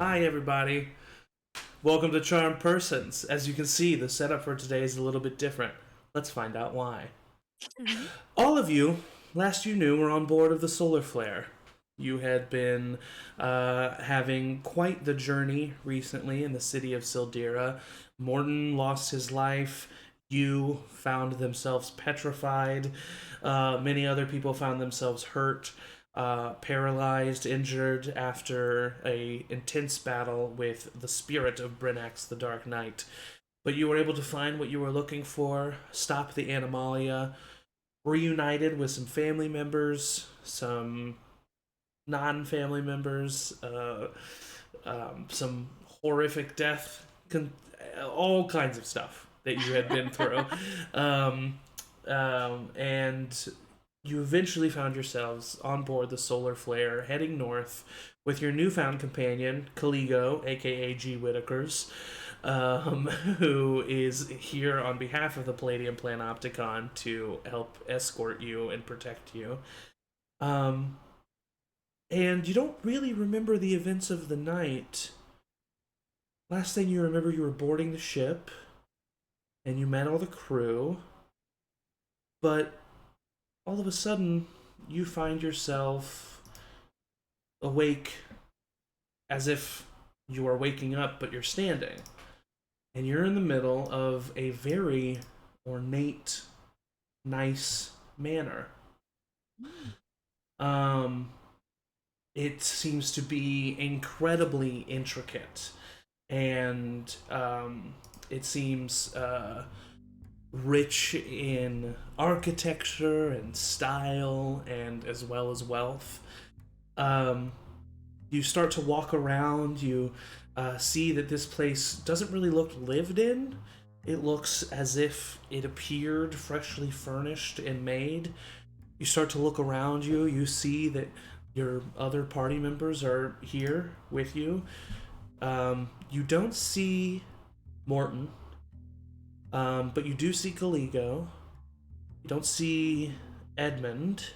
Hi, everybody. Welcome to Charmed Persons. As you can see, the setup for today is a little bit different. Let's find out why. Mm-hmm. All of you, last you knew, were on board of the Solar Flare. You had been having quite the journey recently in the city of Sildira. Morton lost his life. You found themselves petrified. Many other people found themselves hurt, paralyzed, injured after a intense battle with the spirit of Brinax, the Dark Knight. But you were able to find what you were looking for, stop the Animalia, reunited with some family members, some non-family members, some horrific death, all kinds of stuff that you had been through. And you eventually found yourselves on board the Solar Flare, heading north with your newfound companion, Caligo, aka G. Whitakers, who is here on behalf of the Palladium Planopticon to help escort you and protect you. And you don't really remember the events of the night. Last thing you remember, you were boarding the ship, and you met all the crew, but all of a sudden, you find yourself awake as if you are waking up, but you're standing. And you're in the middle of a very ornate, nice manor. It seems to be incredibly intricate, and it seems rich in architecture and style, and as well as wealth. You start to walk around. You see that this place doesn't really look lived in. It looks as if it appeared freshly furnished and made. You start to look around you. You see that your other party members are here with you. You don't see Morton, but you do see Caligo. You don't see Edmund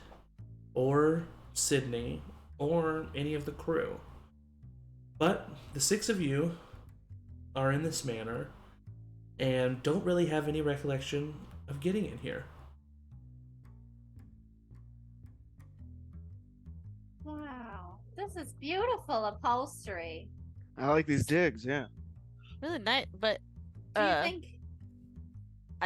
or Sydney or any of the crew. But the six of you are in this manor and don't really have any recollection of getting in here. Wow, this is beautiful upholstery. I like these digs, yeah. Really nice, but Do you think?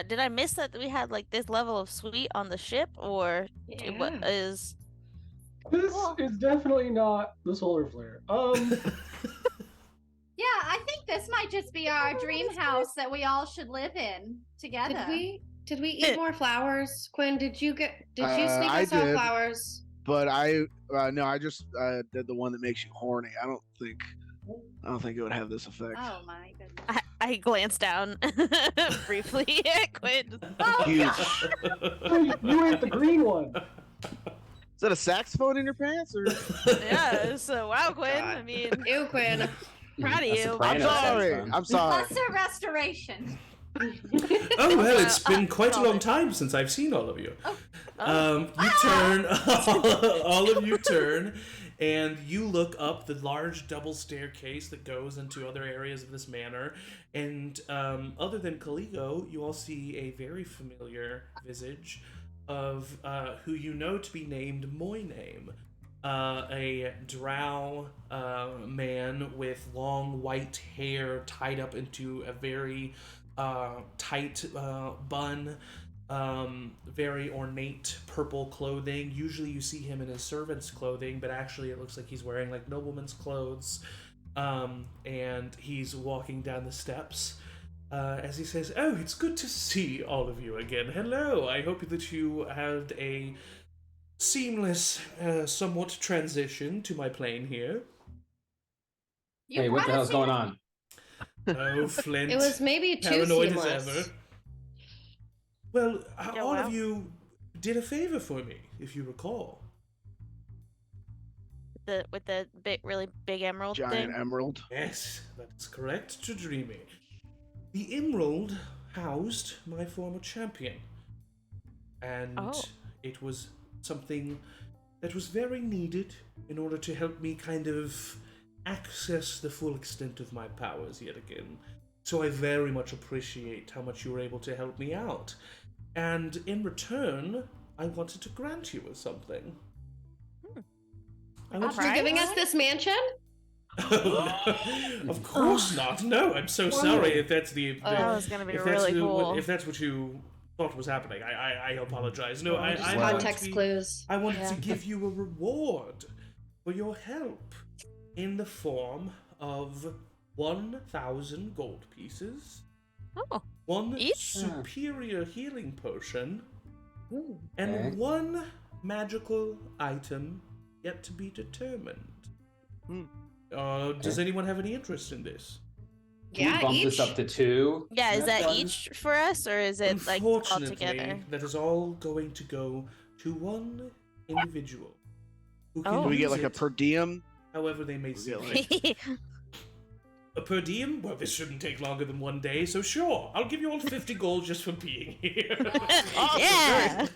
did I miss that we had like this level of suite on the ship, or what is? This is definitely not the solar flare. Yeah, I think this might just be our dream house that we all should live in together. Did we eat more flowers? Quinn, did you sneak us our flowers? But I just did the one that makes you horny. I don't think it would have this effect. Oh my goodness. I glanced down briefly at Quinn. Oh, Huge. You ate the green one. Is that a saxophone in your pants, or? Yeah, so wow, Quinn. I mean, Ew, Quinn. proud of you. I'm sorry. Lesser restoration. Oh, well, it's been quite a long time since I've seen all of you. You turn, all of you turn, and you look up the large double staircase that goes into other areas of this manor. And other than Caligo, you all see a very familiar visage of who you know to be named Moyname. A drow man with long white hair tied up into a very tight bun, very ornate purple clothing. Usually you see him in his servant's clothing, but actually it looks like he's wearing like nobleman's clothes. And he's walking down the steps as he says, "Oh, it's good to see all of you again. Hello, I hope that you had a seamless, somewhat transition to my plane here." Hey, what the hell's going on? Oh, Flint. It was maybe too paranoid seamless. as ever. Well, all of you did a favor for me, if you recall. With the really big emerald Giant thing. emerald. Yes, that's correct to dreamy. The emerald housed my former champion. And it was something that was very needed in order to help me kind of access the full extent of my powers yet again. So I very much appreciate how much you were able to help me out. And in return, I wanted to grant you with something. After giving us this mansion? Of course not. No, I'm so sorry if that's the. That was gonna be really cool. If that's what you thought was happening, I apologize. No, I context clues. I wanted to give you a reward for your help in the form of 1,000 gold pieces. Oh. One Each? superior healing potion. Ooh. And one magical item yet to be determined. Does anyone have any interest in this? Can we bump this up to 2? Yeah, is that each for us, or is it like all Unfortunately, together? that is all going to go to one individual. Who can Do we get use like a it per diem? however they may see fit. A per diem? Well, this shouldn't take longer than 1 day, so sure, I'll give you all 50 gold just for being here. Yeah.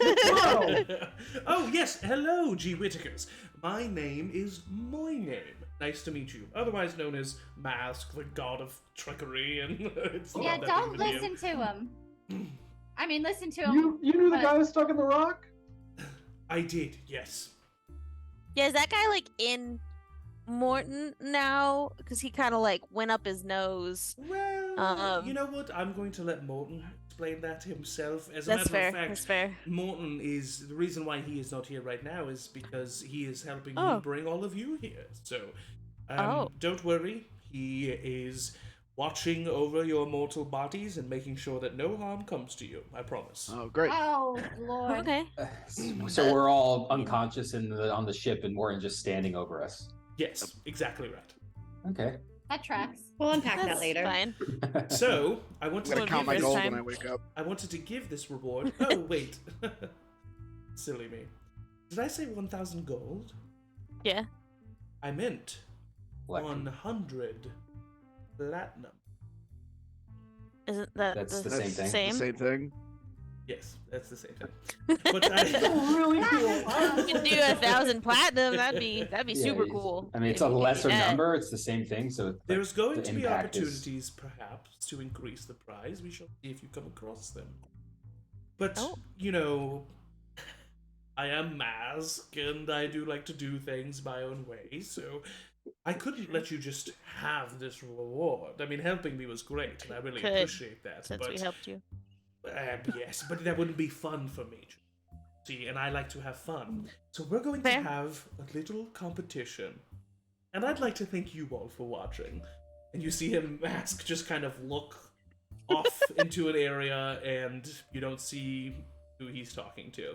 Oh, yes, hello, G. Whittakers. My name is Moyne. Nice to meet you. Otherwise known as Mask, the god of trickery, and it's not Yeah, that don't big of a deal. listen to him. I mean, listen to him. You knew the but- guy was stuck in the rock? I did, yes. Yeah, is that guy like in Morton now? Because he kind of like went up his nose. Well, you know what? I'm going to let Morton explain that himself. As a That's matter fair. of fact, That's fair. Morton is the reason why he is not here right now is because he is helping me bring all of you here. So, don't worry. He is watching over your mortal bodies and making sure that no harm comes to you. I promise. Oh, great. Oh, Lord. Okay. So we're all unconscious on the ship, and Warren just standing over us. Yes, exactly right. Okay. That tracks. We'll unpack That's that later. fine. So, I I'm wanted gonna to count my give gold this, when I wake up. I wanted to give this reward. Oh, wait. Silly me. Did I say 1,000 gold? Yeah. I meant Platinum. 100 platinum. Isn't that That's the That's same thing. Same. The same thing. Yes, that's the same thing. But I, Really cool. You can do 1,000 platinum. That'd be Yeah, super it's- cool. I mean, it's if a you could do lesser that. number. It's the same thing. So there's going the to be impact is- opportunities, perhaps, to increase the prize. We shall see if you come across them. But, you know, I am Mask, and I do like to do things my own way, so I couldn't let you just have this reward. I mean, helping me was great, and I really Could, appreciate that. Since but we helped you. Yes, but that wouldn't be fun for me. See, and I like to have fun. So we're going Fair. to have a little competition. And I'd like to thank you all for watching. And you see him, Mask, just kind of look off into an area, and you don't see who he's talking to.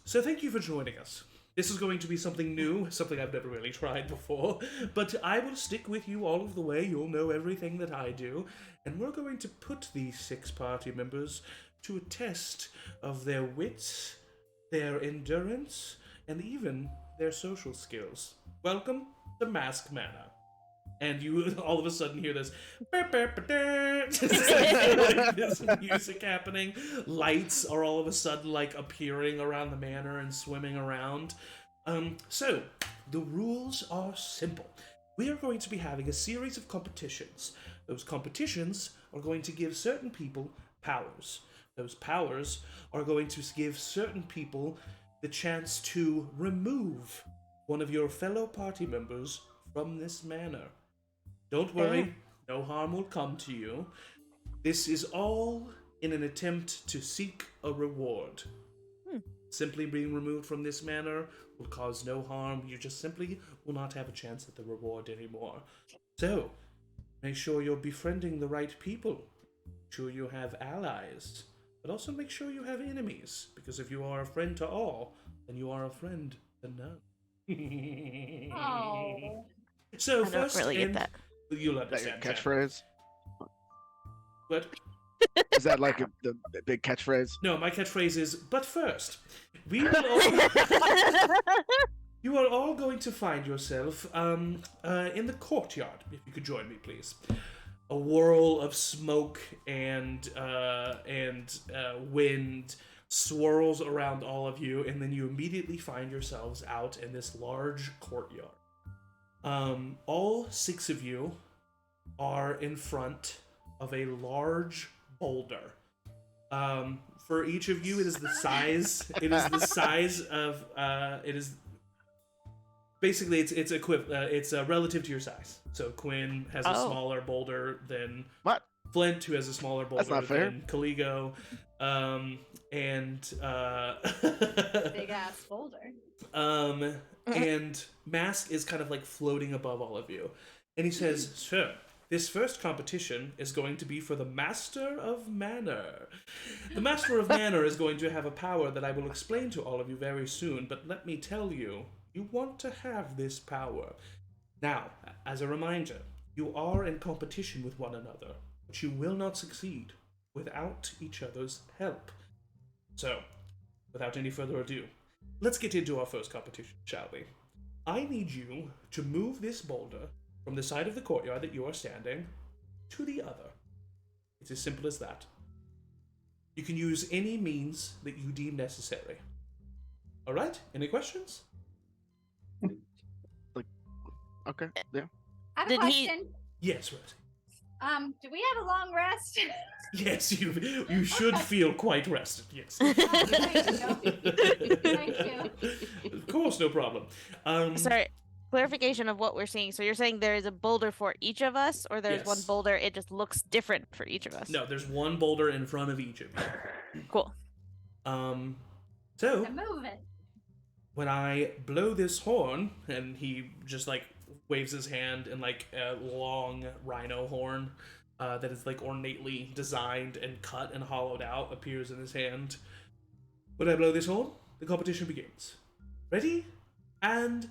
So thank you for joining us. This is going to be something new, something I've never really tried before, but I will stick with you all of the way. You'll know everything that I do, and we're going to put these 6 party members to a test of their wits, their endurance, and even their social skills. Welcome to Mask Manor. And you all of a sudden hear this, like this music happening. Lights are all of a sudden like appearing around the manor and swimming around. So the rules are simple. We are going to be having a series of competitions. Those competitions are going to give certain people powers. Those powers are going to give certain people the chance to remove one of your fellow party members from this manor. Don't worry, no harm will come to you. This is all in an attempt to seek a reward. Simply being removed from this manor will cause no harm. You just simply will not have a chance at the reward anymore. So, make sure you're befriending the right people. Make sure you have allies. But also make sure you have enemies. Because if you are a friend to all, then you are a friend to none. Oh. So I don't first really get in- that. You'll Is that your understand. Chad. catchphrase? What? Is that like the big catchphrase? No, my catchphrase is, but first, we will all... You are all going to find yourself in the courtyard, if you could join me, please. A whirl of smoke and wind swirls around all of you, and then you immediately find yourselves out in this large courtyard. All 6 of you are in front of a large boulder. For each of you, it is the size. It is the size of. It is basically it's equivalent. It's relative to your size. So Cuinn has a smaller boulder than Flint, who has a smaller boulder than Caligo, and big ass boulder. And Mask is kind of like floating above all of you, and he says, "So, this first competition is going to be for the Master of Manor. The Master of Manor is going to have a power that I will explain to all of you very soon, but let me tell you, you want to have this power. Now, as a reminder, you are in competition with one another, but you will not succeed without each other's help. So, without any further ado, let's get into our first competition, shall we? I need you to move this boulder from the side of the courtyard that you are standing to the other. It's as simple as that. You can use any means that you deem necessary. All right? Any questions? Okay, yeah. I have a question. Yes, Rosie. Do we have a long rest? Yes, you should feel quite rested, yes. Thank you. Of course, no problem. Sorry, clarification of what we're seeing. So you're saying there is a boulder for each of us, or there's one Yes. boulder, it just looks different for each of us? No, there's one boulder in front of each of you. Cool. So, Move it. when I blow this horn, and he just like waves his hand, and like a long rhino horn that is like ornately designed and cut and hollowed out appears in his hand. When I blow this horn, the competition begins. Ready? And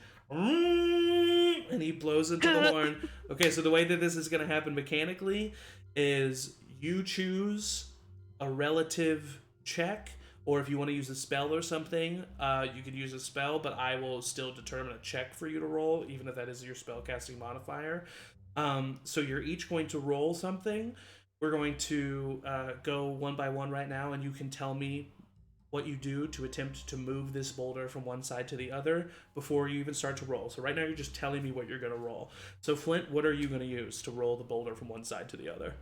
he blows into the horn. Okay, so the way that this is going to happen mechanically is you choose a relative check, or if you want to use a spell or something, you can use a spell, but I will still determine a check for you to roll, even if that is your spellcasting modifier. So you're each going to roll something. We're going to go one by one right now, and you can tell me what you do to attempt to move this boulder from one side to the other before you even start to roll. So right now you're just telling me what you're going to roll. So Flint, what are you going to use to roll the boulder from one side to the other?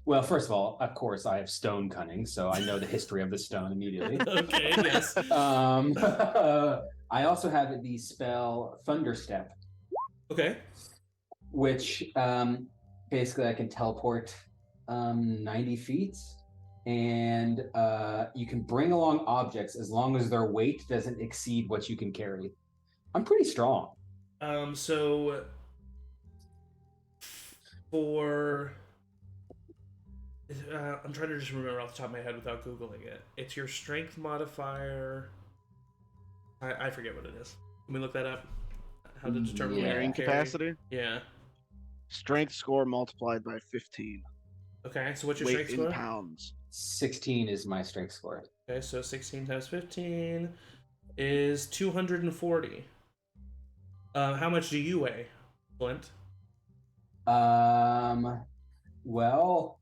Well, first of all, of course, I have stone cunning, so I know the history of the stone immediately. Okay, yes. I also have the spell Thunderstep. Okay. Which basically I can teleport 90 feet, and you can bring along objects as long as their weight doesn't exceed what you can carry. I'm pretty strong. So for I'm trying to just remember off the top of my head without Googling it. It's your strength modifier. I forget what it is. Can we look that up? How to determine carrying capacity? Yeah. Strength score multiplied by 15. Okay, so what's your Weight strength in score? pounds. 16 is my strength score. Okay, so 16 times 15 is 240. How much do you weigh, Flint? Well,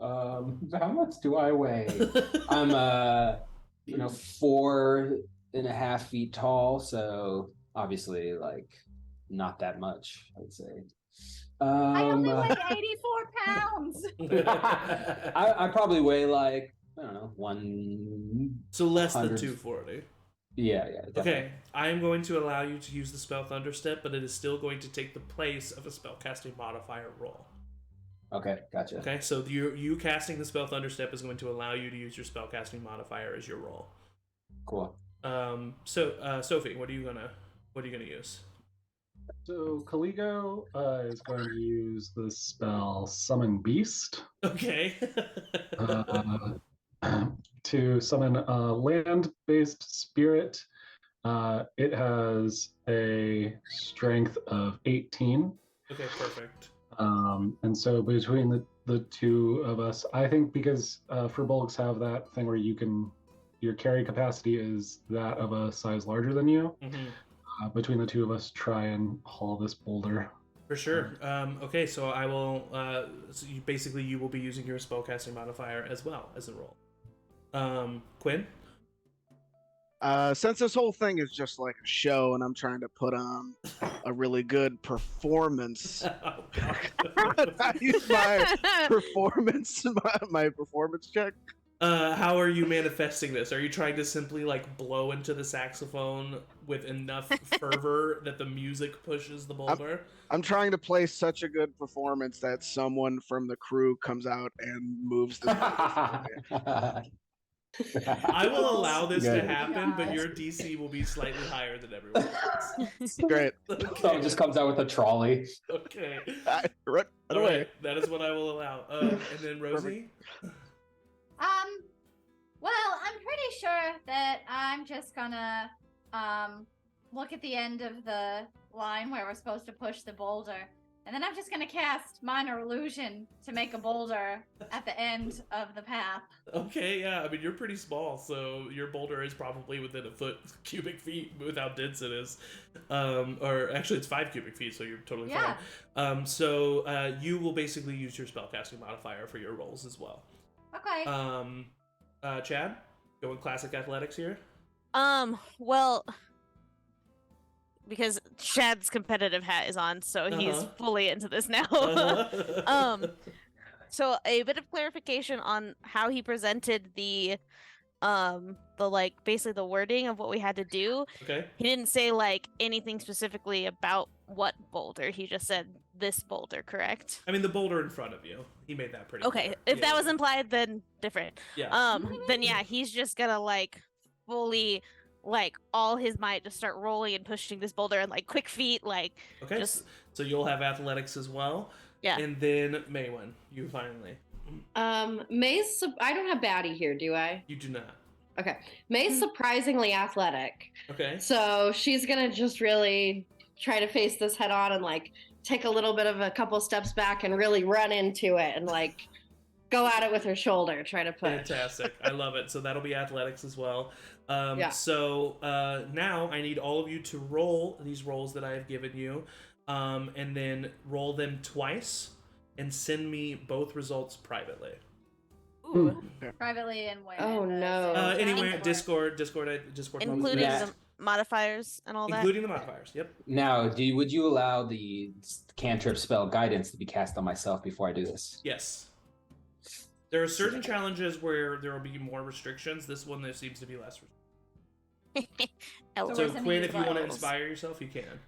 how much do I weigh? I'm 4.5 feet tall, so obviously like not that much, I would say. I only weigh 84 pounds. I probably weigh like, I don't know, 1. So less than 240. Yeah, definitely. Okay, I am going to allow you to use the spell Thunderstep, but it is still going to take the place of a spellcasting modifier roll. Okay, gotcha. Okay, so you casting the spell Thunderstep is going to allow you to use your spellcasting modifier as your roll. Cool. So Sophie, what are you gonna use? So Caligo is going to use the spell Summon Beast. Okay. To summon a land-based spirit. It has a strength of 18. Okay, perfect. And so between the two of us, I think because Furbolgs have that thing where your carry capacity is that of a size larger than you. Mm-hmm. Between the two of us, try and haul this boulder. For sure. Okay, so I will. So you will be using your spellcasting modifier as well as a roll. Cuinn? Since this whole thing is just like a show, and I'm trying to put on a really good performance, Oh, God. I use my performance, my performance check. How are you manifesting this? Are you trying to simply like blow into the saxophone with enough fervor that the music pushes the boulder? I'm trying to play such a good performance that someone from the crew comes out and moves the boulder. I will allow this to Good. happen, but your DC will be slightly higher than everyone else. Great. Someone just comes out with a trolley. Okay. Run All away. right, that is what I will allow. And then Rosie? Well, I'm pretty sure that I'm just gonna look at the end of the line where we're supposed to push the boulder, and then I'm just gonna cast Minor Illusion to make a boulder at the end of the path. Okay, yeah. I mean, you're pretty small, so your boulder is probably within a foot cubic feet with how dense it is. Or actually, it's 5 cubic feet, so you're totally Yeah. fine. So you will basically use your spellcasting modifier for your rolls as well. Okay. Chad, going classic athletics here. Well, because Chad's competitive hat is on, so he's Uh-huh. fully into this now. So a bit of clarification on how he presented the like basically the wording of what we had to do. Okay. He didn't say like anything specifically about what boulder. He just said this boulder, correct? I mean, the boulder in front of you. He made that pretty Okay, clear. if Yeah, that was yeah. implied, then different. Yeah. Then yeah, he's just gonna like fully like all his might just start rolling and pushing this boulder and like quick feet, like Okay. just So you'll have athletics as well. yeah. And then Maewyn, you finally. May's. I don't have baddie here, do I? You do not. Okay. May's surprisingly athletic, Okay. so she's gonna just really try to face this head on and like take a little bit of a couple steps back and really run into it and like go at it with her shoulder, try to push. Fantastic. I love it. So that'll be athletics as well. Yeah. So now I need all of you to roll these rolls that I have given you, and then roll them twice and send me both results privately. Ooh. Privately and where? Oh, The no. sales Anywhere, chat or- Discord. Including Yeah. the modifiers and all that. Including the modifiers. Yep. Now, would you allow the cantrip spell guidance to be cast on myself before I do this? Yes. There are certain challenges where there will be more restrictions. This one, there seems to be less. Else. So, where's any Quinn, if you want to spells? inspire yourself, you can.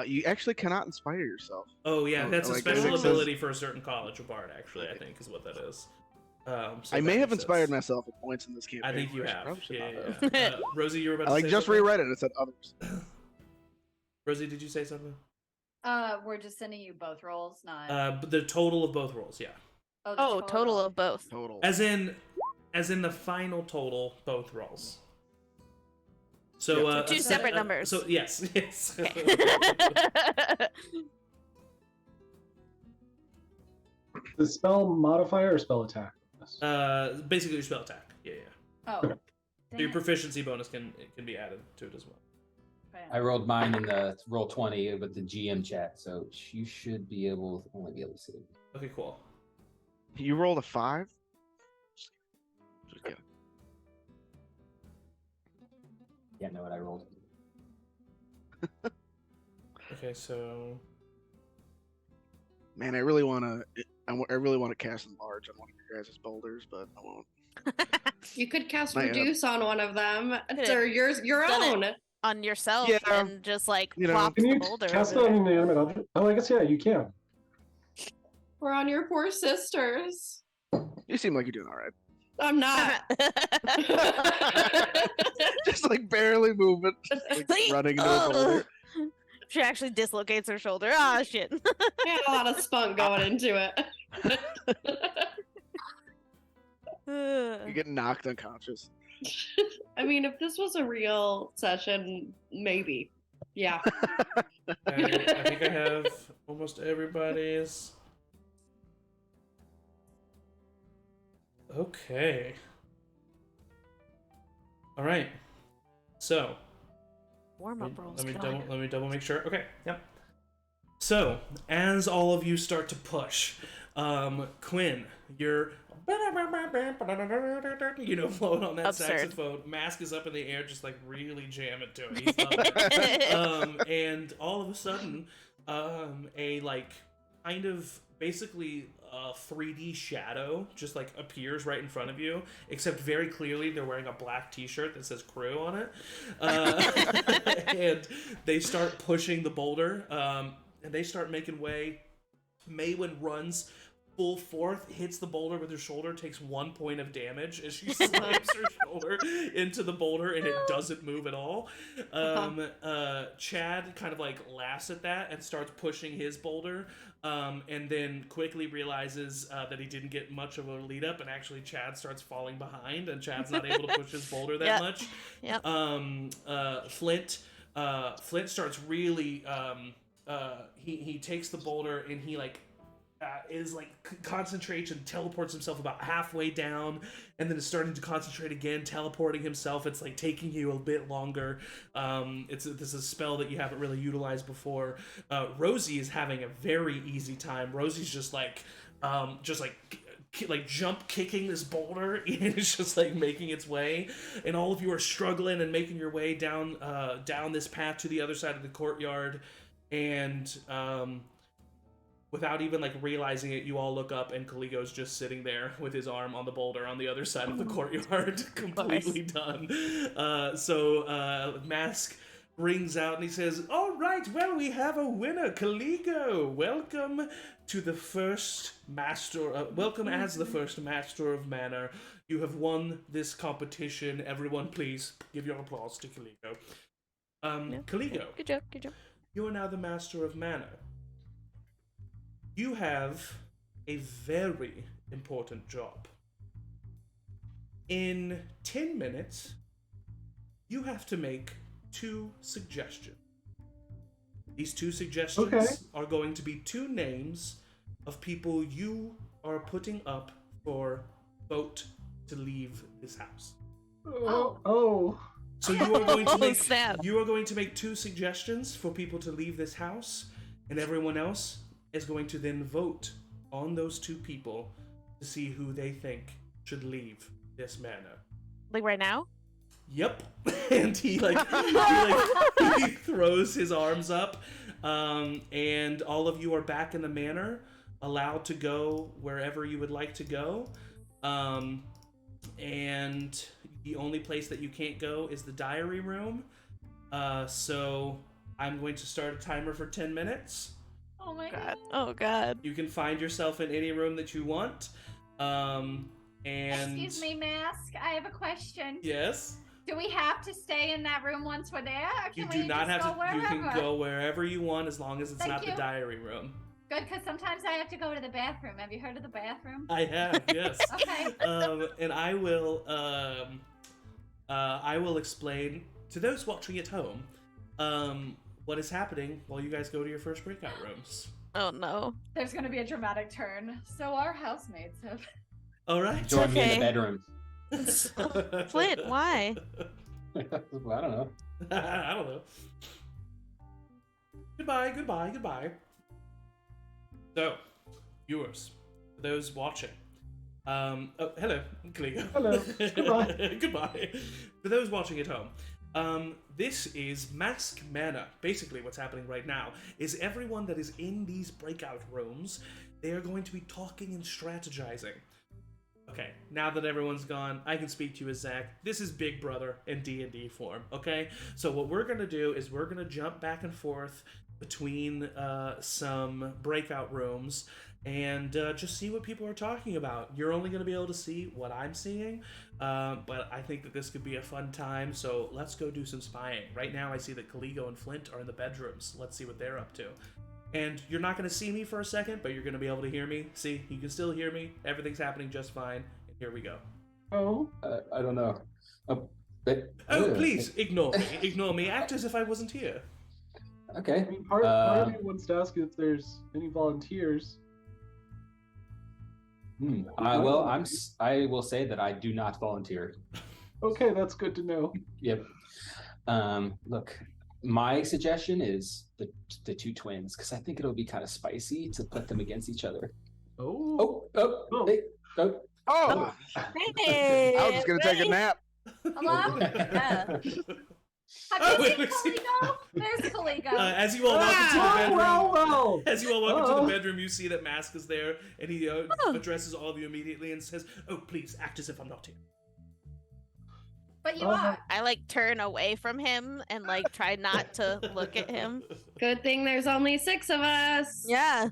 You actually cannot inspire yourself. Oh yeah, Oh, that's a like, special it says- ability for a certain college of bard. Actually, I think is what that is. So I may that have makes inspired sense. myself at points in this campaign. I think you should have. probably Yeah, not yeah, have. yeah. Rosie, you were about I to like say just something? reread it. It said others. Rosie, did you say something? We're just sending you both rolls, not. But the total of both rolls, yeah. the Oh, total of both. Total. As in the final total, both rolls. So Yeah. Two separate numbers. So yes, yes. The spell modifier or spell attack? Basically your spell attack. Yeah, yeah. Oh. So your Dang. proficiency bonus can be added to it as well. I rolled mine in the roll 20 with the GM chat, so you should be only be able to see it. Okay, cool. You rolled a 5? Just kidding. Yeah, know what I rolled. Okay, so Man, I really want to cast enlarge on one of your guys' boulders, but I won't. You could cast Not yet. reduce on one of them. Could've Or your done own. On yourself Yeah. and just like You know, plop Can the you boulder. cast it over on there. an inanimate object? Oh, I guess yeah, you can. Or on your poor sisters. You seem like you're doing all right. I'm not. Just like barely moving, like Like, running into a ugh. boulder. She actually dislocates her shoulder. Ah, shit. I had a lot of spunk going into it. You get knocked unconscious. I mean, if this was a real session, maybe. Yeah. I think I have almost everybody's. Okay. All right. So Warm up rolls. let me God. double make sure. Okay. Yep. So as all of you start to push, Cuinn, you're floating on that Absurd. saxophone. Mask is up in the air, just like really jamming to it. He's loving it. And all of a sudden, a like kind of basically 3D shadow just like appears right in front of you, except very clearly they're wearing a black t-shirt that says crew on it. And they start pushing the boulder, and they start making way. Maewyn runs full forth, hits the boulder with her shoulder, takes 1 point of damage as she slams her shoulder into the boulder, and it doesn't move at all. Chad kind of like laughs at that and starts pushing his boulder, and then quickly realizes that he didn't get much of a lead up, and actually Chad starts falling behind, and Chad's not able to push his boulder that much. Flint starts really he takes the boulder and he like is like concentrates and teleports himself about halfway down, and then is starting to concentrate again, teleporting himself. It's like taking you a bit longer. This is a spell that you haven't really utilized before. Rosie is having a very easy time. Rosie's just like jump kicking this boulder, and it's just like making its way, and all of you are struggling and making your way down this path to the other side of the courtyard, and without even like realizing it, you all look up, and Caligo's just sitting there with his arm on the boulder on the other side of the courtyard, completely done. So Mask rings out and he says, "All right, well, we have a winner, Caligo. Welcome to the first master. Welcome as the first master of Manor. You have won this competition. Everyone, please give your applause to Caligo." Caligo, Good job. you are now the master of Manor. You have a very important job. In 10 minutes, you have to make 2 suggestions. These 2 suggestions are going to be 2 names of people you are putting up for vote to leave this house. So you are going to make you are going to make 2 suggestions for people to leave this house, and everyone else is going to then vote on those 2 people to see who they think should leave this manor. Like right now? Yep. And he throws his arms up, and all of you are back in the manor, allowed to go wherever you would like to go. And the only place that you can't go is the diary room. So I'm going to start a timer for 10 minutes. Oh my god. Oh god. You can find yourself in any room that you want. And Excuse me, Mask. I have a question. Yes. Do we have to stay in that room once we're there? Or You can do not have go to. wherever? You can go wherever you want as long as it's Thank not you. the diary room. Good, because sometimes I have to go to the bathroom. Have you heard of the bathroom? I have, yes. Okay. And I will explain to those watching at home what is happening while you guys go to your first breakout rooms. Oh no. There's going to be a dramatic turn. So our housemates have... All right. Join me in Okay. the bedroom. Flint, why? I don't know. I don't know. Goodbye. So, viewers, for those watching, hello, Caligo. Hello. Goodbye. Goodbye. For those watching at home, this is Mask Manor. Basically, what's happening right now is everyone that is in these breakout rooms, they are going to be talking and strategizing. Okay, now that everyone's gone, I can speak to you as Zach. This is Big Brother in D&D form, okay? So what we're going to do is we're going to jump back and forth between some breakout rooms and just see what people are talking about. You're only going to be able to see what I'm seeing, but I think that this could be a fun time, so let's go do some spying. Right now I see that Caligo and Flint are in the bedrooms. Let's see what they're up to. And you're not going to see me for a second, but you're going to be able to hear me. See, you can still hear me. Everything's happening just fine. And here we go. Oh. I don't know. Please, ignore me. Ignore me. Act as if I wasn't here. Okay. I mean, part of me wants to ask if there's any volunteers. I will say that I do not volunteer. Okay, that's good to know. Yep. Look, my suggestion is the 2 twins, because I think it'll be kind of spicy to put them against each other. Hey, Oh, Hey, I was just gonna take a nap. Hello? Yeah. Have you wait, seen wait, see. Caligo? There's Caligo. As you all walk into the bedroom, well. as you all walk into the bedroom, you see that Mask is there, and he Oh. addresses all of you immediately and says, "Oh, please act as if I'm not here." But you Uh-huh. are. I like turn away from him and like try not to look at him. Good thing there's only 6 of us. Yeah.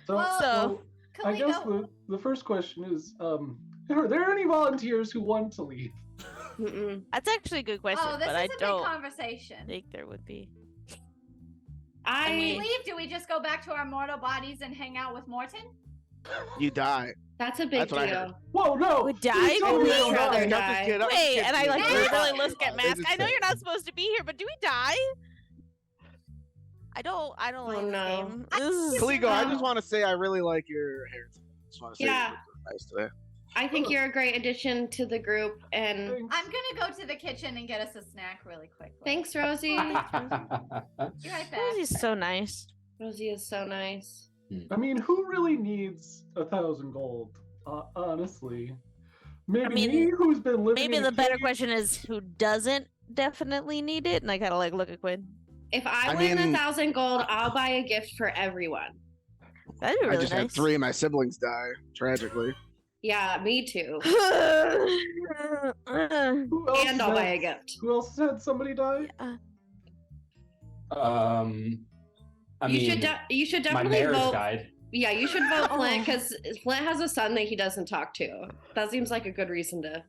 So, Well, So- I guess Caligo. the first question is, are there any volunteers who want to leave? Mm-mm. That's actually a good question, Oh, this but is I a big don't conversation. think there would be. When I we leave, do we just go back to our mortal bodies and hang out with Morton? You die. That's a big That's what I heard. deal. Whoa, no! Would die? Please tell me Would you don't rather die. Not die. this kid, not this Wait, kid. and I like Yeah. really look at They Mask. just I know said- you're not supposed to be here, but do we die? I don't Oh, like this no. game. Kaligo, I No. just want to say I really like your hair. Just want to say Yeah. you look nice today. I think you're a great addition to the group, and Thanks. I'm gonna go to the kitchen and get us a snack really quickly. thanks, Rosie. Be right back. Rosie's so nice. Rosie is so nice. I mean, who really needs 1,000 gold? Honestly, maybe mean, me, who's been living. Maybe in a the better cave? question is who doesn't definitely need it, and I kind of like look at Cuinn. If I I win mean- 1,000 gold, I'll buy a gift for everyone. That'd be really I just nice. had 3 of my siblings die tragically. Yeah, me too. Who else And I'll buy a had- gift. Who else had somebody die? I mean, You should my definitely mayor's vote. died. Yeah, you should vote Oh. Flint because Flint has a son that he doesn't talk to. That seems like a good reason to.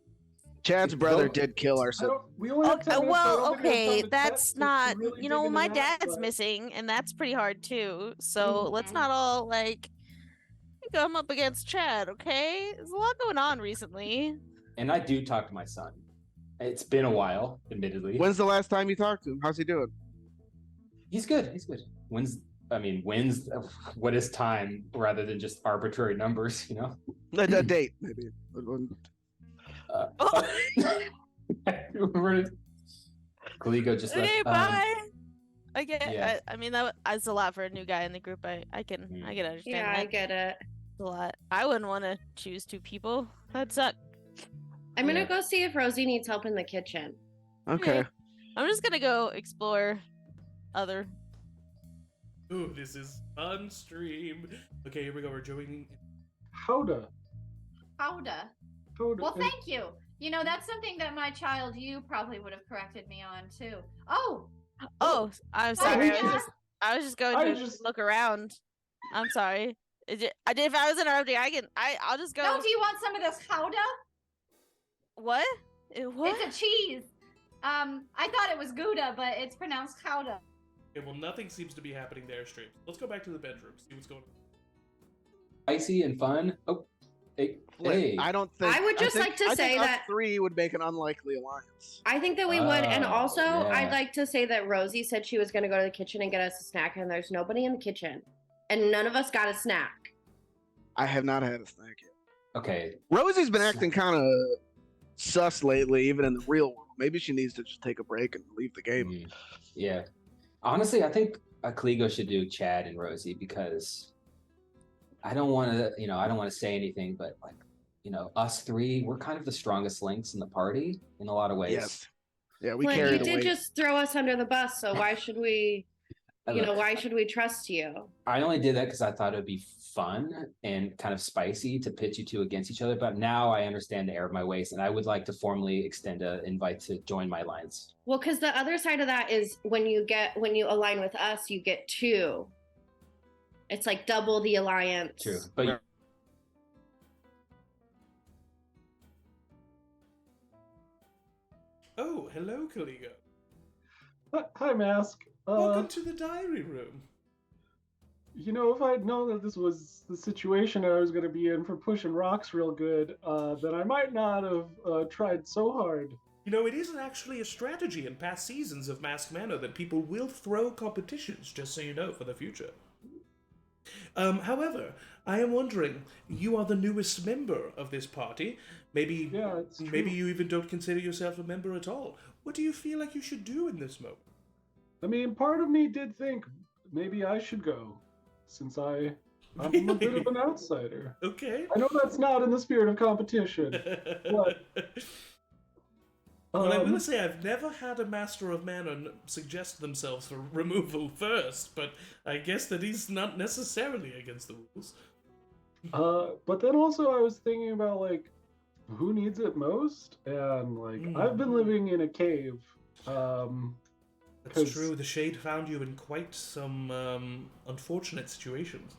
Chad's brother Vote. did kill our I sibling. don't, we only have 10 minutes, so I Well, don't think we have okay, time to that's chat, not. to really You dig know, into my that, dad's but- missing, and that's pretty hard too. So let's Mhm. not all like come up against Chad, okay? There's a lot going on recently. And I do talk to my son. It's been a while, admittedly. When's the last time you talked to him? How's he doing? He's good. He's good. When's what is time rather than just arbitrary numbers, you know? A date, maybe. Kaligo just Okay, left. bye. I get. yeah. I mean, that's a lot for a new guy in the group. I can understand Yeah, I that. get it. It's a lot. I wouldn't want to choose 2 people. That'd suck. I'm gonna Yeah. go see if Rosie needs help in the kitchen. Okay. I'm just gonna go explore other. Ooh, this is fun stream. Okay, here we go. We're joining. Howda. Howda. Howda. Well, thank you. You know, that's something that my child you probably would have corrected me on too. Oh, Oh, I'm sorry. yeah. I was just going I to just- look around. I'm sorry. If I was interrupting, I'll just go. no, do you want some of this howda? What? What? It's a cheese. I thought it was Gouda, but it's pronounced howda. Okay, well, nothing seems to be happening there, stream. Let's go back to the bedroom, see what's going on. Spicy and fun. Oh, hey. I don't think. I would just like to I say think us that- 3 would make an unlikely alliance. I think that we would, and Oh, also yeah. I'd like to say that Rosie said she was gonna go to the kitchen and get us a snack, and there's nobody in the kitchen, and none of us got a snack. I have not had a snack yet. Okay. Rosie's been acting kind of sus lately, even in the real world. Maybe she needs to just take a break and leave the game. Yeah. Honestly, I think Kaligo should do Chad and Rosie because I don't want to say anything, but like, us 3, we're kind of the strongest links in the party in a lot of ways. Yes. Yeah, we Flint, carry you the did weight. just throw us under the bus, so why should we? Look, Why should we trust you? I only did that because I thought it would be fun and kind of spicy to pitch you 2 against each other. But now I understand the error of my ways, and I would like to formally extend an invite to join my alliance. Well, because the other side of that is when you align with us, you get 2. It's like double the alliance. True, but Oh, hello, Kaligo. Hi, Mask. Welcome to the diary room. If I'd known that this was the situation I was going to be in for pushing rocks real good, then I might not have tried so hard. It isn't actually a strategy in past seasons of Masked Manor that people will throw competitions, just so you know, for the future. However, I am wondering, you are the newest member of this party. Maybe it's true. maybe you even don't consider yourself a member at all. What do you feel like you should do in this moment? I mean, part of me did think maybe I should go, since I I'm a bit of an outsider. Okay. I know that's not in the spirit of competition, but Well, I will say I've never had a Master of Manor suggest themselves for removal first, but I guess that he's not necessarily against the rules. but then also I was thinking about like who needs it most, and like I've been living in a cave. That's true. The Shade found you in quite some unfortunate situations.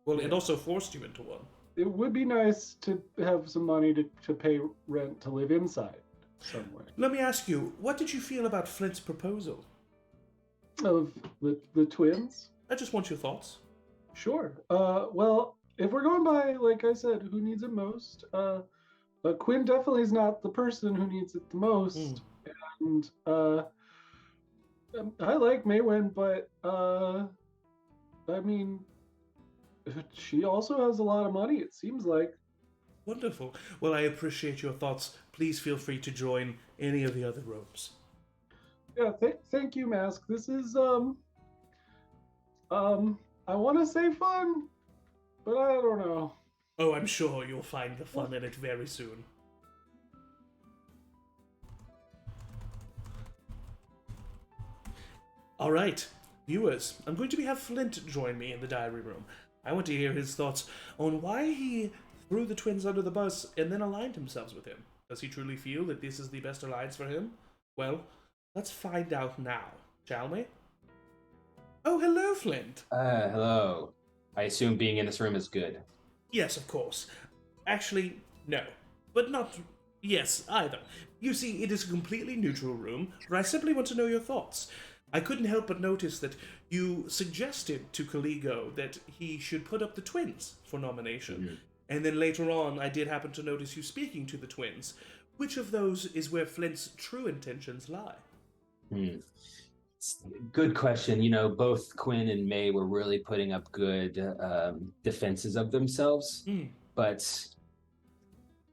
Well, it also forced you into one. It would be nice to have some money to pay rent to live inside somewhere. Let me ask you, what did you feel about Flint's proposal? Of the twins? I just want your thoughts. Sure. Well, if we're going by, like I said, who needs it most, Cuinn definitely is not the person who needs it the most. And I like Maewyn, but I mean, she also has a lot of money, it seems like. Wonderful. Well, I appreciate your thoughts. Please feel free to join any of the other rooms. Yeah, thank you, Mask. This is I want to say fun, but I don't know. Oh, I'm sure you'll find the fun in it very soon. All right, viewers, I'm going to have Flint join me in the diary room. I want to hear his thoughts on why he threw the twins under the bus and then aligned himself with him. Does he truly feel that this is the best alliance for him? Well, let's find out now, shall we? Oh, hello, Flint. Hello. I assume being in this room is good. Yes, of course. Actually, no. But not yes, either. You see, it is a completely neutral room where I simply want to know your thoughts. I couldn't help but notice that you suggested to Caligo that he should put up the twins for nomination. Mm-hmm. And then later on, I did happen to notice you speaking to the twins. Which of those is where Flint's true intentions lie? Good question. You know, both Cuinn and May were really putting up good defenses of themselves. But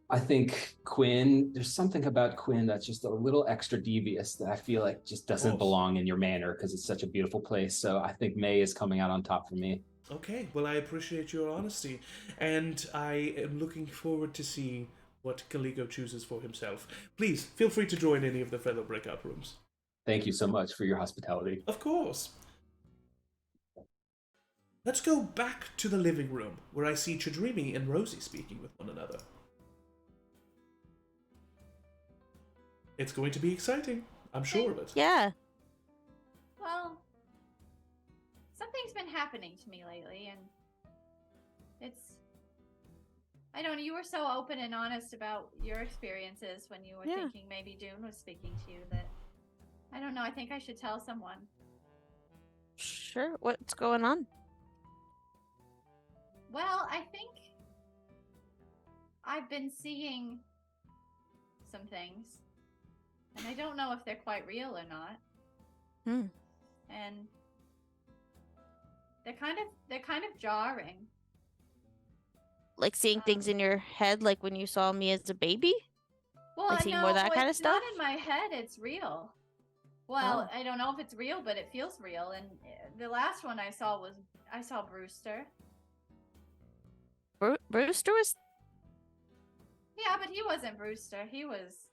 I think Cuinn, there's something about Cuinn that's just a little extra devious that I feel like just doesn't belong in your manor because it's such a beautiful place. So I think May is coming out on top for me. Okay, well, I appreciate your honesty, and I am looking forward to see what Caligo chooses for himself. Please, feel free to join any of the fellow breakout rooms. Thank you so much for your hospitality. Of course. Let's go back to the living room, where I see Chidrimi and Rosie speaking with one another. It's going to be exciting. I'm sure of it. Yeah. Well, something's been happening to me lately, and I don't know, you were so open and honest about your experiences when you were thinking maybe Dune was speaking to you that, I don't know, I think I should tell someone. Sure, what's going on? Well, I think I've been seeing some things, and I don't know if they're quite real or not. And they're kind of jarring. Like seeing things in your head, like when you saw me as a baby? Well, like seeing more of that kind of stuff? Not in my head, it's real. Well, I don't know if it's real, but it feels real. And the last one I saw Brewster. Brewster was... Yeah, but he wasn't Brewster. He was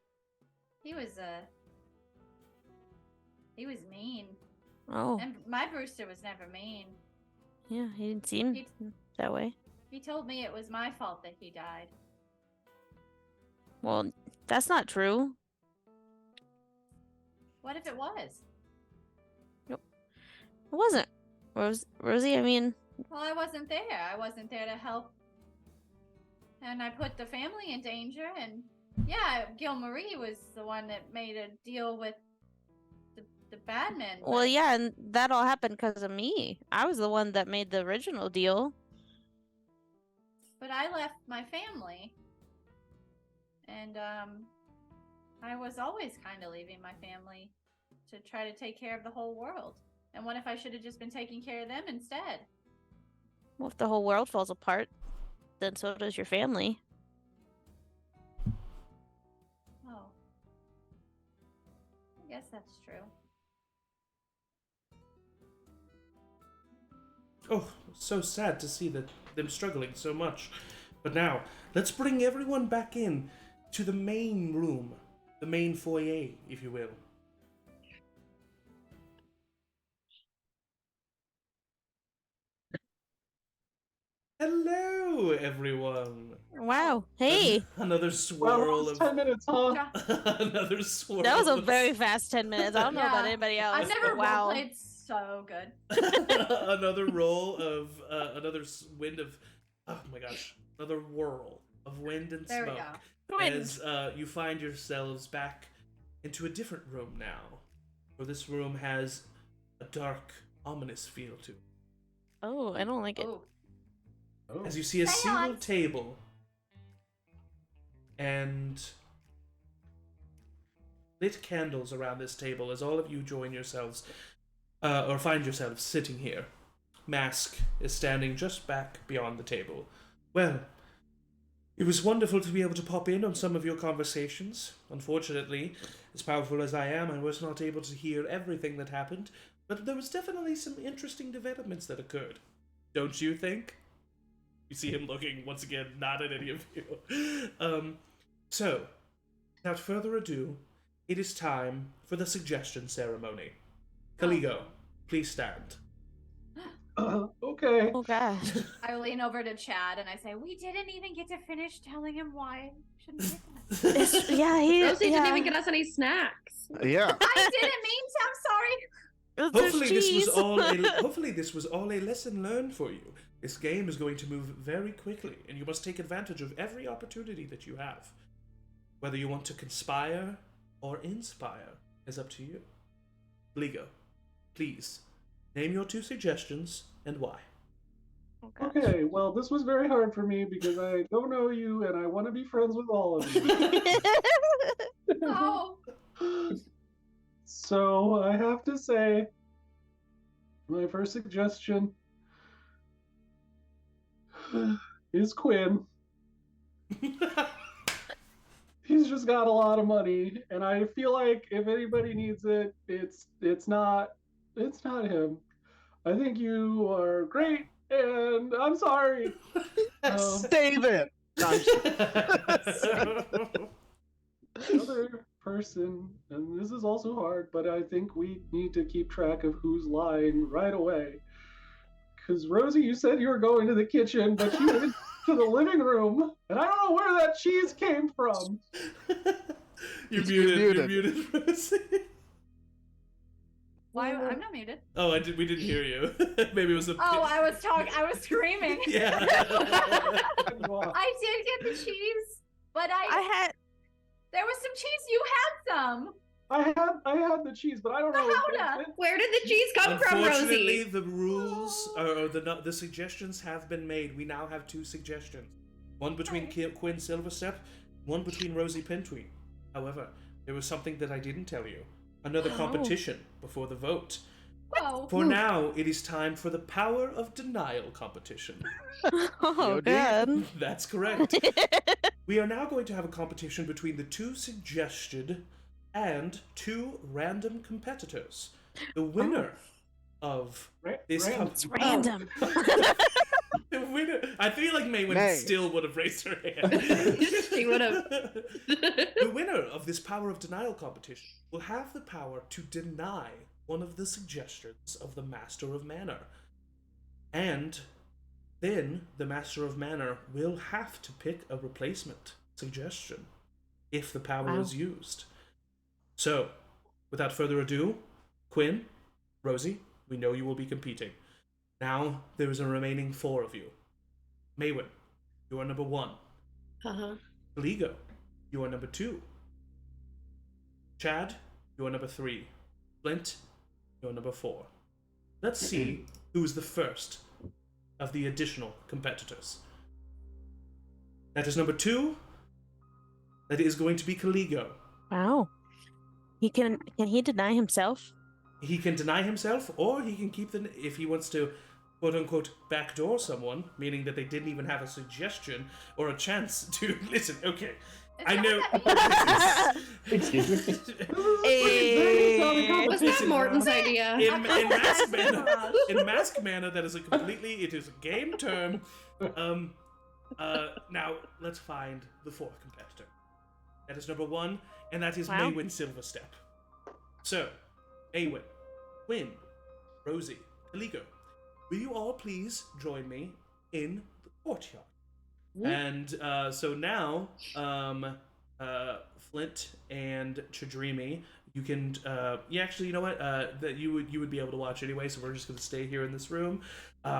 mean. Oh. And my Brewster was never mean. Yeah, he didn't seem that way. He told me it was my fault that he died. Well, that's not true. What if it was? Nope. It wasn't. Rosie, I mean... Well, I wasn't there. I wasn't there to help. And I put the family in danger, and yeah, Gil Marie was the one that made a deal with the bad men. Well, yeah, and that all happened because of me. I was the one that made the original deal. But I left my family. And, I was always kind of leaving my family to try to take care of the whole world. And what if I should have just been taking care of them instead? Well, if the whole world falls apart, then so does your family. Oh. I guess that's true. Oh, so sad to see that them struggling so much. But now, let's bring everyone back in to the main room, the main foyer, if you will. Hello, everyone. Wow. Hey. Another swirl Well, of 10 minutes, huh? another swirl. That was a of- very fast 10 minutes. I don't know about Yeah. anybody else. I've never but wow. roleplayed so good. Another roll of wind of, oh my gosh, another whirl of wind and There we smoke. go. As you find yourselves back into a different room now, for this room has a dark, ominous feel to it. Oh, I don't like it. Ooh. Oh. As you see a single Seance. table and lit candles around this table as all of you join yourselves, or find yourselves sitting here. Mask is standing just back beyond the table. Well, it was wonderful to be able to pop in on some of your conversations. Unfortunately, as powerful as I am, I was not able to hear everything that happened, but there was definitely some interesting developments that occurred. Don't you think? You see him looking, once again, not at any of you. So, without further ado, it is time for the suggestion ceremony. Caligo, please stand. Okay. Oh gosh. I lean over to Chad and I say, "We didn't even get to finish telling him why we shouldn't get that." It's, yeah, he. Rosie yeah. didn't even get us any snacks. Yeah. I didn't mean to. I'm sorry. There's Hopefully this was cheese. all a lesson learned for you. This game is going to move very quickly, and you must take advantage of every opportunity that you have. Whether you want to conspire or inspire is up to you. Ligo, please, name your 2 suggestions and why. Oh, gosh. Okay, well, this was very hard for me because I don't know you and I want to be friends with all of you. Oh, So I have to say, my first suggestion is Cuinn. He's just got a lot of money, and I feel like if anybody needs it, it's not him. I think you are great, and I'm sorry. Save it. No, I'm just- Other person, and this is also hard, but I think we need to keep track of who's lying right away. Because Rosie, you said you were going to the kitchen, but you went to the living room, and I don't know where that cheese came from. You're You're muted, Rosie. why? I'm not muted. Oh, we didn't hear you. Maybe it was a... Oh, I was screaming. Yeah. I did get the cheese, but I had. there was some cheese. You had some. I had the cheese, but I don't know. Howda. Where did the cheese come from, Unfortunately, Rosie? the rules or the suggestions have been made. We now have 2 suggestions. One between Cuinn Silverstep, one between Rosie Pentween. However, there was something that I didn't tell you. Another competition before the vote. Oh, For now, it is time for the Power of Denial competition. Oh DOD. god. That's correct. We are now going to have a competition between the 2 suggested and 2 random competitors. The winner of this It's random. The winner. I feel like Maewyn May. still would have raised her hand. She would have. The winner of this Power of Denial competition will have the power to deny one of the suggestions of the Master of Manor. And then the Master of Manor will have to pick a replacement suggestion if the power is used. So, without further ado, Cuinn, Rosie, we know you will be competing. Now, there is a remaining 4 of you. Maewyn, you are number 1. Uh-huh. Ligo, you are number 2. Chad, you are number 3. Flint, you are number 4. Let's see who is the first of the additional competitors. That is number 2. That is going to be Caligo. Wow. Can he deny himself? He can deny himself, or he can keep the... If he wants to, quote-unquote, backdoor someone, meaning that they didn't even have a suggestion or a chance to... Listen, okay. I know. Excuse me. Was that Morton's idea? In mask mana, that is a completely. It is a game term. Now let's find the fourth competitor. That is number 1, and that is Maewyn Silverstep. So, Maewyn, Cuinn, Rosie, Caligo, will you all please join me in the courtyard? And so now, Flint and Chadrimi, you can. Actually, you know what? That you would be able to watch anyway. So we're just going to stay here in this room.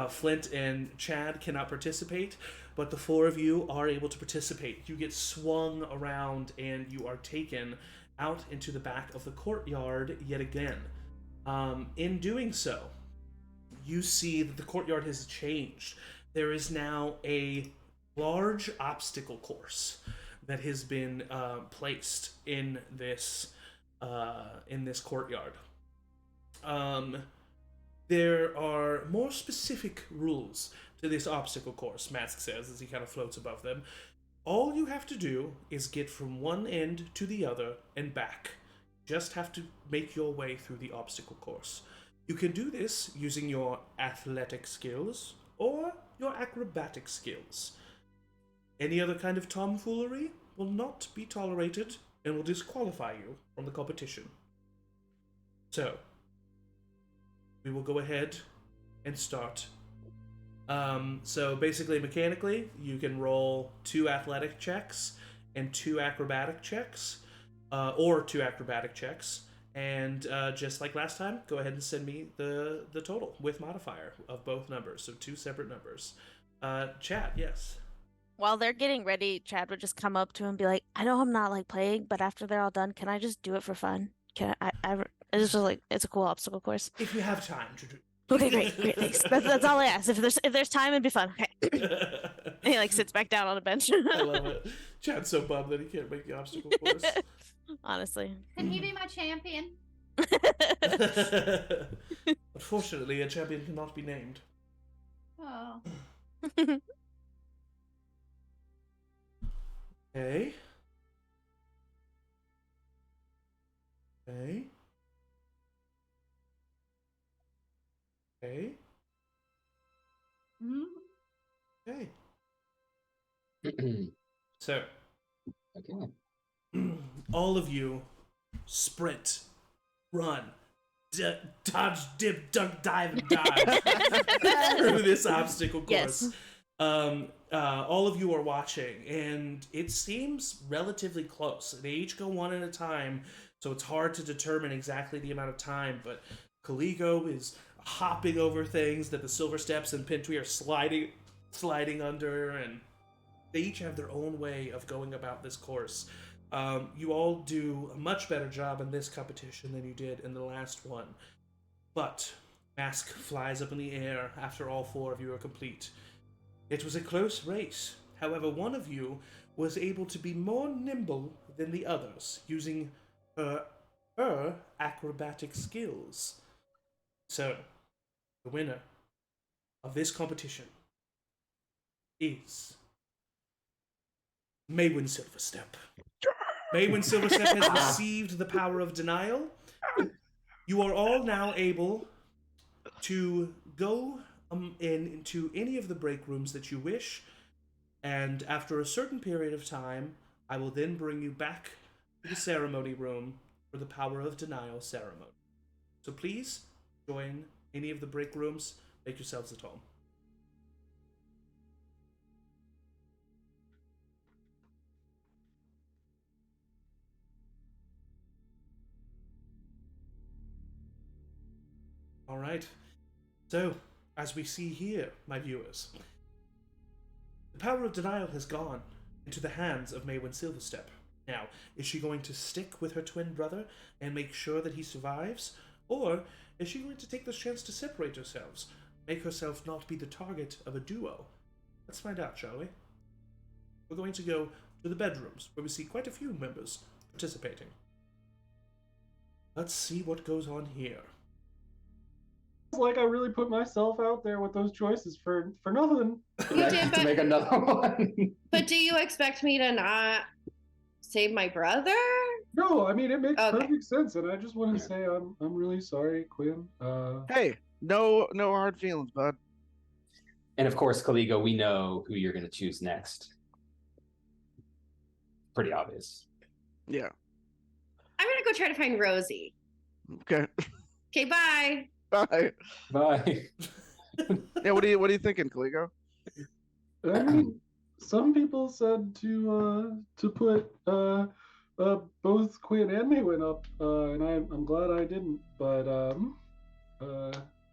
Flint and Chad cannot participate, but the 4 of you are able to participate. You get swung around and you are taken out into the back of the courtyard yet again. In doing so, you see that the courtyard has changed. There is now a large obstacle course that has been placed in this courtyard. There are more specific rules to this obstacle course, Mask says as he kind of floats above them. All you have to do is get from one end to the other and back. Just have to make your way through the obstacle course. You can do this using your athletic skills or your acrobatic skills. Any other kind of tomfoolery will not be tolerated and will disqualify you from the competition. So, we will go ahead and start. So basically, mechanically, you can roll 2 athletic checks and 2 acrobatic checks, or 2 acrobatic checks, and just like last time, go ahead and send me the total with modifier of both numbers, so 2 separate numbers. Chad, yes. While they're getting ready, Chad would just come up to him and be like, I know I'm not like playing, but after they're all done, can I just do it for fun? Can I it's just like, it's a cool obstacle course. If you have time to do. Okay, great, thanks. That's all I ask. If there's time, it'd be fun. Okay. And he like sits back down on a bench. I love it. Chad's so bummed that he can't make the obstacle course. Honestly. Can he be my champion? Unfortunately, a champion cannot be named. Oh. Okay. Okay. Okay. Okay. So, Okay. all of you sprint, run, dodge, dip, dunk, dive, and dive through this obstacle course. Yes. All of you are watching, and it seems relatively close. They each go one at a time, so it's hard to determine exactly the amount of time, but Caligo is hopping over things that the Silver Steps and Pintui are sliding under, and they each have their own way of going about this course. You all do a much better job in this competition than you did in the last one, but Mask flies up in the air after all 4 of you are complete. It was a close race. However, one of you was able to be more nimble than the others, using her acrobatic skills. So, the winner of this competition is Maewyn Silverstep. Maewyn Silverstep has received the power of denial. You are all now able to go into any of the break rooms that you wish, and after a certain period of time, I will then bring you back to the ceremony room for the power of denial ceremony. So please join any of the break rooms. Make yourselves at home. All right. So, as we see here, my viewers, the power of denial has gone into the hands of Maewyn Silverstep. Now, is she going to stick with her twin brother and make sure that he survives? Or is she going to take this chance to separate herself, make herself not be the target of a duo? Let's find out, shall we? We're going to go to the bedrooms, where we see quite a few members participating. Let's see what goes on here. It's like I really put myself out there with those choices for nothing. You did, To but, make another one. but do you expect me to not save my brother? No, I mean it makes Okay. perfect sense, and I just want to say I'm really sorry, Quinn. Hey, no hard feelings, bud. And of course, Caligo, we know who you're going to choose next. Pretty obvious. Yeah. I'm gonna go try to find Rosie. Okay. Okay, bye. Bye. Bye. Yeah. What are you thinking, Caligo? I mean, some people said to put both Quinn and Maewyn up, and I'm glad I didn't. But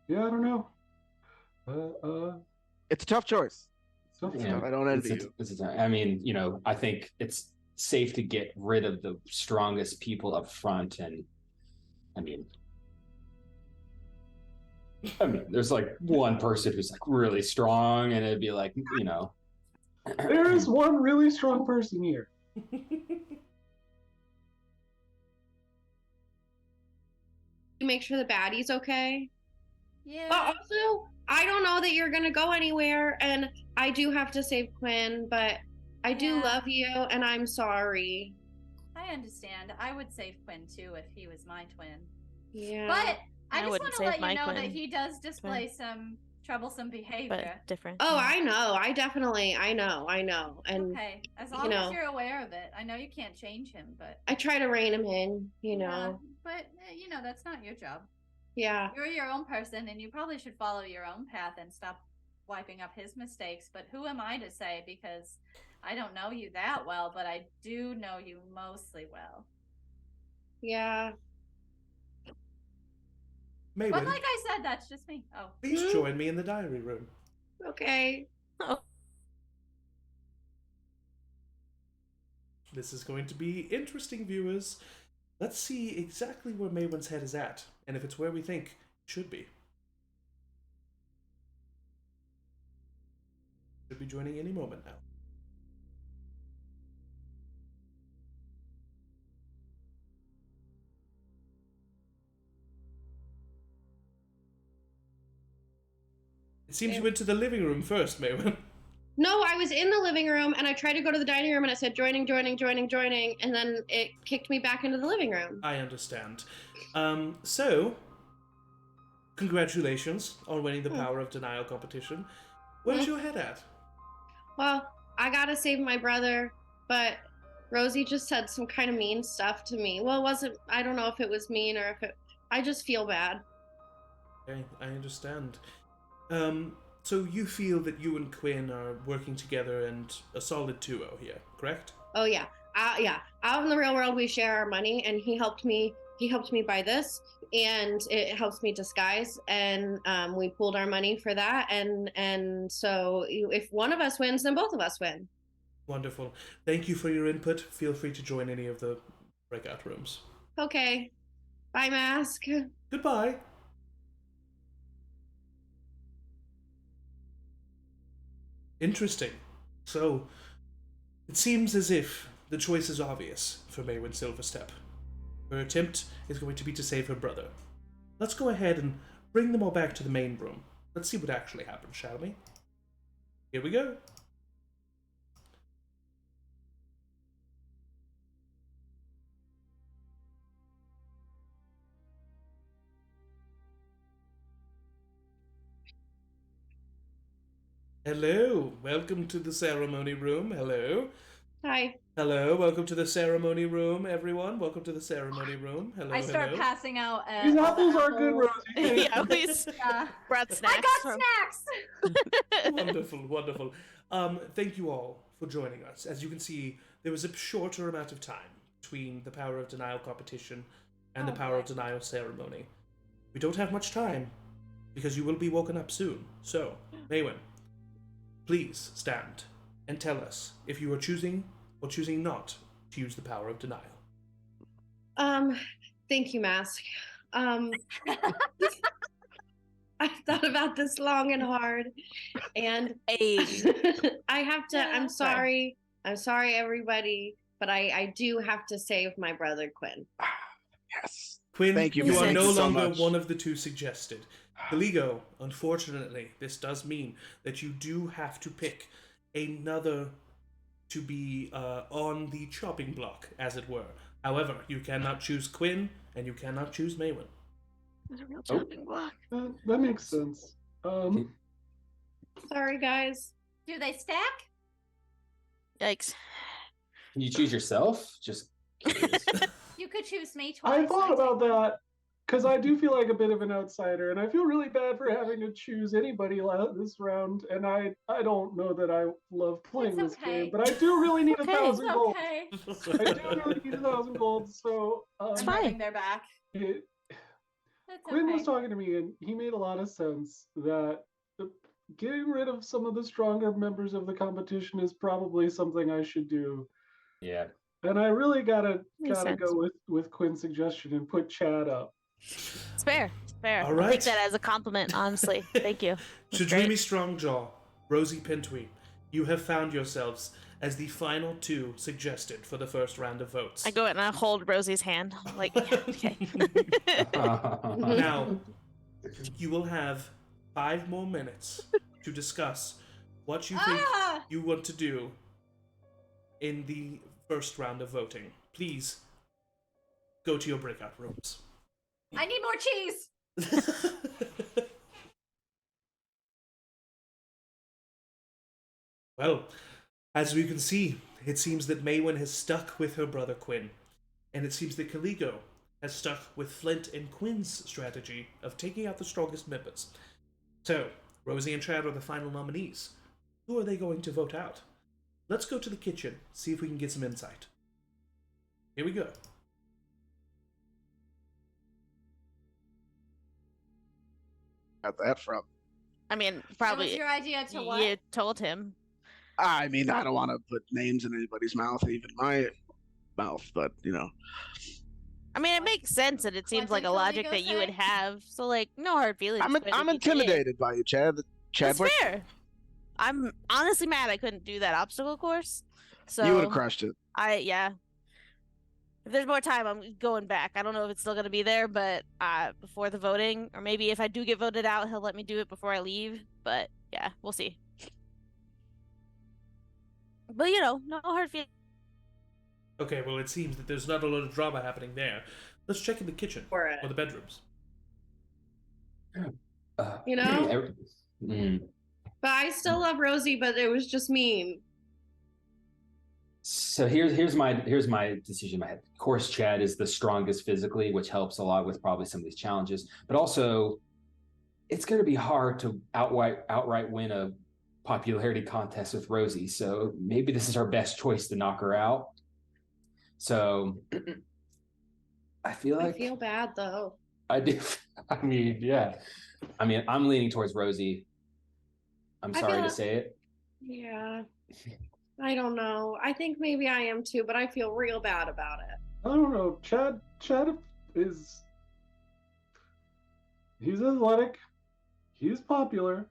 yeah, I don't know. It's a tough choice. Yeah, I don't envy you. I mean, I think it's safe to get rid of the strongest people up front, and I mean, there's like one person who's like really strong, and it'd be like, There is one really strong person here. You make sure the baddie's okay. Yeah. But also, I don't know that you're gonna go anywhere, and I do have to save Quinn, but I do Yeah. love you, and I'm sorry. I understand. I would save Quinn too if he was my twin. Yeah. But I I just wouldn't want to save let my you know that Quinn. he does display some troublesome behavior. But different. Oh, yeah. I know. I know. And Okay, as long as you're aware of it. I know you can't change him, but I try to rein him in, yeah, but that's not your job. Yeah. You're your own person, and you probably should follow your own path and stop wiping up his mistakes. But who am I to say? Because I don't know you that well, but I do know you mostly well. Yeah. Maewyn, But like I said, that's just me. Oh, please join me in the diary room. Okay. Oh, This is going to be interesting, viewers. Let's see exactly where Maewyn's head is at, and if it's where we think it should be. Should be joining any moment now. It seems you went to the living room first, Maewyn. No, I was in the living room, and I tried to go to the dining room, and it said joining, and then it kicked me back into the living room. I understand. So, congratulations on winning the Power of Denial competition. Where's your head at? Well, I gotta save my brother, but Rosie just said some kind of mean stuff to me. Well, it wasn't, I don't know if it was mean or if I just feel bad. Okay, I understand. So you feel that you and Quinn are working together and a solid duo here, correct? Oh yeah. Yeah. Out in the real world, we share our money, and he helped me buy this, and it helps me disguise, and we pooled our money for that, and so if one of us wins, then both of us win. Wonderful. Thank you for your input. Feel free to join any of the breakout rooms. Okay. Bye, Mask. Goodbye. Interesting. So, it seems as if the choice is obvious for Maewyn Silverstep. Her attempt is going to be to save her brother. Let's go ahead and bring them all back to the main room. Let's see what actually happens, shall we? Here we go. Hello, welcome to the ceremony room. Hello. Hi. Hello, welcome to the ceremony room, everyone. Welcome to the ceremony room. Hello, I start hello. passing out. These all the apples are good, apples. Rosie. yeah, please. Yeah. Brought snacks. I got from- snacks. Wonderful, wonderful. Thank you all for joining us. As you can see, there was a shorter amount of time between the Power of Denial competition and the Power of Denial ceremony. We don't have much time, because you will be woken up soon. So, Maewyn, please stand and tell us if you are choosing or choosing not to use the Power of Denial. Thank you, Mask. I've thought about this long and hard, and Hey. I have to. I'm sorry. I'm sorry, everybody, but I do have to save my brother Quinn. Yes. Quinn, Thank you. you are Thank no you so longer much. one of the two suggested. Caligo, unfortunately, this does mean that you do have to pick another to be on the chopping block, as it were. However, you cannot choose Cuinn, and you cannot choose Maewyn. There's a real chopping block. That makes sense. Sorry, guys. Do they stack? Yikes. Can you choose yourself? Just curious. You could choose me twice. I thought about that because I do feel like a bit of an outsider, and I feel really bad for having to choose anybody this round. And I don't know that I love playing It's this okay. game, but I do really need It's 1,000 gold. okay. I do really need 1,000 gold. So It's I'm fine. having their back. it, That's Quinn was okay. talking to me, and he made a lot of sense that getting rid of some of the stronger members of the competition is probably something I should do. Yeah. And I really gotta Makes sense. go with Quinn's suggestion and put Chad up. It's fair. It's fair. All I'll right. take that as a compliment, honestly. Thank you. That's Shadrimi great. Strongjaw, Rosie Pentwee, you have found yourselves as the final two suggested for the first round of votes. I go and I hold Rosie's hand. Like, yeah, okay. Now, you will have 5 more minutes to discuss what you think Ah! you want to do in the first round of voting. Please go to your breakout rooms. I need more cheese. Well, as we can see, it seems that Maewyn has stuck with her brother Cuinn, and it seems that Caligo has stuck with Flint and Quinn's strategy of taking out the strongest members. So, Rosie and Chad are the final nominees. Who are they going to vote out? Let's go to the kitchen, see if we can get some insight. Here we go. Got that from. I mean, That was probably your idea to what? you told him. I mean, I don't want to put names in anybody's mouth, even my mouth, but you know. I mean, it makes sense, and it seems What like did a logic Caligo that you would say? have. So, like, no hard feelings. I'm but if I'm you did, intimidated by you, Chad. That's Chadwick. fair. I'm honestly mad I couldn't do that obstacle course. So You would have crushed it. yeah. If there's more time, I'm going back. I don't know if it's still gonna be there, but before the voting, or maybe if I do get voted out, he'll let me do it before I leave. But yeah, we'll see. But you know, no hard feelings. Okay, well, it seems that there's not a lot of drama happening there. Let's check in the kitchen For it. or the bedrooms. You know? Mm. But I still love Rosie, but it was just mean. So here's my decision in my head. Of course, Chad is the strongest physically, which helps a lot with probably some of these challenges. But also, it's going to be hard to outright win a popularity contest with Rosie. So maybe this is our best choice to knock her out. So I feel like I feel bad though. I do. I mean, yeah. I mean, I'm leaning towards Rosie. I'm I sorry feel- to say it. Yeah. I don't know. I think maybe I am too, but I feel real bad about it. I don't know. Chad is he's athletic. He's popular.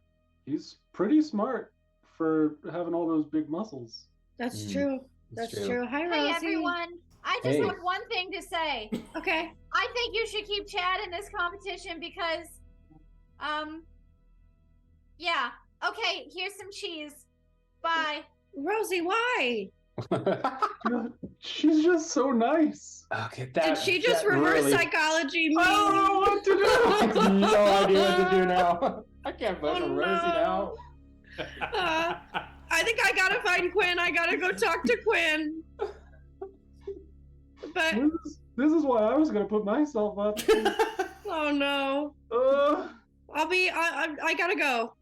He's pretty smart for having all those big muscles. That's Mm, true. that's That's true. true. Hi, Rosie. Hey everyone! I just Hey. have one thing to say. Okay. I think you should keep Chad in this competition because, yeah. Okay, here's some cheese. Bye. Rosie, why? She's just so nice. Okay, Did she just that reverse really- psychology me? I don't know what to do. I have no idea what to do now. I can't vote Oh, for Rosie now. I think I gotta find Cuinn. I gotta go talk to Cuinn. But This is why I was gonna put myself up. oh no, I gotta go.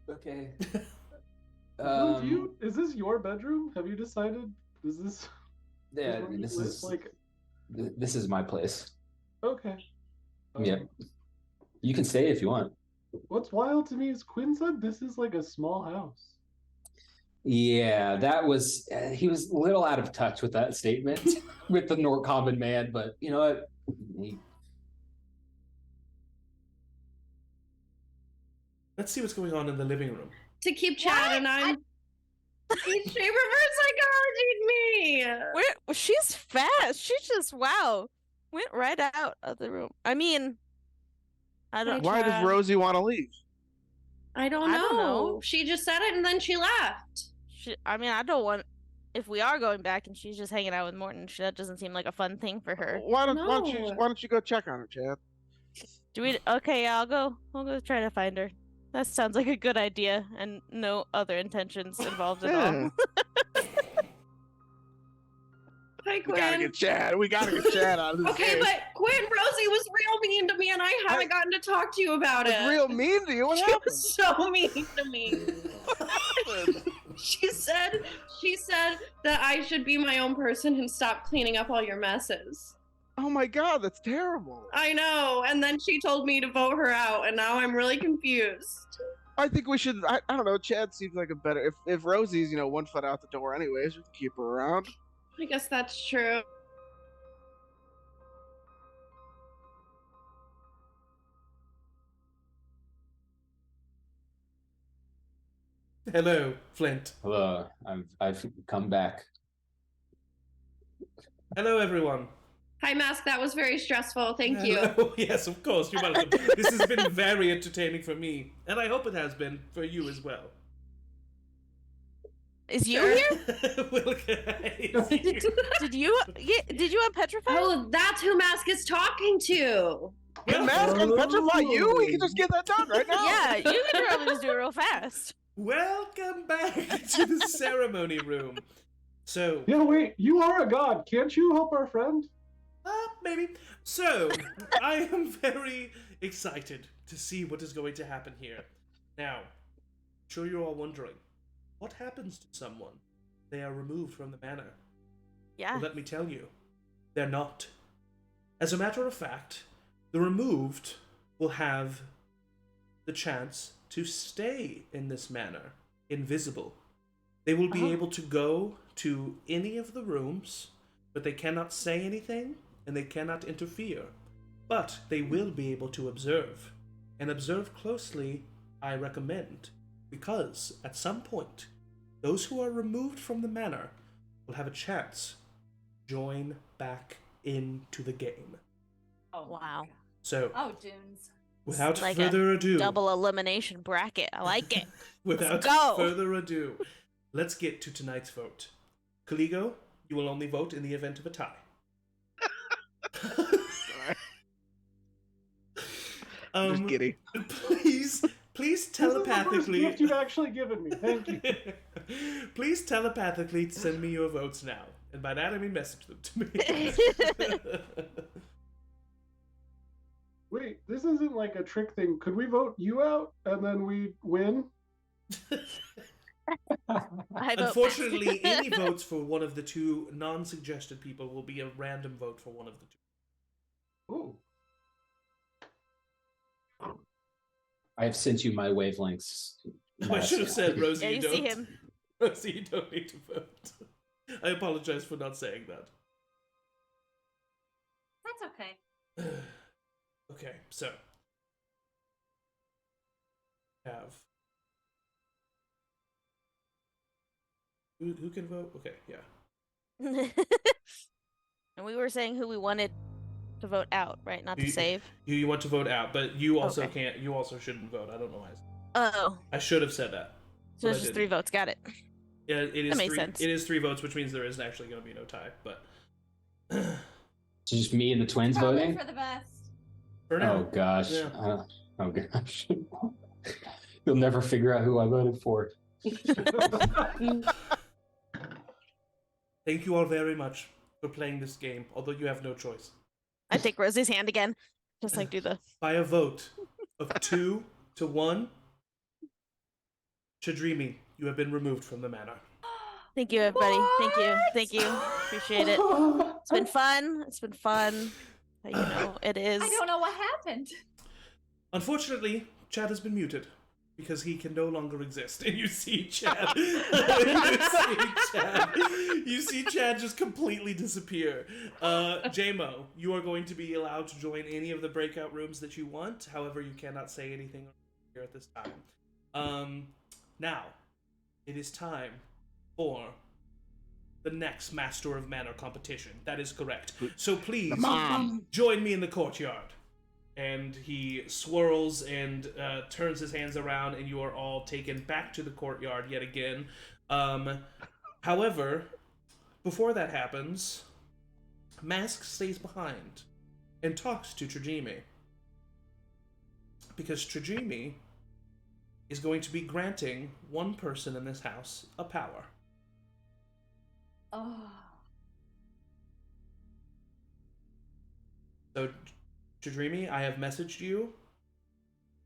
Okay. Is this your bedroom? Have you decided? Is this? Yeah, where you this live? is like. this is my place. Okay. Yeah. You can stay if you want. What's wild to me is Cuinn said this is like a small house. Yeah, that was he was a little out of touch with that statement with the Nort common man, but you know what? Let's see what's going on in the living room. To keep Chad and I'm. She reverse psychologied me. She's fast. She just went right out of the room. I mean, I don't. Why does Rosie want to leave? I don't know. I don't know. She just said it and then she left. I mean, I don't want. if we are going back and she's just hanging out with Morton, that doesn't seem like a fun thing for her. Why don't No. you go check on her, Chad? Do we? Okay, yeah, I'll go try to find her. That sounds like a good idea, and no other intentions involved at all. Hi, We gotta Quinn. get Chad. We gotta get Chad out of this Okay, game. but Quinn, Rosie was real mean to me, and I haven't gotten to talk to you about it. It's real mean to you. What She happened? was so mean to me. What happened? She said that I should be my own person and stop cleaning up all your messes. Oh my god, that's terrible. I know, and then she told me to vote her out, and now I'm really confused. I think we should. I don't know. Chad seems like a better. If Rosie's 1 foot out the door, anyways, we can keep her around. I guess that's true. Hello, Flint. Hello, I've come back. Hello, everyone. Hi, Mask. That was very stressful. Thank you. Hello. Yes, of course. You're welcome. This has been very entertaining for me, and I hope it has been for you as well. Is you Sure. here? Well, Did you unpetrify? Oh, that's who Mask is talking to. Can Mask unpetrify you? We can just get that done right now. Yeah, you can probably just do it real fast. Welcome back to the ceremony room. So, Yeah, wait, you are a god. Can't you help our friend? maybe. So, I am very excited to see what is going to happen here. Now, I'm sure you're all wondering, what happens to someone? They are removed from the manor. Yeah. Well, let me tell you, they're not. As a matter of fact, the removed will have the chance to stay in this manor, invisible. They will be able to go to any of the rooms, but they cannot say anything and they cannot interfere. But they will be able to observe. And observe closely, I recommend, because at some point, those who are removed from the manor will have a chance to join back into the game. Oh, Wow. So, Oh, Dunes. without Like further ado, Double elimination bracket. I like it. without go. further ado, let's get to tonight's vote. Kaligo, you will only vote in the event of a tie. Just giddy. Please This telepathically. is the first gift you've actually given me. Thank you. Please telepathically send me your votes now, and by that I mean message them to me. Wait, this isn't like a trick thing. Could we vote you out and then we win? I vote Unfortunately, any votes for one of the two non-suggested people will be a random vote for one of the two. Ooh. I have sent you my wavelengths. I should have said, Rosie, Yeah, you you don't. see him. Rosie, you don't need to vote. I apologize for not saying that. That's okay. Okay, so have who can vote? Okay, yeah. And we were saying who we wanted to vote out, right? Not to You- save. You want to vote out, but you also Okay. can't. You also shouldn't vote. I don't know why. Oh, I should have said that. so but it's I just didn't. 3 votes. Got it. Yeah, it is. That makes three, sense. It is 3 votes, which means there isn't actually going to be no tie. But It's just me and the twins Probably voting. for the best. for now, Oh gosh. Yeah. Oh gosh. You'll never figure out who I voted for. thank you all very much for playing this game. Although you have no choice. I take Rosie's hand again. Just like do the. By a vote of 2 to 1, Chadrimi, you have been removed from the manor. Thank you, everybody. Thank you. Thank you. Appreciate it. It's been fun. It's been fun. You know, it is. I don't know what happened. Unfortunately, Chad has been muted because he can no longer exist. And you see Chad. You see Chad just completely disappear. JMO, you are going to be allowed to join any of the breakout rooms that you want. However, you cannot say anything here at this time. Now, it is time for the next Master of Manor competition. That is correct. So please, join me in the courtyard. And he swirls and turns his hands around, and you are all taken back to the courtyard yet again. However, before that happens, Mask stays behind and talks to Trajimi. Because Trajimi is going to be granting one person in this house a power. Oh. So, Trajimi, I have messaged you.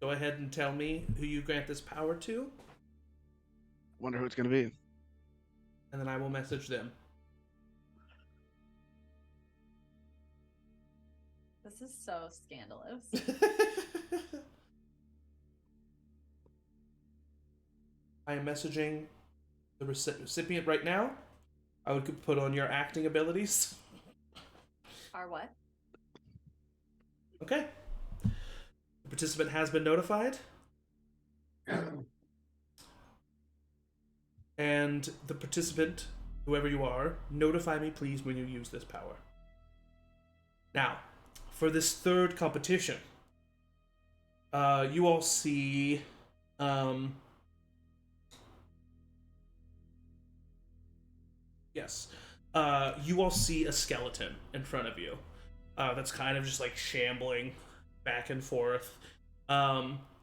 Go ahead and tell me who you grant this power to, Wonder who it's gonna be. and then I will message them. This is so scandalous. I am messaging the recipient right now. I would put on your acting abilities. Are what? Okay. The participant has been notified. And the participant, whoever you are, notify me please when you use this power. Now, for this third competition, you all see you all see a skeleton in front of you that's kind of just like shambling back and forth.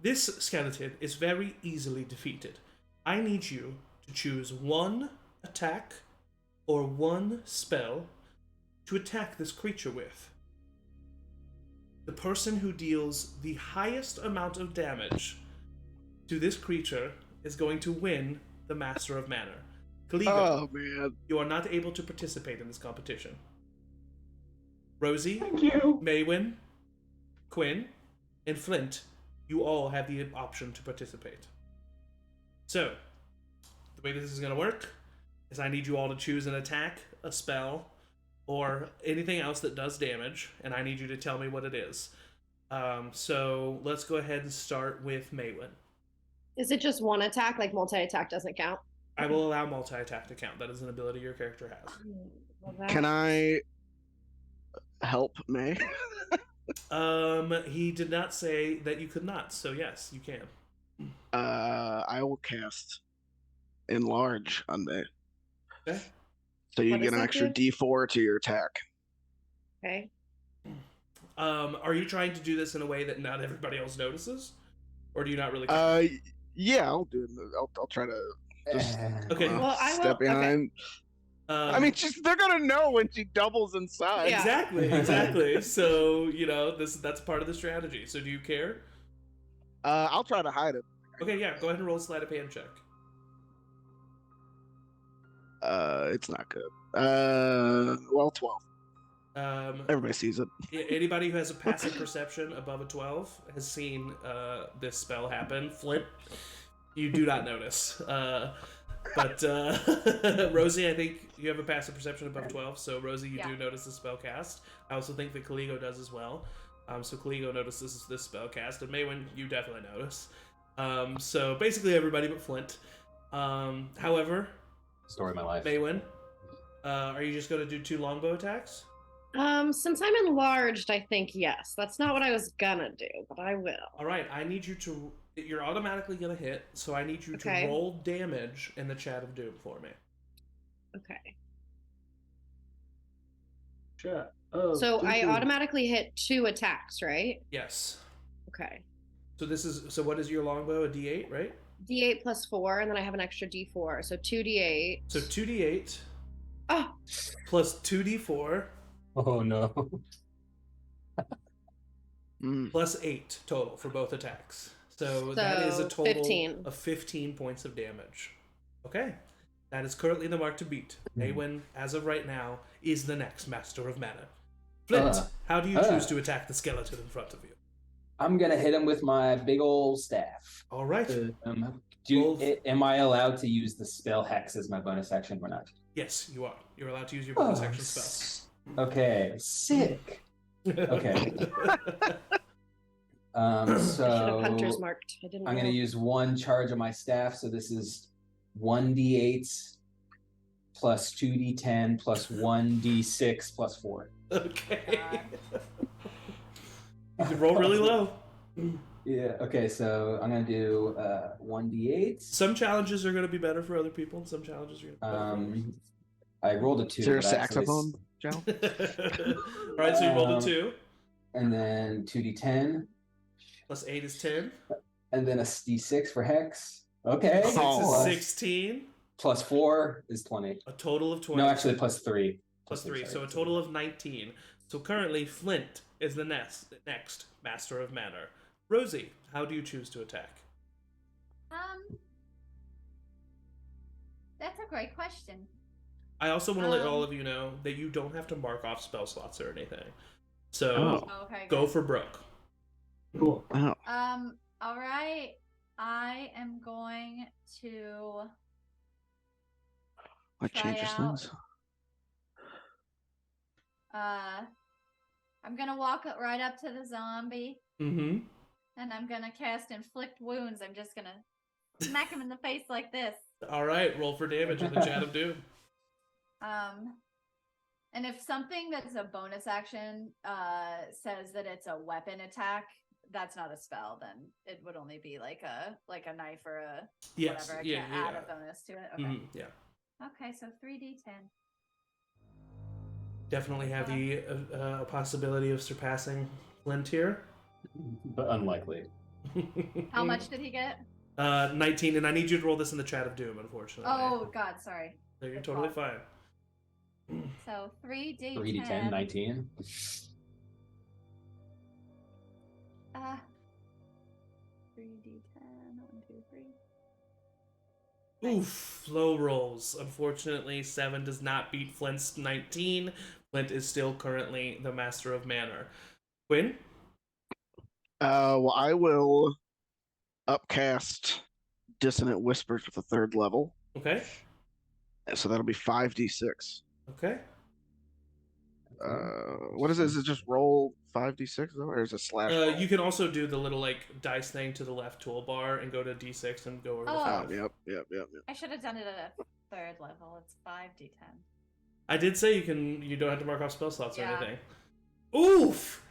This skeleton is very easily defeated. I need you to choose one attack or one spell to attack this creature with. The person who deals the highest amount of damage to this creature is going to win the Master of Manor. Kaligo, Oh man. you are not able to participate in this competition. Rosie, Thank you. Maewyn, Cuinn, and Flint, you all have the option to participate. So, the way this is going to work is I need you all to choose an attack, a spell, or anything else that does damage, and I need you to tell me what it is. So, let's go ahead and start with Maewyn. Is it just one attack? Like multi-attack doesn't count? I will allow multi-attack to count. That is an ability your character has. Well, Can I help May? He did not say that you could not, so yes, you can. I will cast Enlarge on May. Okay. So you What get does an that extra do? D4 to your attack. Okay. Are you trying to do this in a way that not everybody else notices? Or do you not really care? Yeah, I'll do it. I'll try to just Okay. Well, I will. step Okay. behind. I mean, they're gonna know when she doubles in size. Yeah. Exactly. So, you know, that's part of the strategy. So do you care? I'll try to hide it. Okay, yeah, go ahead and roll a sleight of hand check. It's not good. Well, 12. Everybody sees it. Anybody who has a passive perception above a 12 has seen this spell happen. Flint, you do not notice. But Rosie, I think you have a passive perception above 12, so Rosie, you do notice the spell cast. I also think that Kaligo does as well. So Kaligo notices this spell cast, and Maewyn, you definitely notice. So basically everybody but Flint. However, Story of my life. Maewyn, are you just going to do 2 longbow attacks? Since I'm enlarged, I think yes. That's not what I was gonna do, but I will. All right, I need you to... You're automatically going to hit, so I need you to roll damage in the chat of doom for me. Okay. Chat. So I automatically hit 2 attacks, right? Yes. Okay. So what is your longbow? A D8, right? D8 plus 4, and then I have an extra D4, so 2D8. So 2D8 Oh, plus 2D4 Oh no. plus 8 total for both attacks. So that is a total 15. of 15 points of damage. Okay. That is currently the mark to beat. Maewyn, as of right now, is the next Master of Manor. Flint, how do you choose to attack the skeleton in front of you? I'm gonna hit him with my big old staff. All right. Am I allowed to use the spell Hex as my bonus action or not? Yes, you are. You're allowed to use your bonus action spell. Okay, sick. Okay. should So have hunters marked. I didn't. I'm know. gonna use 1 charge of my staff. So this is 1d8 plus 2d10 plus 1d6 plus 4. Okay. You can roll really low. Yeah. Okay. So I'm gonna do 1d8. Some challenges are going to be better for other people, and some challenges are going to be better for others. I rolled a 2. Is there a but actually saxophone, Joe? All right, so you rolled a 2. And then 2d10. Plus 8 is 10. And then a d6 for Hex. Okay. 6 Oh. is 16. Plus 4 is 20. A total of 20. No, actually, plus 3. Plus 3, so a total of 19. So currently, Flint is the next Master of Manor. Rosie, how do you choose to attack? That's a great question. I also want to let all of you know that you don't have to mark off spell slots or anything. So Okay, go good. for broke. Cool. Oh. All right. I am going to What try changes out- things? I'm gonna walk right up to the zombie, Mm-hmm. and I'm gonna cast Inflict Wounds. I'm just gonna smack him in the face like this. All right, roll for damage with the Chat of Doom. And if something that's a bonus action says that it's a weapon attack, that's not a spell. Then it would only be like a knife or a Yes, whatever. I yeah, can't yeah. add a bonus to it. Okay. Yeah. Okay, so 3d10. Definitely have the possibility of surpassing Flint here. But unlikely. How much did he get? 19, and I need you to roll this in the Chat of Doom, unfortunately. Oh God, sorry. So you're good totally call. fine. So 3d10. 3d10, 19. 3d10. 1, 2, 3. Oof, low rolls. Unfortunately, 7 does not beat Flint's 19. Flint is still currently the Master of Manor. Cuinn? Well, I will upcast Dissonant Whispers with a 3rd level. Okay. So that'll be 5d6. Okay. What is it? Is it just roll 5d6 though, or is it slash? roll? You can also do the little dice thing to the left toolbar and go to D6 and go over to Oh. 5. Yep. I should have done it at a 3rd level. It's 5d10. I did say you don't have to mark off spell slots or Yeah. anything. Oof!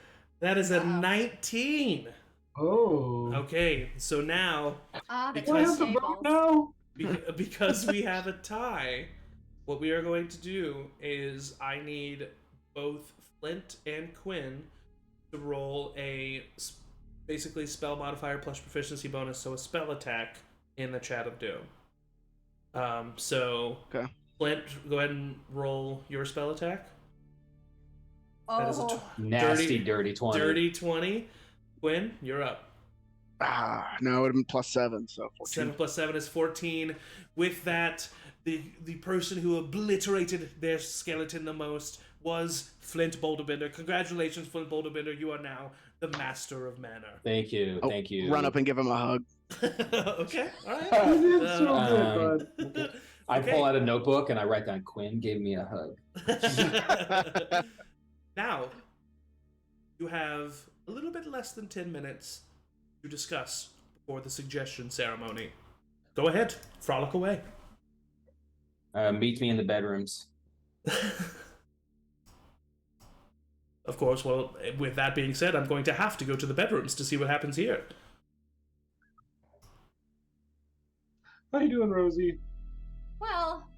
That is a Wow. 19. Oh. Okay, so now Ah, the Do I have to tables. vote now? because we have a tie, what we are going to do is I need both Flint and Cuinn to roll basically spell modifier plus proficiency bonus, so a spell attack in the Chat of Doom. So Okay. Flint, go ahead and roll your spell attack. That is a Oh, Nasty, dirty 20. dirty 20. Cuinn, you're up. No, it would have been plus 7, so 14. 7 plus 7 is 14. With that, the person who obliterated their skeleton the most was Flint Boulderbender. Congratulations, Flint Boulderbender. You are now the Master of Manor. Thank you, Oh, thank you. Run up and give him a hug. Okay, all You right. did so good, bud. Okay. I pull out a notebook and I write down Cuinn gave me a hug. Now, you have a little bit less than 10 minutes to discuss before the suggestion ceremony. Go ahead, frolic away. Meet me in the bedrooms. Of course, well, with that being said, I'm going to have to go to the bedrooms to see what happens here. How you doing, Rosie? well,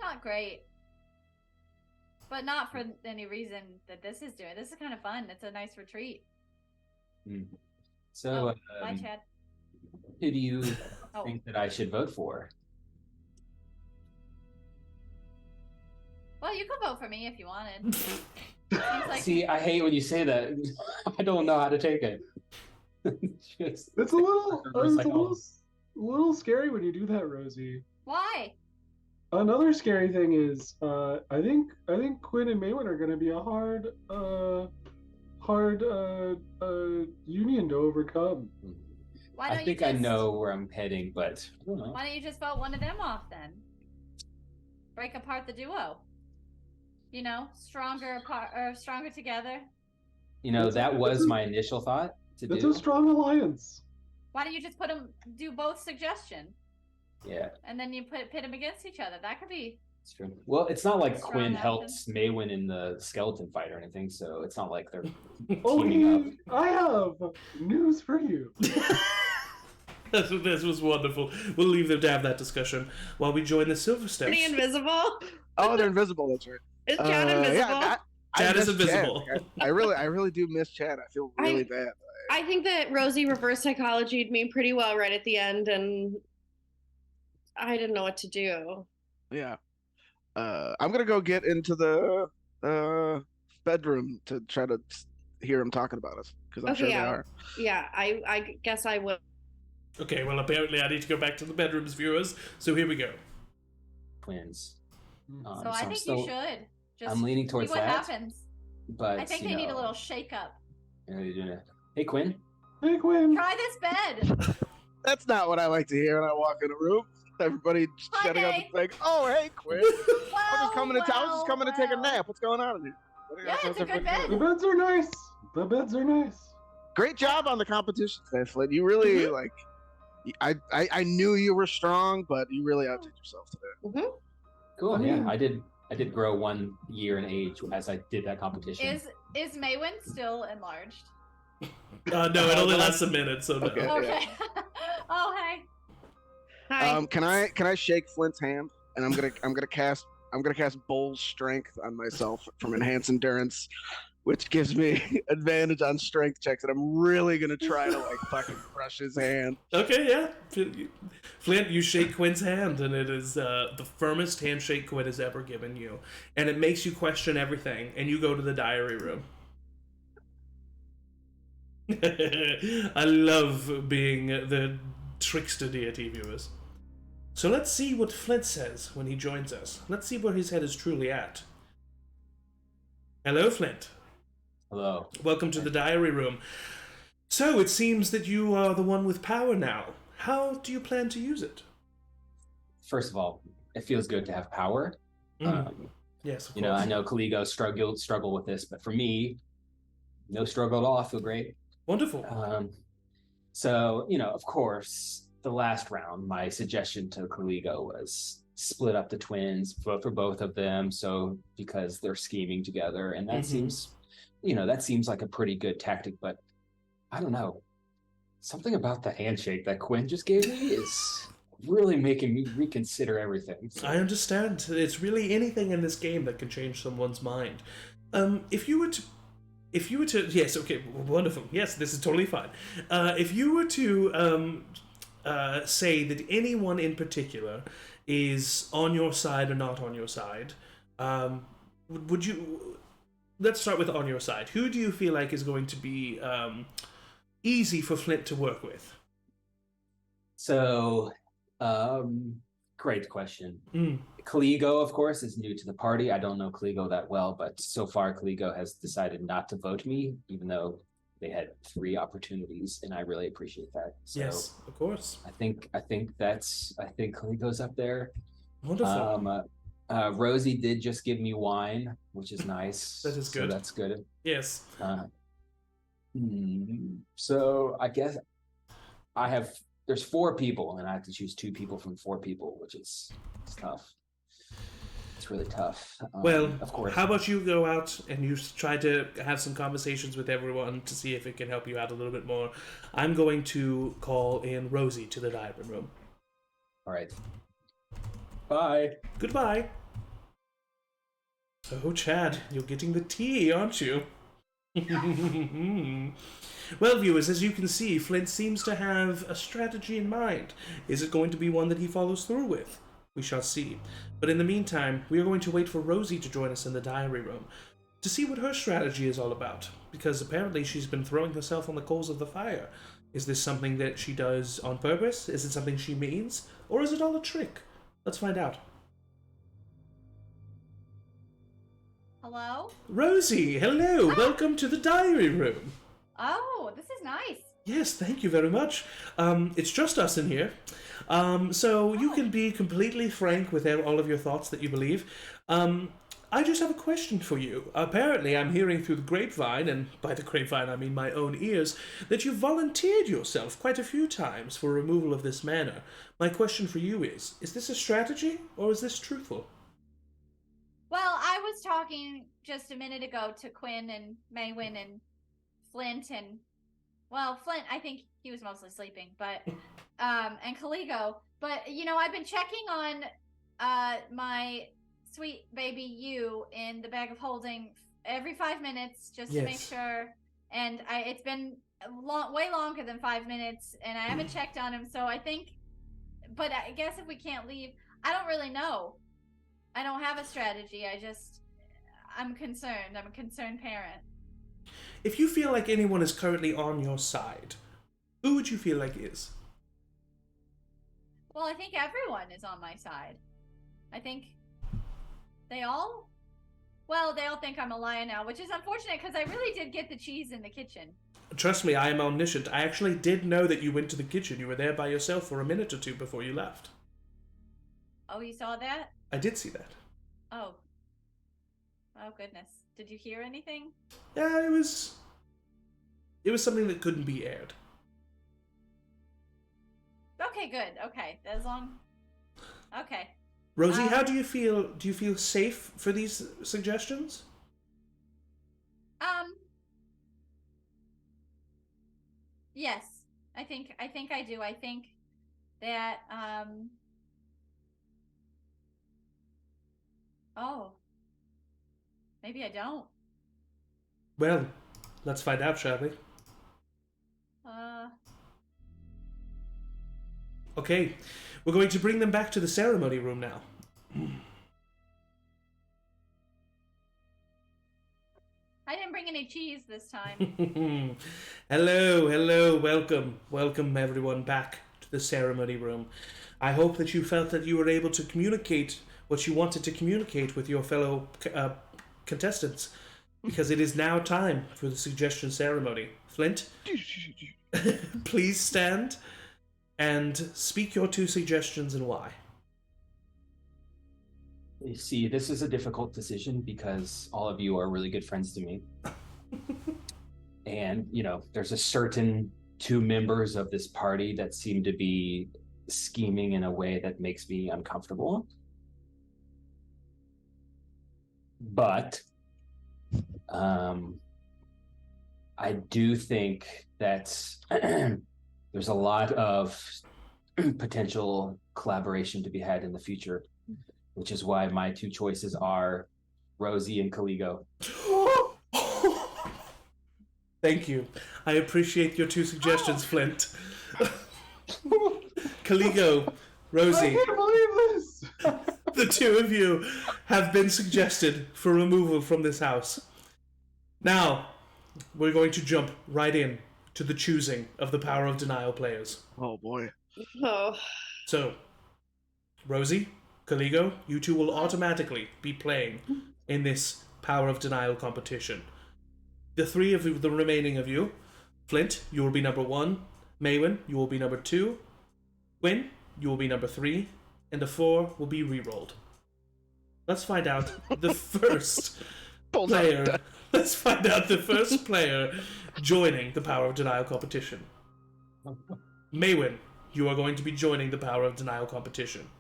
not great. But not for any reason that this is doing. This is kind of fun. It's a nice retreat. So, Bye, Chad. who do you Oh. think that I should vote for? Well, you could vote for me if you wanted. Seems like See, I hate when you say that. I don't know how to take it. Just- It's a little, It's like, little scary when you do that, Rosie. why? Another scary thing is, I think Cuinn and Maewyn are going to be a hard union to overcome. Why I don't think you I just, know where I'm heading, but I don't know. Why don't you just vote one of them off then? Break apart the duo. You know, stronger apart or stronger together. You know, that was my initial thought to It's do. a strong alliance. Why don't you just do both suggestion, Yeah, and then you pit them against each other? That could be. it's true. Well, it's not like Strong Cuinn action. helped Maewyn in the skeleton fight or anything, so it's not like they're Oh, teaming up. I have news for you. This was wonderful. We'll leave them to have that discussion while we join the Silver Steps. Is he invisible? Oh, they're invisible. That's right. Is Chad invisible? Yeah, Chad is miss invisible. Chad. I really do miss Chad. I feel really bad. I think that Rosie reverse psychologied me pretty well right at the end, and I didn't know what to do. Yeah. I'm gonna go get into the bedroom to try to hear them talking about us because I'm sure they are. Yeah, I guess I will. Okay, well, apparently I need to go back to the bedrooms, viewers. So here we go. Twins. So I think you should. Just I'm leaning towards see what that. happens. But I think they need a little shake up. Hey, Cuinn. Hey, Cuinn. Try this bed. That's not what I like to hear when I walk in a room. Everybody shutting up and saying, "Oh, hey, Cuinn. I'm just coming to town. I was just coming to take a nap. What's going on in here?" Yeah, it's a good bed. The beds are nice. The beds are nice. Great job on the competition today, Flint. You really like. I knew you were strong, but you really outdid yourself today. Cool. I mean- I did grow 1 year in age as I did that competition. Is Maewyn still enlarged? No, it only lasts a minute, so no. Okay. Okay. Oh, hey. Hi. Can I shake Flint's hand? And I'm gonna cast Bull's Strength on myself from Enhance Endurance, which gives me advantage on strength checks, and I'm really gonna try to like fucking crush his hand. Okay, yeah. Flint, you shake Quinn's hand, and it is the firmest handshake Quinn has ever given you. And it makes you question everything, and you go to the diary room. I love being the trickster deity, viewers. So let's see what Flint says when he joins us. Let's see where his head is truly at. Hello, Flint. Hello. Welcome to the diary room. So it seems that you are the one with power now. How do you plan to use it? First of all, it feels good to have power. Yes, of You know, course. I know Kaligo struggle with this, but for me, no struggle at all. I feel great. Wonderful. So, you know, of course, the last round, my suggestion to Kaligo was split up the twins, vote for both of them. So because they're scheming together, and that seems like a pretty good tactic. But I don't know, something about the handshake that Cuinn just gave me is really making me reconsider everything. So. I understand. It's really anything in this game that can change someone's mind. If you were to, yes, okay, wonderful. Yes, this is totally fine. If you were to say that anyone in particular is on your side or not on your side, would you? Let's start with on your side. Who do you feel like is going to be easy for Flint to work with? So, great question. Kaligo, of course, is new to the party. I don't know Kaligo that well, but so far Kaligo has decided not to vote me, even though they had 3 opportunities, and I really appreciate that. So Yes, of course. I think Kaligo's up there. Wonderful. Rosie did just give me wine, which is nice. That is So good. that's good. Yes. So I guess there's 4 people, and I have to choose 2 people from 4 people, which is tough. It's really tough. Well, of course. how about you go out and you try to have some conversations with everyone to see if it can help you out a little bit more. I'm going to call in Rosie to the diary room. All right. Bye. Goodbye. Oh, Chad, you're getting the tea, aren't you? Well, viewers, as you can see, Flint seems to have a strategy in mind. Is it going to be one that he follows through with? We shall see. But in the meantime, we are going to wait for Rosie to join us in the diary room to see what her strategy is all about, because apparently she's been throwing herself on the coals of the fire. Is this something that she does on purpose? Is it something she means? Or is it all a trick? Let's find out. Hello? Rosie, hello! Welcome to the diary room. Oh, this is nice. Yes, thank you very much. It's just us in here. So you can be completely frank with all of your thoughts that you believe. I just have a question for you. Apparently, I'm hearing through the grapevine, and by the grapevine I mean my own ears, that you volunteered yourself quite a few times for removal of this manor. My question for you is this a strategy, or is this truthful? Well, I was talking just a minute ago to Cuinn and Maewyn and Flint, and well, Flint, I think he was mostly sleeping, but and Caligo. But I've been checking on my sweet baby you in the bag of holding every 5 minutes just to make sure. And it's been way longer than 5 minutes, and I haven't checked on him. So I think, but I guess if we can't leave, I don't really know. I don't have a strategy. I'm concerned. I'm a concerned parent. If you feel like anyone is currently on your side, who would you feel like is? Well, I think everyone is on my side. I think they all think I'm a liar now, which is unfortunate because I really did get the cheese in the kitchen. Trust me, I am omniscient. I actually did know that you went to the kitchen. You were there by yourself for a minute or two before you left. Oh, you saw that? I did see that. Oh. Oh, goodness. Did you hear anything? Yeah, it was something that couldn't be aired. Okay, good. Okay. As long... Okay. Rosie, how do you feel? Do you feel safe for these suggestions? Yes. I think I do. I think that, oh. Maybe I don't. Well, let's find out, shall we? Okay, we're going to bring them back to the ceremony room now. I didn't bring any cheese this time. Hello, welcome everyone back to the ceremony room. I hope that you felt that you were able to communicate what you wanted to communicate with your fellow contestants, because it is now time for the suggestion ceremony. Flint, please stand and speak your 2 suggestions and why. You see, this is a difficult decision because all of you are really good friends to me. And, there's a certain 2 members of this party that seem to be scheming in a way that makes me uncomfortable. But I do think that there's a lot of potential collaboration to be had in the future, which is why my 2 choices are Rosie and Caligo. Thank you. I appreciate your 2 suggestions, Flint. Caligo, Rosie. I can't believe this! The 2 of you have been suggested for removal from this house. Now, we're going to jump right in to the choosing of the Power of Denial players. Oh boy. Oh. So, Rosie, Caligo, you 2 will automatically be playing in this Power of Denial competition. The 3 of the remaining of you, Flint, you will be number 1. Maewyn, you will be number 2. Cuinn, you will be number 3. And the 4 will be re-rolled. Let's find out the first player. Let's find out the first player joining the Power of Denial competition. Maewyn, you are going to be joining the Power of Denial competition.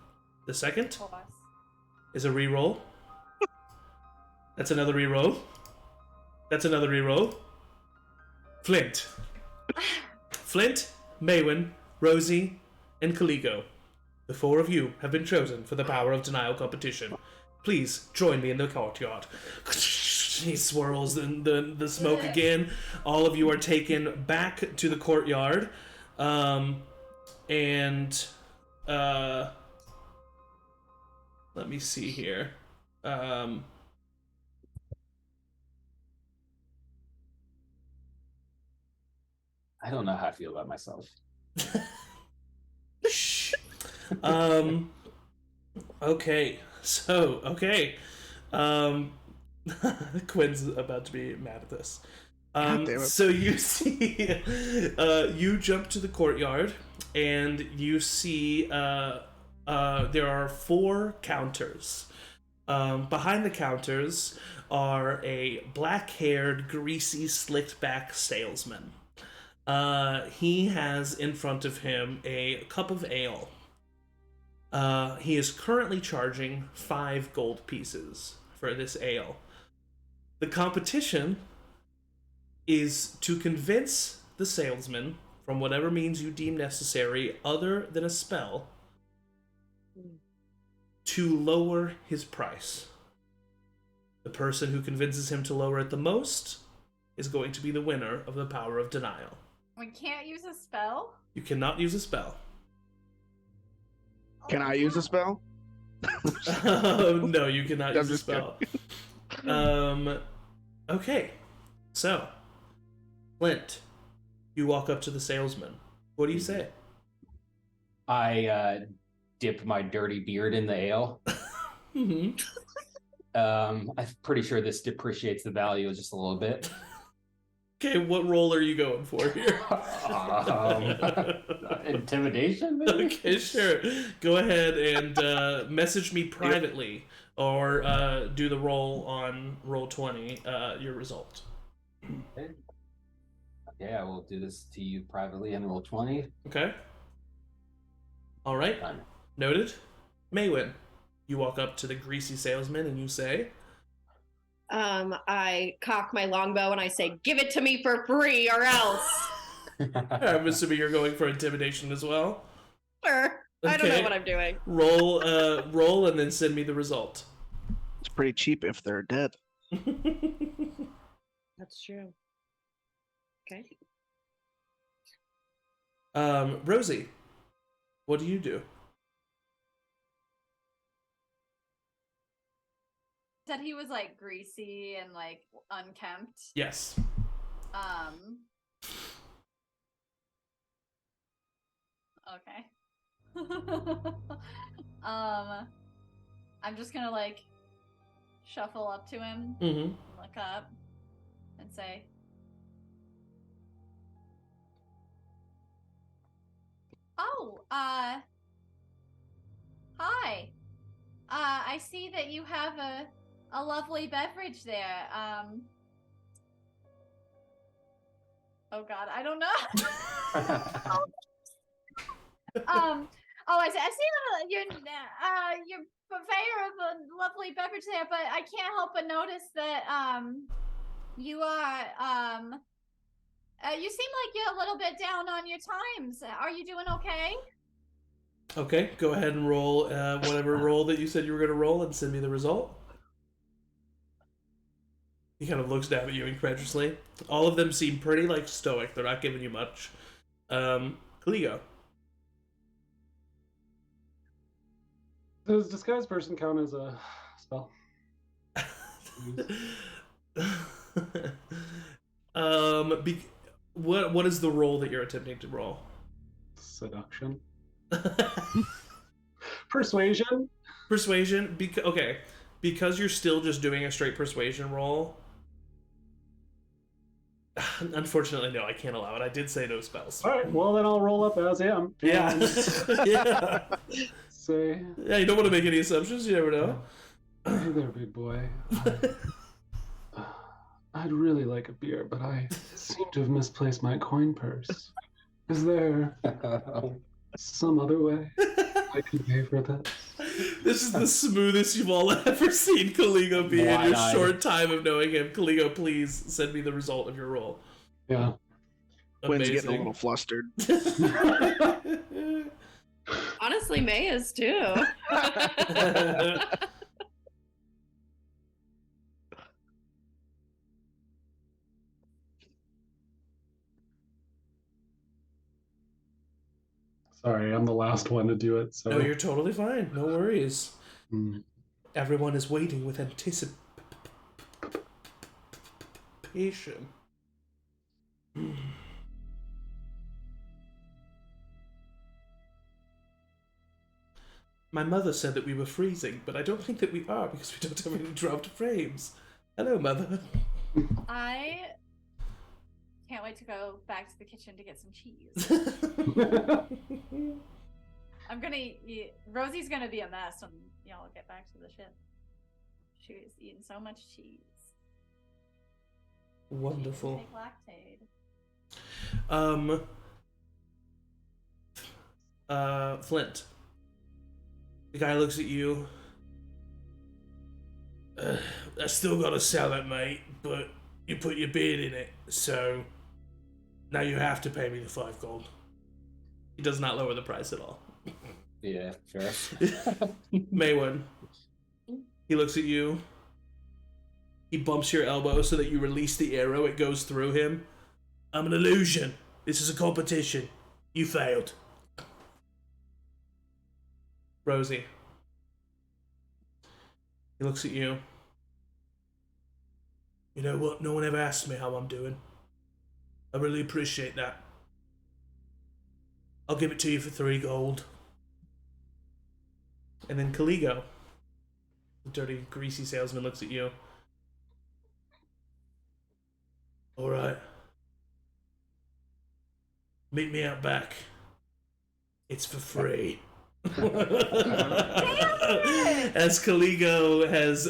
The second is a re-roll. That's another re-roll. That's another re-roll. Flint. Flint, Maewyn, Rosie, and Caligo. The 4 of you have been chosen for the Power of Denial competition. Please join me in the courtyard. He swirls the smoke again. All of you are taken back to the courtyard. Let me see here. I don't know how I feel about myself. Shh. Okay. Quinn's about to be mad at this. So you see, you jump to the courtyard, and you see there are 4 counters. Behind the counters are a black-haired, greasy, slicked-back salesman. He has in front of him a cup of ale. He is currently charging 5 gold pieces for this ale. The competition is to convince the salesman, from whatever means you deem necessary other than a spell, to lower his price. The person who convinces him to lower it the most is going to be the winner of the power of denial. We can't use a spell? You cannot use a spell. Can I use a spell? No, you cannot I'm use a just spell. Okay, so Flint, you walk up to the salesman. What do you say? I dip my dirty beard in the ale. Mm-hmm. I'm pretty sure this depreciates the value just a little bit. Okay, what role are you going for here? Intimidation, maybe? Okay, sure. Go ahead and message me privately, or do the roll on roll 20, your result. Okay. Okay, I will do this to you privately and roll 20. Okay. All right. Done. Noted. Maewyn, you walk up to the greasy salesman and you say, I cock my longbow and I say, "Give it to me for free, or else." I'm assuming you're going for intimidation as well. Sure. I don't know Okay. what I'm doing. Roll, and then send me the result. It's pretty cheap if they're dead. That's true. Okay. Rosie, what do you do? Said he was like greasy and like unkempt. Yes. Okay. I'm just gonna like shuffle up to him, Mm-hmm. look up, and say, "Oh, hi. I see that you have a lovely beverage there. Oh God, I don't know. I see that you're purveyor of a lovely beverage there, but I can't help but notice that you are you seem like you're a little bit down on your times. Are you doing okay?" Okay, go ahead and roll whatever roll that you said you were going to roll and send me the result. He kind of looks down at you incredulously. All of them seem pretty like stoic. They're not giving you much. Cleo. Does disguise person count as a spell? What is the roll that you're attempting to roll? Seduction. Persuasion. Persuasion. Okay, because you're still just doing a straight persuasion roll. Unfortunately, no, I can't allow it. I did say no spells. All right, well then I'll roll up as am. Yeah. Yeah. Say. Yeah, you don't want to make any assumptions. You never know. Hey there, big boy. I'd really like a beer, but I seem to have misplaced my coin purse. Is there some other way I could pay for this? This is the smoothest you've all ever seen Caligo be in your Wide-eyed. short time of knowing him. Caligo, please send me the result of your roll. Yeah. Quinn's Amazing. getting a little flustered. Honestly, May is too. Sorry, I'm the last one to do it. So. No, you're totally fine. No worries. Mm. Everyone is waiting with anticipation. My mother said that we were freezing, but I don't think that we are because we don't have any dropped frames. Hello, Mother. I can't wait to go back to the kitchen to get some cheese. I'm gonna eat. Rosie's gonna be a mess when y'all get back to the ship. She was eating so much cheese. Wonderful. She doesn't take lactate. Flint. The guy looks at you. I still gotta sell it, mate, but you put your beard in it, so Now you have to pay me the 5 gold. He does not lower the price at all. Yeah, fair. Maewyn. He looks at you. He bumps your elbow so that you release the arrow. It goes through him. I'm an illusion. This is a competition. You failed. Rosie. He looks at you. You know what? No one ever asked me how I'm doing. I really appreciate that. I'll give it to you for 3 gold. And then Caligo, the dirty, greasy salesman, looks at you. Alright. Meet me out back. It's for free. As Caligo has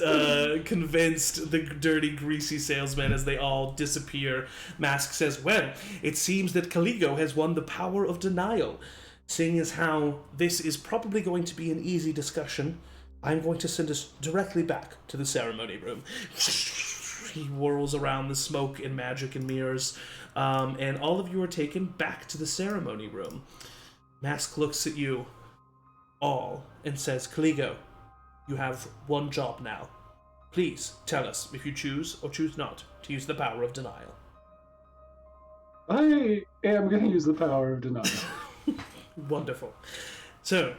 convinced the dirty, greasy salesman as they all disappear, Mask says, well, it seems that Caligo has won the power of denial. Seeing as how this is probably going to be an easy discussion, I'm going to send us directly back to the ceremony room. He whirls around the smoke and magic and mirrors, and all of you are taken back to the ceremony room. Mask looks at you all and says, Caligo, you have one job now. Please tell us if you choose or choose not to use the power of denial. I am going to use the power of denial. Wonderful. So,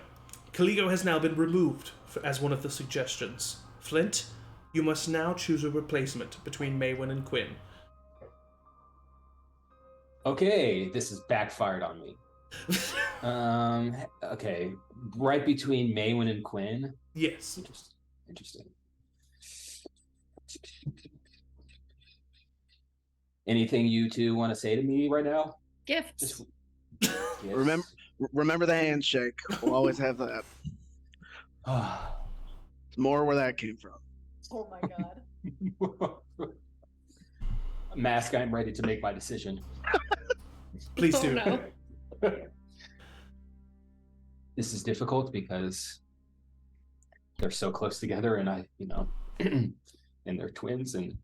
Caligo has now been removed as one of the suggestions. Flint, you must now choose a replacement between Maewyn and Cuinn. Okay, this has backfired on me. Okay, right between Maewyn and Cuinn. Yes. Interesting. Anything you two want to say to me right now? Gifts. Yes. Remember the handshake. We'll always have that. It's more where that came from. Oh my god. Mask, I'm ready to make my decision. Please do. No. This is difficult because they're so close together, and I, and they're twins, and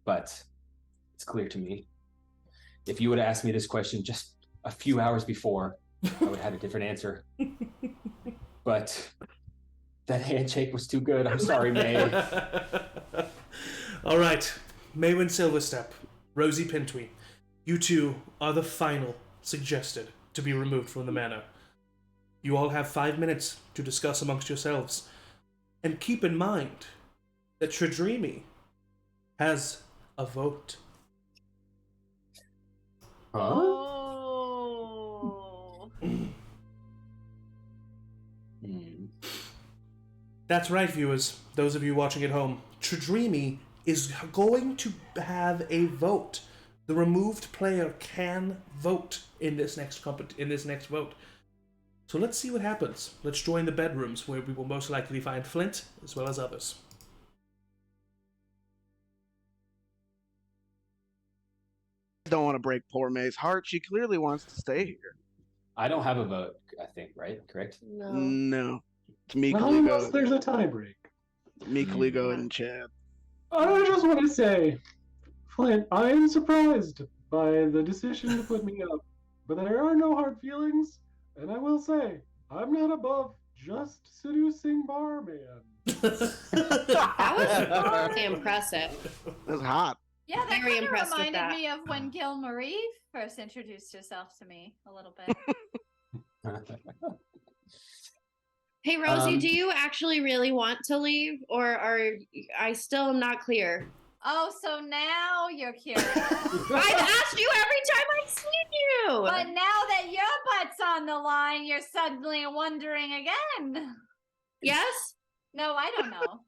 but it's clear to me. If you would have asked me this question just a few hours before, I would have had a different answer. But that handshake was too good. I'm sorry, May. All right, Maewyn Silverstep, Rosie Pintwee, you two are the final suggested to be removed from the manor. You all have 5 minutes to discuss amongst yourselves. And keep in mind that Tradreamy has a vote. Huh? Oh. That's right, viewers. Those of you watching at home. Tradreamy is going to have a vote. The removed player can vote in this next vote. So let's see what happens. Let's join the bedrooms where we will most likely find Flint as well as others. Don't want to break poor May's heart. She clearly wants to stay here. I don't have a vote, I think, right? Correct? No. It's me, Not unless Caligo. there's a tie break. Me, Caligo, and Chad. I just want to say, Flint, I am surprised by the decision to put me up, but there are no hard feelings, and I will say, I'm not above just seducing barman. That was really impressive. That's hot. Yeah, that Very kind of impressed with reminded that. me of when Gil Marie first introduced herself to me a little bit. Hey, Rosie, do you actually really want to leave, or are I still am not clear? Oh, so now you're curious. I've asked you every time I've seen you. But now that your butt's on the line, you're suddenly wondering again. Yes? No, I don't know.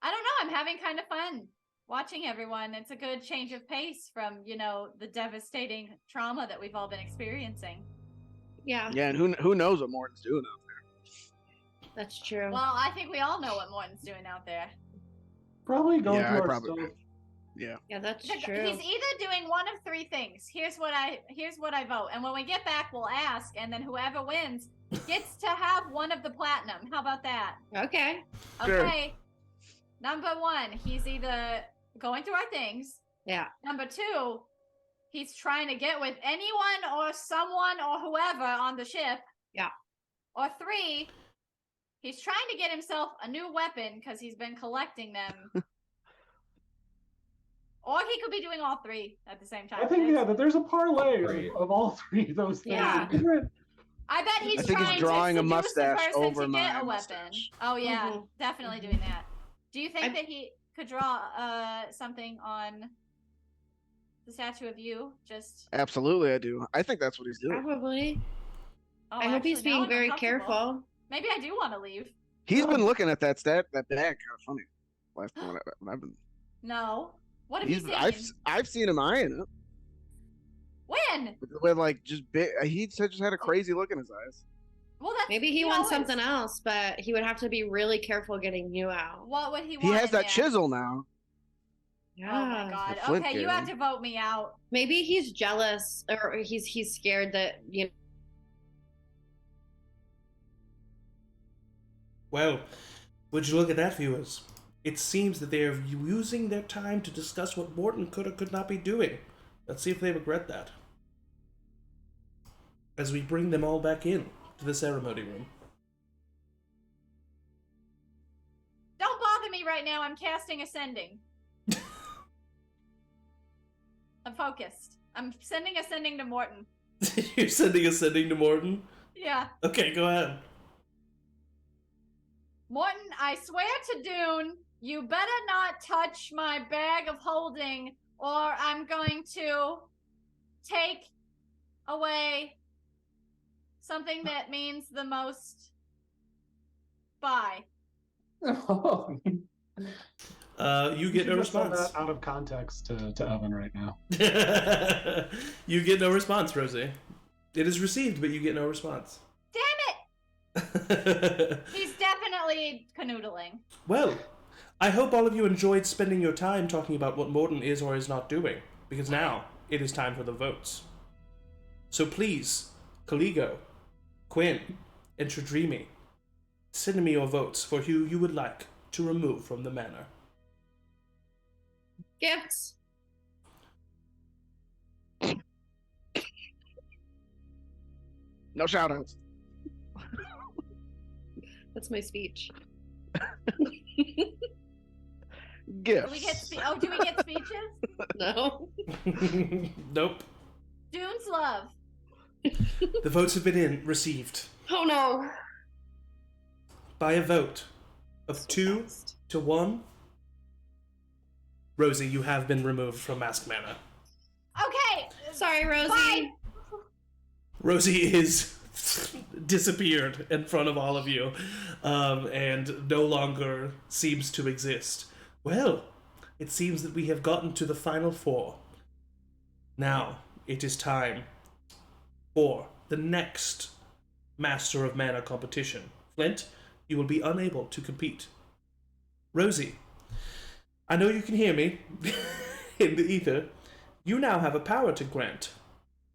I'm having kind of fun watching everyone. It's a good change of pace from, the devastating trauma that we've all been experiencing. Yeah, Yeah, and who knows what Morton's doing out there. that's true. Well, I think we all know what Morton's doing out there. Probably going Yeah, through I our probably stuff. Yeah. Yeah, that's He's true. either doing one of 3 things. Here's what I vote. And when we get back, we'll ask, and then whoever wins gets to have one of the platinum. How about that? Okay. Sure. Okay. Number 1, he's either going through our things. Yeah. Number 2, he's trying to get with anyone or someone or whoever on the ship. Yeah. Or 3, he's trying to get himself a new weapon because he's been collecting them. Or he could be doing all 3 at the same time. I think, that there's a parlay of all 3 of those things. Yeah. I bet he's I think he's trying drawing to a seduce mustache the person over to my get a weapon. mustache. Oh yeah, Mhm. definitely doing that. Do you think that he could draw something on the statue of you? Just Absolutely, I do. I think that's what he's doing. Probably. oh, I hope he's actually, now being I'm very uncomfortable. careful. Maybe I do want to leave. He's been looking at that bag kind of funny. Last time when I've been. No. What have you seen? I've seen him eyeing it. When? With like just big. He just had a crazy look in his eyes. Well, that's Maybe he wants something else, but he would have to be really careful getting you out. What would he want? He has in that there? chisel now. Yeah. Oh my god. The Flint Okay, you guy. have to vote me out. Maybe he's jealous, or he's scared that Well, would you look at that, viewers? It seems that they are using their time to discuss what Morton could or could not be doing. Let's see if they regret that. As we bring them all back in to the ceremony room. Don't bother me right now. I'm casting Ascending. I'm focused. I'm sending Ascending to Morton. You're sending Ascending to Morton? Yeah. Okay, go ahead. Morton, I swear to Dune, you better not touch my bag of holding, or I'm going to take away something that means the most. Bye. You get no just send response. that out of context to Evan right now. You get no response, Rosie. It is received, but you get no response. Damn it! He's definitely canoodling. Well, I hope all of you enjoyed spending your time talking about what Morton is or is not doing, because now it is time for the votes. So please, Caligo, Cuinn, and Tradrimi, send me your votes for who you would like to remove from the manor. gifts. No shoutouts. That's my speech. Gifts. Do we get do we get speeches? No. Nope. Dune's love. The votes have been received Oh no. by a vote of 2 to 1. Rosie, you have been removed from Mask Manor. Okay. Sorry, Rosie. Bye. Rosie is disappeared in front of all of you, and no longer seems to exist. Well, it seems that we have gotten to the final 4. Now, it is time for the next Master of Mana competition. Flint, you will be unable to compete. Rosie, I know you can hear me in the ether. You now have a power to grant.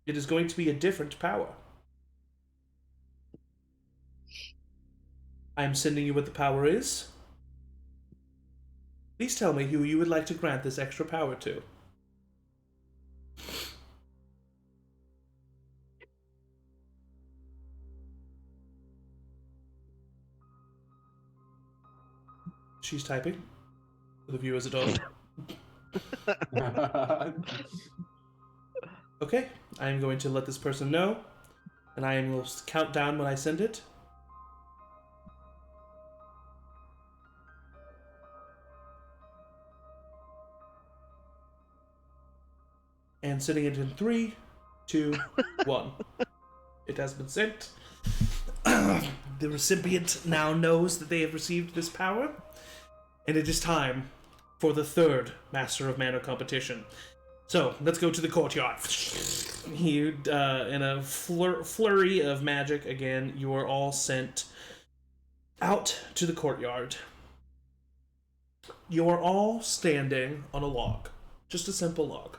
It is going to be a different power. I am sending you what the power is. Please tell me who you would like to grant this extra power to. She's typing. For the viewers at home. Okay, I am going to let this person know, and I will count down when I send it. And sending it in 3, 2, 1. It has been sent. The recipient now knows that they have received this power, and it is time for the 3rd Master of Mana competition. So, let's go to the courtyard. You, in a flurry of magic, again, you are all sent out to the courtyard. You are all standing on a log. Just a simple log.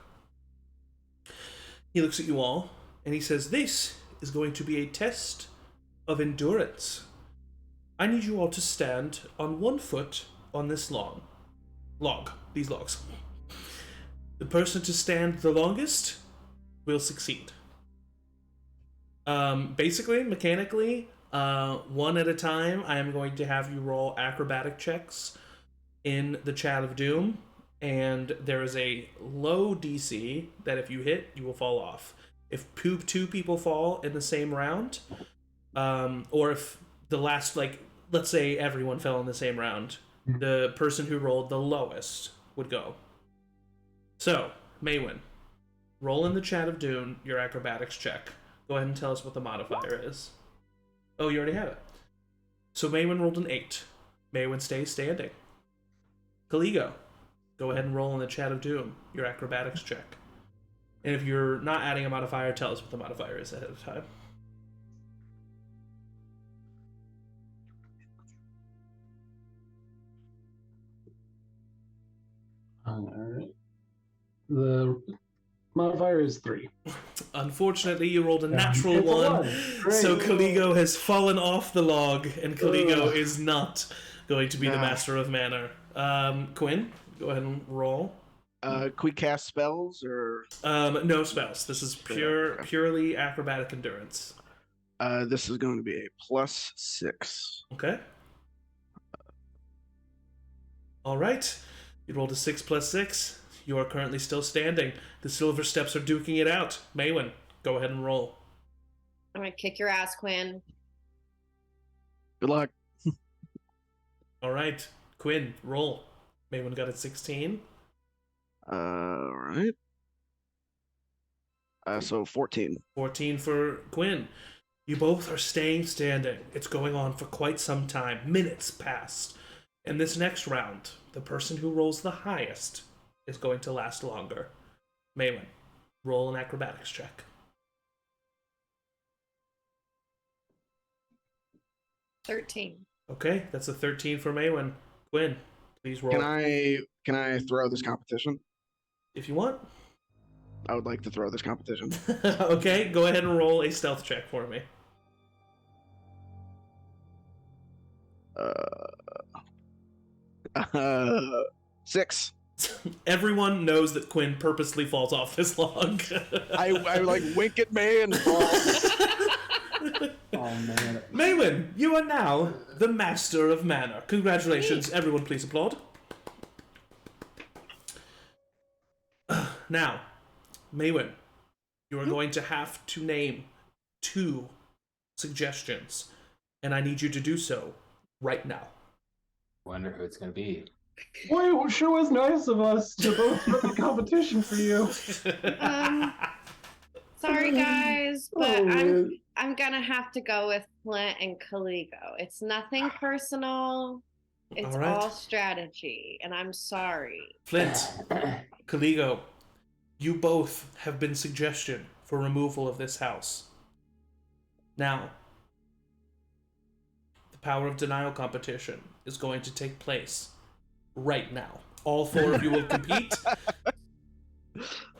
He looks at you all, and he says, "This is going to be a test of endurance. I need you all to stand on 1 foot on this these logs. The person to stand the longest will succeed. Basically, mechanically, one at a time, I am going to have you roll acrobatic checks in the Chat of Doom, and there is a low DC that if you hit, you will fall off. If two people fall in the same round, or if the last, like, let's say everyone fell in the same round, the person who rolled the lowest would go. So, Maewyn, roll in the Chat of Doom your acrobatics check. Go ahead and tell us what the modifier is. Oh, you already have it. So Maewyn rolled an 8. Maewyn stays standing. Caligo, go ahead and roll in the Chat of Doom your acrobatics check. And if you're not adding a modifier, tell us what the modifier is ahead of time. Alright. The modifier is 3. Unfortunately, you rolled a natural It's a one, Great. so Caligo has fallen off the log, and Caligo is not going to be the master of Manor. Cuinn, go ahead and roll. Can we cast spells or? No spells. This is purely acrobatic endurance. This is going to be a +6. Okay. All right. You rolled a 6 + 6. You are currently still standing. The Silver Steps are duking it out. Maewyn, go ahead and roll. I'm gonna kick your ass, Quinn. Good luck. All right. Cuinn, roll. Maewyn got a 16. All right. So 14. 14 for Cuinn. You both are staying standing. It's going on for quite some time. Minutes passed. In this next round, the person who rolls the highest is going to last longer. Maewyn, roll an acrobatics check. $13. Okay, that's a 13 for Maewyn. Cuinn, please roll. Can I throw this competition? If you want. I would like to throw this competition. Okay, go ahead and roll a stealth check for me. Uh, 6. Everyone knows that Cuinn purposely falls off this log. I like wink at me and fall. Oh man. Maewyn, you are now the master of Manor. Congratulations. Everyone please applaud. Now, Maewyn, you are going to have to name 2 suggestions, and I need you to do so right now. Wonder who it's gonna be. Boy, it sure was nice of us to both put the competition for you. Sorry guys, but Oh, I'm gonna have to go with Flint and Caligo. It's nothing personal. It's All right. all strategy, and I'm sorry. Flint, Caligo, you both have been suggested for removal of this house. Now, the Power of Denial competition is going to take place right now. All 4 of you will compete.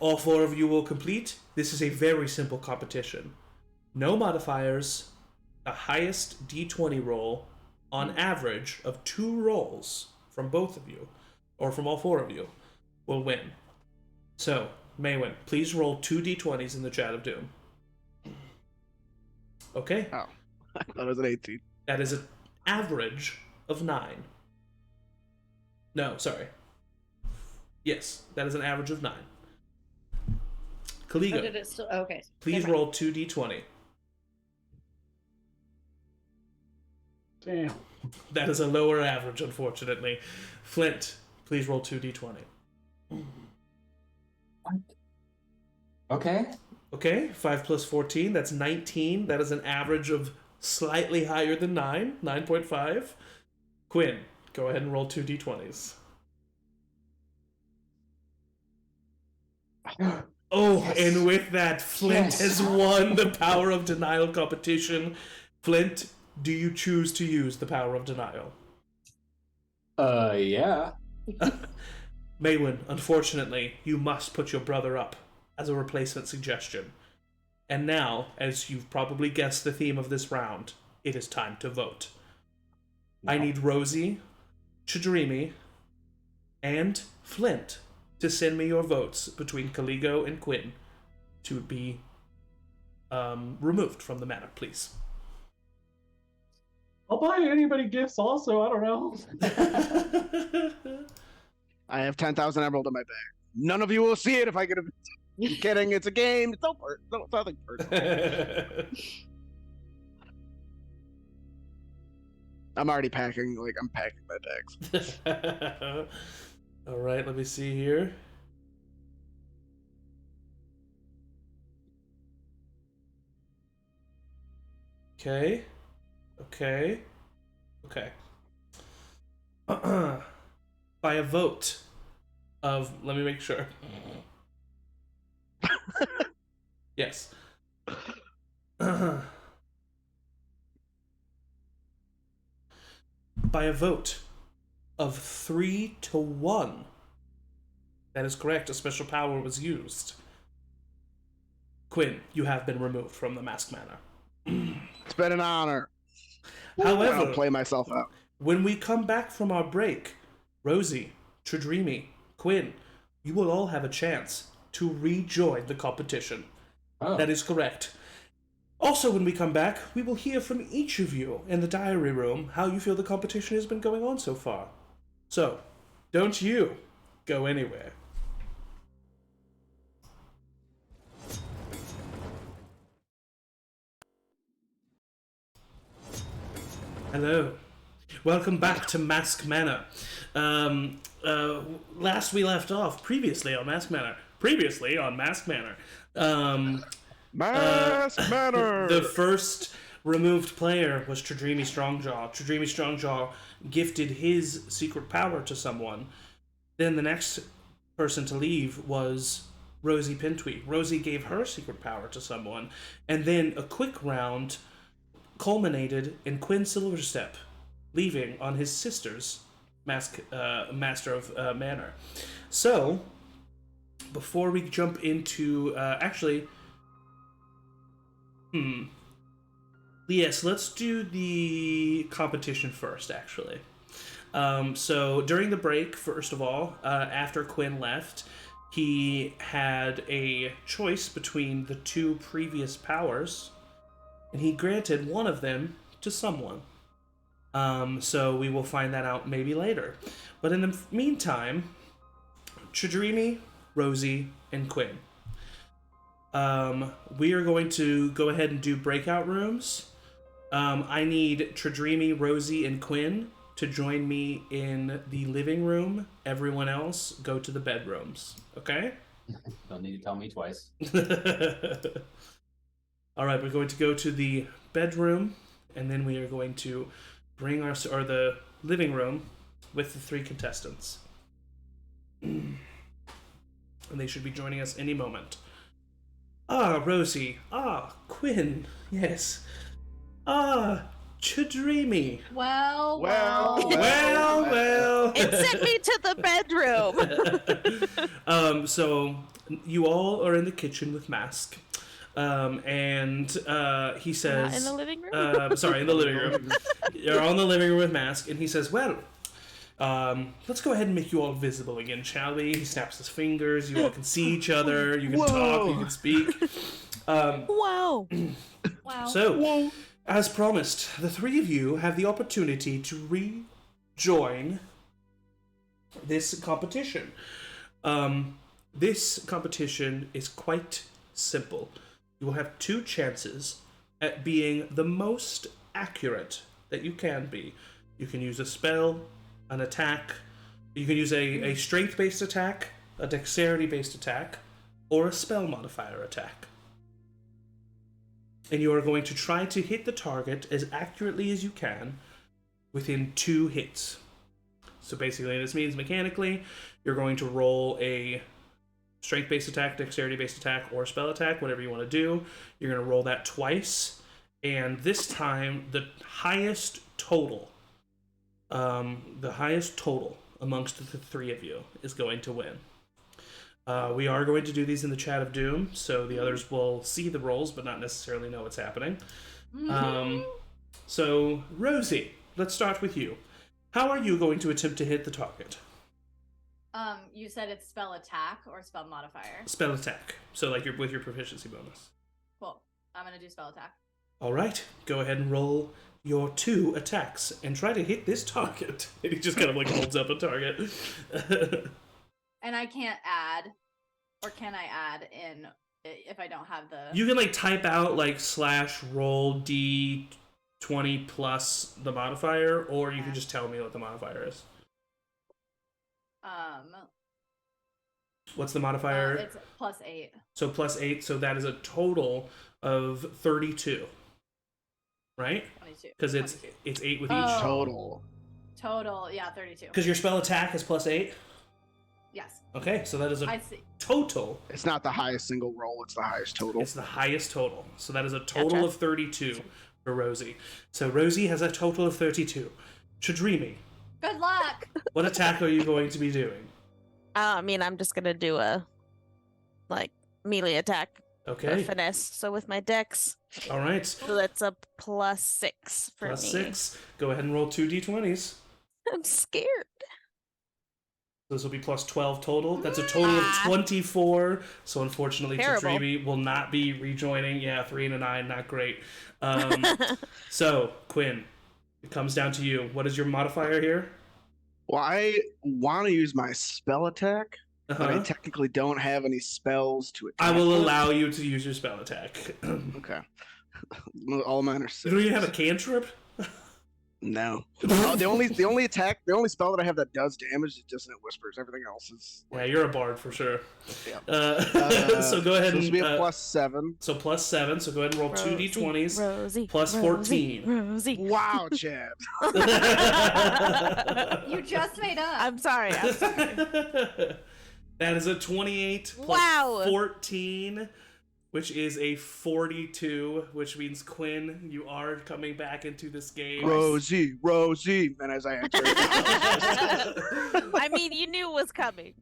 All 4 of you will complete. This is a very simple competition. No modifiers, the highest d20 roll on average of 2 rolls from both of you, or from all 4 of you, will win. So, Maewyn, please roll 2 d20s in the Chat of Doom. Okay? Oh, I thought it was an 18. That is an average of 9. No, sorry. Yes, that is an average of 9. Oh, Caligo, did it still? Okay. please Okay. roll 2 d20. damn. That is a lower average, unfortunately. Flint, please roll 2 d20. Okay. Okay, 5 plus 14, that's 19. That is an average of slightly higher than 9, 9.5. Cuinn, go ahead and roll 2 d20s. Oh, Yes. and with that, Flint Yes. has won the Power of Denial competition. Flint, do you choose to use the Power of Denial? Yeah. Maewyn, unfortunately, you must put your brother up as a replacement suggestion. And now, as you've probably guessed the theme of this round, it is time to vote. I need Rosie, Chidrimi, and Flint to send me your votes between Caligo and Cuinn to be removed from the manor, please. I'll buy anybody gifts also. I don't know. I have 10,000 emerald in my bag. None of you will see it if I get a. I'm kidding. It's a game. It's nothing personal. I'm already packing. Like I'm packing my bags. All right. Let me see here. Okay. By a vote of, let me make sure. Yes. By a vote of 3-1. That is correct. A special power was used. Cuinn, you have been removed from the Mask Manor. It's been an honor. However, I'll play myself out. When we come back from our break, Rosie, Tredreamy, Cuinn, you will all have a chance to rejoin the competition. Oh. That is correct. Also, when we come back, we will hear from each of you in the diary room how you feel the competition has been going on so far. So, don't you go anywhere. Hello. Welcome back to Mask Manor. Last we left off, previously on Mask Manor. Mask Manor! The first removed player was Tredreamy Strongjaw. Tredreamy Strongjaw gifted his secret power to someone. Then the next person to leave was Rosie Pintwee. Rosie gave her secret power to someone. And then a quick round culminated in Cuinn Silverstep leaving on his sister's Master of Manor. So, before we jump into... Yes, let's do the competition first, actually. So, during the break, first of all, after Cuinn left, he had a choice between the two previous powers, and he granted one of them to someone. So we will find that out maybe later. But in the meantime, Tredreamy, Rosie, and Cuinn. We are going to go ahead and do breakout rooms. I need Tredreamy, Rosie, and Cuinn to join me in the living room. Everyone else, go to the bedrooms. Okay? Don't need to tell me twice. All right, we're going to go to the bedroom, and then we are going to bring the living room with the three contestants. And they should be joining us any moment. Ah, Rosie. Ah, Cuinn. Yes. Ah, Tredreamy. Well. It sent me to the bedroom. So you all are in the kitchen with Mask. And he says... Not in the living room? Sorry, in the living room. You're all in the living room with Mask, and he says, well, let's go ahead and make you all visible again, shall we? He snaps his fingers, you all can see each other, you can talk, you can speak. Wow. So, as promised, the three of you have the opportunity to rejoin this competition. This competition is quite simple. You will have two chances at being the most accurate that you can be. You can use a spell, an attack, you can use a strength-based attack, a dexterity-based attack, or a spell modifier attack. And you are going to try to hit the target as accurately as you can within 2 hits. So basically this means mechanically, you're going to roll a strength-based attack, dexterity-based attack, or spell attack, whatever you want to do. You're going to roll that twice, and this time the highest total amongst the three of you is going to win. We are going to do these in the chat of doom, so the others will see the rolls but not necessarily know what's happening. So Rosie, let's start with you. How are you going to attempt to hit the target? You said it's spell attack or spell modifier. Spell attack. So like with your proficiency bonus. Cool. I'm gonna do spell attack. All right. Go ahead and roll your 2 attacks and try to hit this target. And he just kind of like holds up a target. And I can't add, or can I add in if I don't have the? You can like type out like /roll d20 plus the modifier, or you can just tell me what the modifier is. What's the modifier? It's +8. So +8, so that is a total of 32. Right? 22. Because it's 8 with each. Total. Total, yeah, 32. Because your spell attack is +8? Yes. Okay, so that is a I see. total. It's not the highest single roll, it's the highest total. It's the highest total. So that is a total Gotcha. of 32 for Rosie. So Rosie has a total of 32. Chadrimi, Good luck. what attack are you going to be doing? I mean, I'm just gonna do a melee attack. Okay. Finesse. So with my dex, All right. so that's a +6 for me. +6. Go ahead and roll 2 d20s. I'm scared. This will be +12 total. That's a total of 24. So unfortunately, Terrible. Chadrimi will not be rejoining. Yeah, 3 and a 9, not great. So, Cuinn, it comes down to you. What is your modifier here? Well, I want to use my spell attack, but I technically don't have any spells to attack. I will with. allow you to use your spell attack. Okay. All mine are 6. You don't even have a cantrip? No. The only spell that I have that does damage is Dissonant Whispers. Everything else is. Yeah, you're a bard for sure. Yeah. So go ahead So this and will be a +7. So +7. So go ahead and roll 2 d20s. Rosie. Plus 14. Rosie. Wow, Chad. You just made up. I'm sorry. That is a 28 plus Wow. 14, which is a 42, which means Cuinn, you are coming back into this game. Rosie. And as I enter, I mean, you knew it was coming.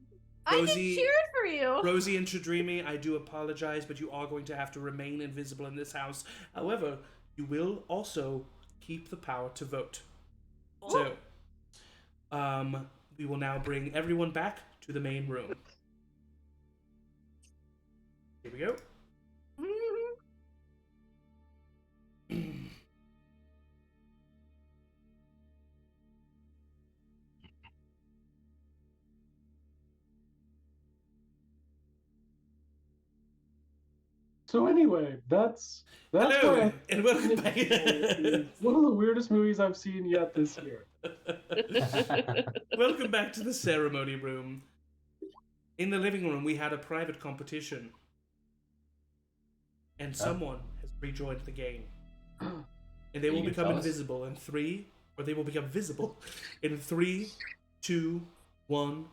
I just Rosie- cheered for you. Rosie and Chadrimi, I do apologize, but you are going to have to remain invisible in this house. However, you will also keep the power to vote. So, we will now bring everyone back to the main room. Here we go. So anyway, that's Hello, why and welcome back. it's one of the weirdest movies I've seen yet this year. Welcome back to the ceremony room. In the living room, we had a private competition. And someone has rejoined the game. And they will You can become tell us? invisible in 3, or they will become visible in 3, 2, 1.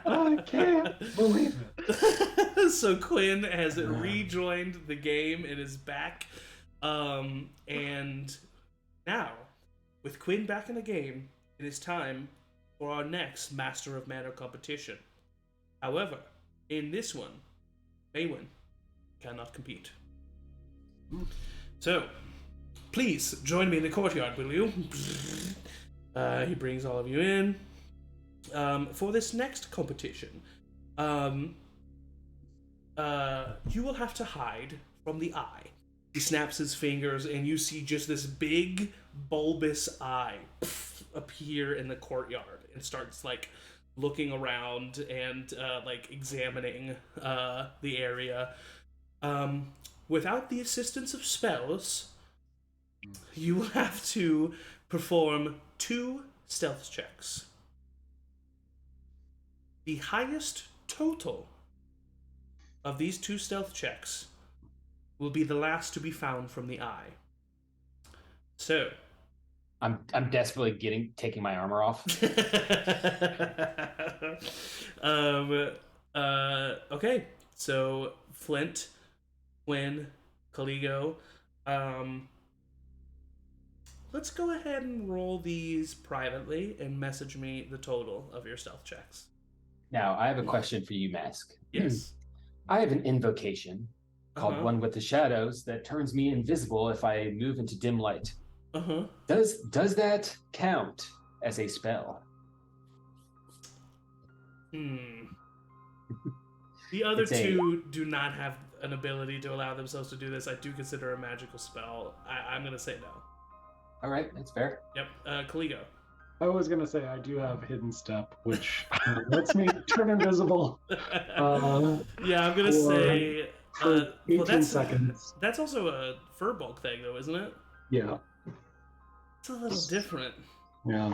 I can't believe it. So Cuinn has rejoined the game and is back. And now, with Cuinn back in the game, it is time for our next Master of Manor competition. However, in this one, Maewyn cannot compete. So, please join me in the courtyard, will you? He brings all of you in. For this next competition, you will have to hide from the eye. He snaps his fingers, and you see just this big, bulbous eye appear in the courtyard and starts, looking around and, examining the area. Without the assistance of spells, you will have to perform 2 stealth checks. The highest total of these 2 stealth checks will be the last to be found from the eye. So, I'm desperately taking my armor off. Okay, so Flint, Cuinn, Caligo, let's go ahead and roll these privately and message me the total of your stealth checks. Now, I have a question for you, Mask. Yes. I have an invocation called Uh-huh. One with the Shadows that turns me invisible if I move into dim light. Uh-huh. Does that count as a spell? The other two do not have an ability to allow themselves to do this. I do consider a magical spell. I'm going to say no. All right, that's fair. Yep. Caligo. I was gonna say I do have hidden step, which lets me turn invisible. Yeah, I'm gonna say for 18 seconds. That's also a furbolg thing, though, isn't it? Yeah. It's a little different. Yeah.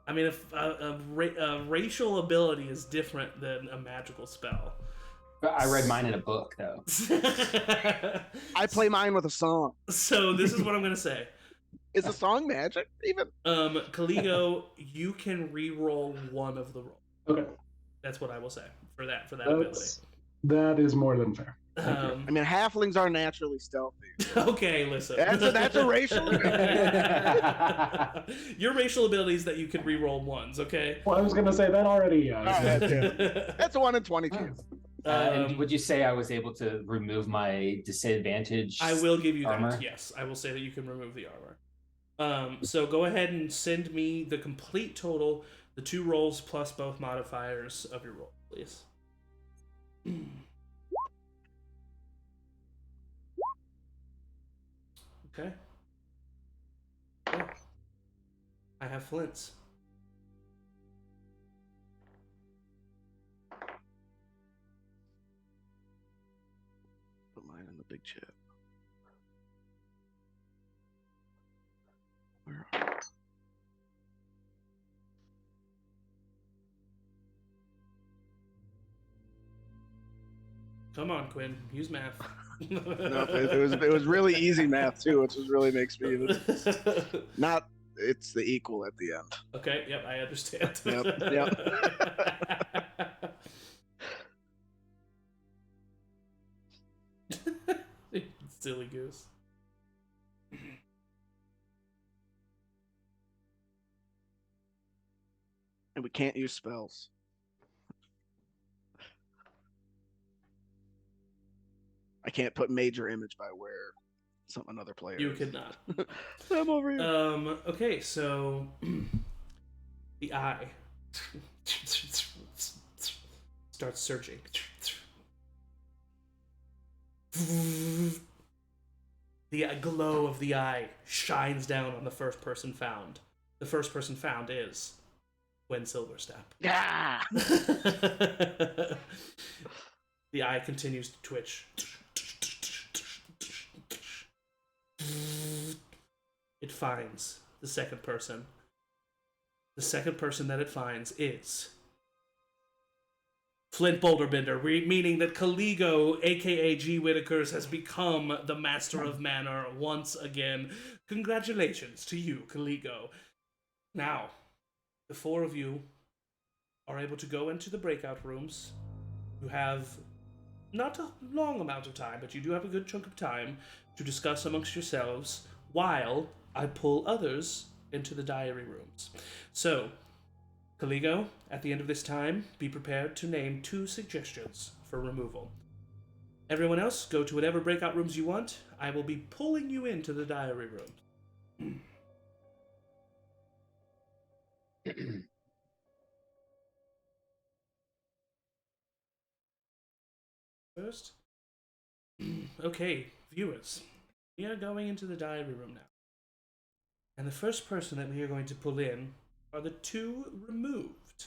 I mean, if a racial ability is different than a magical spell. I read mine in a book, though. I play mine with a song. So this is what I'm gonna say. Is the song magic even? Caligo, you can re-roll one of the rolls. Okay. That's what I will say for that ability. That is more than fair. I mean, halflings are naturally stealthy. Okay, listen. That's a racial. Your racial abilities that you can re-roll ones. Okay. Well, I was gonna say that already. That's a 1 in 20 chance. And would you say I was able to remove my disadvantage? I will give you armor? that. Yes, I will say that you can remove the armor. So go ahead and send me the complete total, the 2 rolls plus both modifiers of your roll, please. Okay. Yeah. I have Flint's. Put mine in the big chat. Where? Come on, Cuinn. Use math. No, it was really easy math too, which is really makes me not. It's the equal at the end. Okay. Yep, I understand. Yep. Silly goose. And we can't use spells. I can't put major image by where another player. You could not. I'm over here. Okay, so the eye starts searching. The glow of the eye shines down on the first person found. The first person found is Cuinn Silverstep. Yeah. The eye continues to twitch. It finds the second person. The second person that it finds is Flint Boulderbender, meaning that Caligo, aka G. Whitakers, has become the Master of Manor once again. Congratulations to you, Caligo. Now, the 4 of you are able to go into the breakout rooms. You have not a long amount of time, but you do have a good chunk of time to discuss amongst yourselves while I pull others into the diary rooms. So, Caligo, at the end of this time, be prepared to name 2 suggestions for removal. Everyone else, go to whatever breakout rooms you want. I will be pulling you into the diary rooms. First, okay, viewers, we are going into the diary room now. And the first person that we are going to pull in are the 2 removed.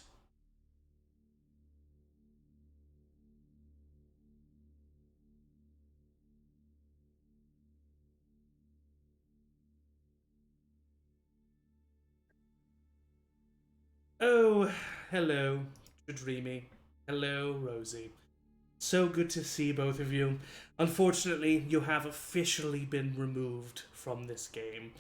Oh, hello, Dreamy. Hello, Rosie. So good to see both of you. Unfortunately, you have officially been removed from this game.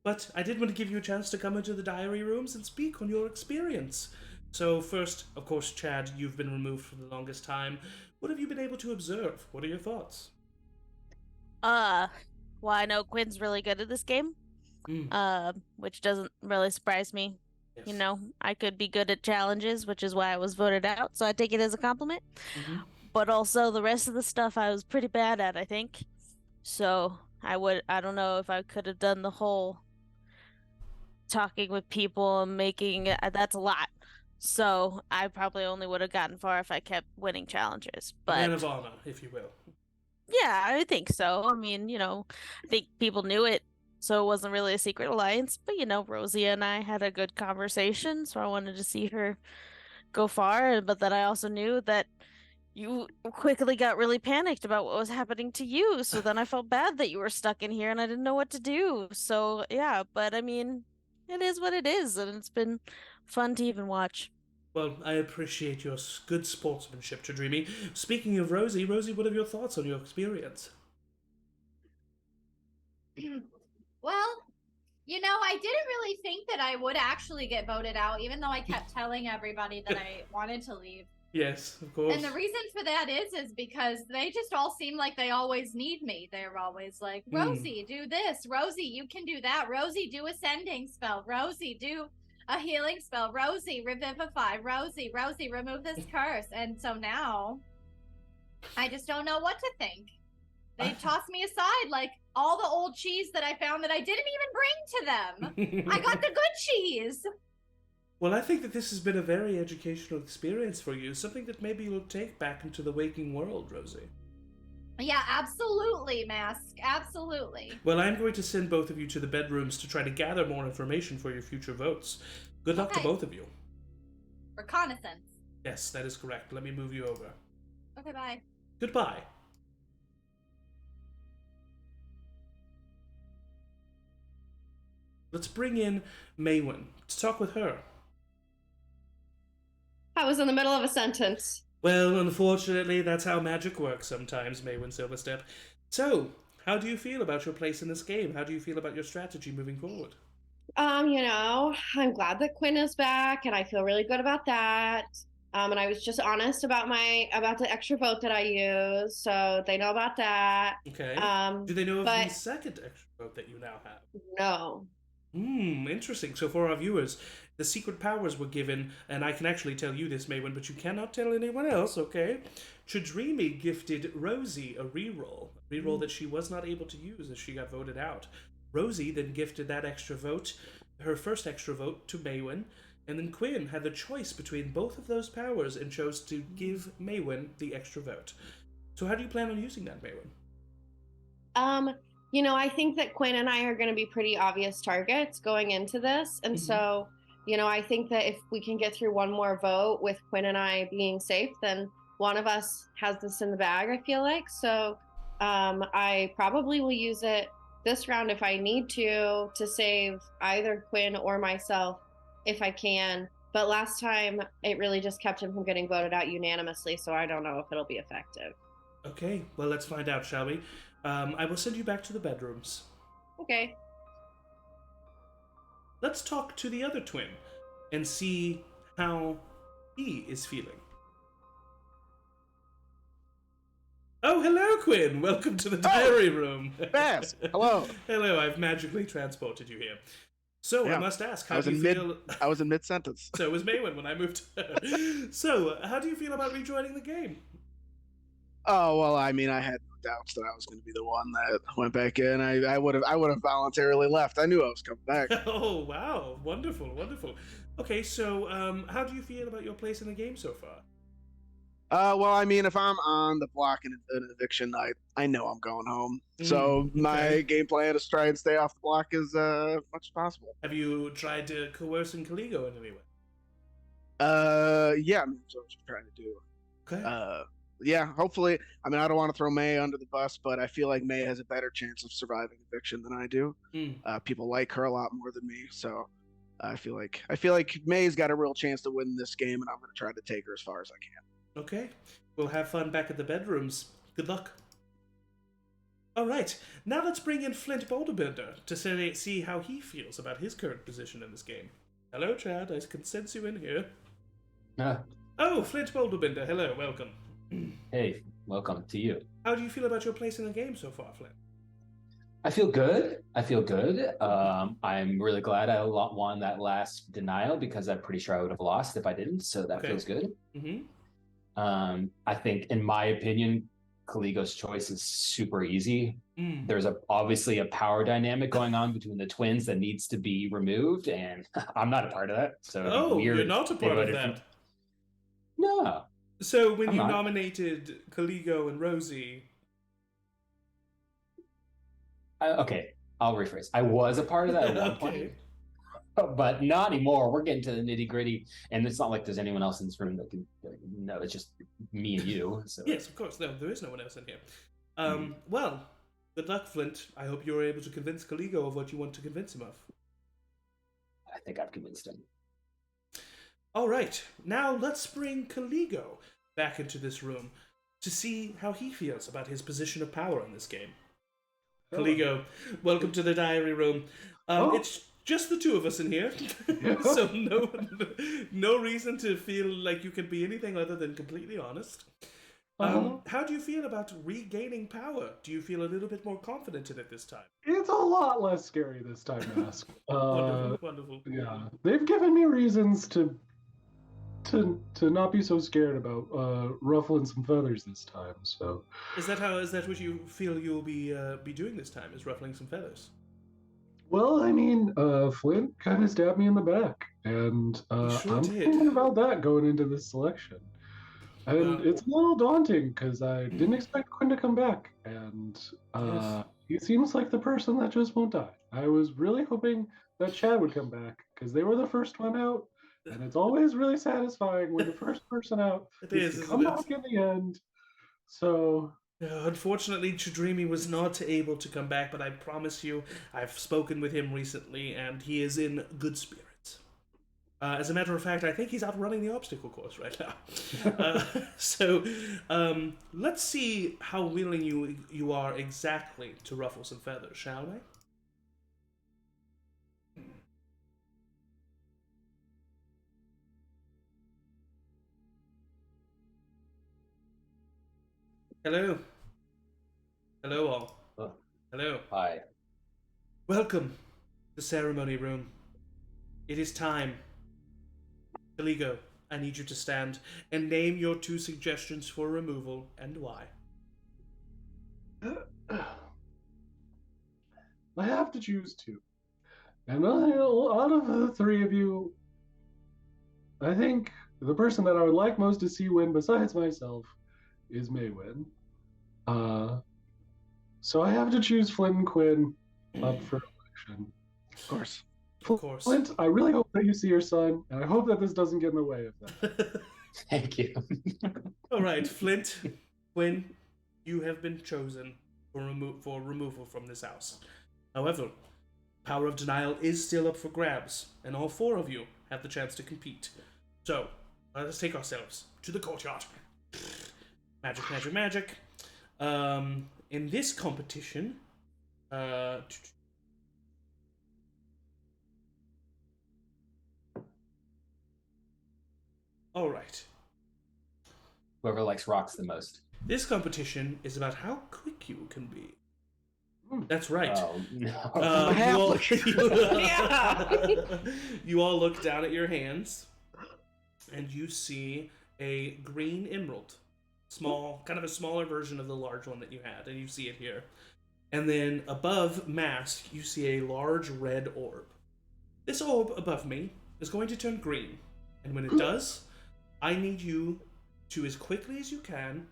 But I did want to give you a chance to come into the diary rooms and speak on your experience. So first, of course, Chad, you've been removed for the longest time. What have you been able to observe? What are your thoughts? Well, I know Quinn's really good at this game, which doesn't really surprise me. Yes. You know, I could be good at challenges, which is why I was voted out, so I take it as a compliment. Mm-hmm. But also, the rest of the stuff I was pretty bad at, I think. So, I don't know if I could have done the whole talking with people and making that's a lot. So I probably only would have gotten far if I kept winning challenges. A man But of honor, if you will. yeah, I think so. I mean, I think people knew it, so it wasn't really a secret alliance. But Rosie and I had a good conversation, so I wanted to see her go far. But then I also knew that you quickly got really panicked about what was happening to you. So then I felt bad that you were stuck in here and I didn't know what to do. So yeah, but I mean, it is what it is, and it's been fun to even watch. Well, I appreciate your good sportsmanship, Tadrimi. Speaking of Rosie, what are your thoughts on your experience? Well, I didn't really think that I would actually get voted out, even though I kept telling everybody that I wanted to leave. Yes, of course. And the reason for that is because they just all seem like they always need me. They're always like, Rosie, do this. Rosie, you can do that. Rosie, do a sending spell. Rosie, do a healing spell. Rosie, revivify. Rosie, remove this curse. And so now I just don't know what to think. They tossed me aside like all the old cheese that I found that I didn't even bring to them. I got the good cheese. Well, I think that this has been a very educational experience for you, something that maybe you'll take back into the waking world, Rosie. Yeah, absolutely, Mask. Absolutely. Well, I'm going to send both of you to the bedrooms to try to gather more information for your future votes. Good luck to both of you. Reconnaissance. Yes, that is correct. Let me move you over. Okay, bye. Goodbye. Let's bring in Maewyn to talk with her. I was in the middle of a sentence. Well, unfortunately, that's how magic works sometimes, Maewyn Silverstep. So, how do you feel about your place in this game? How do you feel about your strategy moving forward? I'm glad that Cuinn is back, and I feel really good about that. And I was just honest about the extra vote that I used, so they know about that. Okay. Do they know of the second extra vote that you now have? No. Interesting. So for our viewers, the secret powers were given, and I can actually tell you this, Maewyn, but you cannot tell anyone else, okay? Tadrimi gifted Rosie a reroll that she was not able to use as she got voted out. Rosie then gifted that extra vote, her first extra vote, to Maewyn, and then Cuinn had the choice between both of those powers and chose to give Maewyn the extra vote. So how do you plan on using that, Maewyn? I think that Cuinn and I are going to be pretty obvious targets going into this. And so, I think that if we can get through one more vote with Cuinn and I being safe, then one of us has this in the bag, I feel like. So I probably will use it this round if I need to save either Cuinn or myself if I can. But last time, it really just kept him from getting voted out unanimously, so I don't know if it'll be effective. Okay, well, let's find out, shall we? I will send you back to the bedrooms. Okay. Let's talk to the other twin and see how he is feeling. Oh, hello, Cuinn. Welcome to the diary room. Yes. Hello. Hello, I've magically transported you here. So, Yeah. I must ask, how do you feel... I was in mid-sentence. So was Maewyn when I moved. So, how do you feel about rejoining the game? Oh, well, I mean, I had no doubts that I was going to be the one that went back in. I would have voluntarily left. I knew I was coming back. Oh, wow. Wonderful, wonderful. Okay, so how do you feel about your place in the game so far? Well, I mean, if I'm on the block in an eviction night, I know I'm going home. So my game plan is try and stay off the block as much as possible. Have you tried to coerce Caligo in any way? Yeah, I mean, that's what I'm trying to do. Okay. Yeah, hopefully. I mean, I don't want to throw May under the bus, but I feel like May has a better chance of surviving eviction than I do. People like her a lot more than me, so I feel like May's got a real chance to win this game, and I'm going to try to take her as far as I can. Okay, we'll have fun back at the bedrooms. Good luck. All right, now let's bring in Flint Boulderbender to see how he feels about his current position in this game. Hello, Chad. I can sense you in here. Oh, Flint Boulderbender. Hello, welcome. Hey, welcome to you. How do you feel about your place in the game so far, Flint? I feel good. I'm really glad I won that last denial because I'm pretty sure I would have lost if I didn't. So that feels good. Mm-hmm. I think, in my opinion, Caligo's choice is super easy. Mm. There's obviously a power dynamic going on between the twins that needs to be removed, and I'm not a part of that. So it'd be Oh, weird you're not a if they part of voted that. for- No. So when I'm you not. nominated Caligo and Rosie, Okay, I'll rephrase. I was a part of that at one point, but not anymore. We're getting to the nitty gritty, and it's not like there's anyone else in this room that can. No, it's just me and you. So Yes, of course. No, there is no one else in here. Well, good luck, Flint. I hope you're able to convince Caligo of what you want to convince him of. I think I've convinced him. All right, now let's bring Caligo back into this room to see how he feels about his position of power in this game. Caligo, welcome to the diary room. It's just the two of us in here, so no reason to feel like you can be anything other than completely honest. How do you feel about regaining power? Do you feel a little bit more confident in it this time? It's a lot less scary this time, Mask. Wonderful. Yeah, they've given me reasons to not be so scared about ruffling some feathers this time. So Is that what you feel you'll be doing this time? Is ruffling some feathers? well, I mean, Flint kind of stabbed me in the back, and sure I'm did. thinking about that going into this selection. And it's a little daunting because I didn't expect Cuinn to come back, and Yes. he seems like the person that just won't die. I was really hoping that Chad would come back because they were the first one out, and it's always really satisfying when the first person out It is is, to come isn't it? back in the end. So Unfortunately, Chidrimi was not able to come back, but I promise you, I've spoken with him recently, and he is in good spirits. As a matter of fact, I think he's out running the obstacle course right now. So let's see how willing you are exactly to ruffle some feathers, shall we? Hello. Hello all. Hello. Hi. Welcome to the ceremony room. It is time. Caligo, I need you to stand and name your 2 suggestions for removal and why. I have to choose 2. And out of the 3 of you, I think the person that I would like most to see win besides myself is Maewyn. So I have to choose Flint and Cuinn up for election. Of course. Of course. Flint, I really hope that you see your son, and I hope that this doesn't get in the way of that. Thank you. All right, Flint, Cuinn, you have been chosen for removal from this house. However, power of denial is still up for grabs, and all 4 of you have the chance to compete. So, let us take ourselves to the courtyard. Magic, magic, magic. In this competition, all right. Whoever likes rocks the most. This competition is about how quick you can be. That's right. Oh, no. You all look down at your hands, and you see a green emerald. Small, kind of a smaller version of the large one that you had, and you see it here. And then above Mask, you see a large red orb. This orb above me is going to turn green, and when it does, I need you to, as quickly as you can,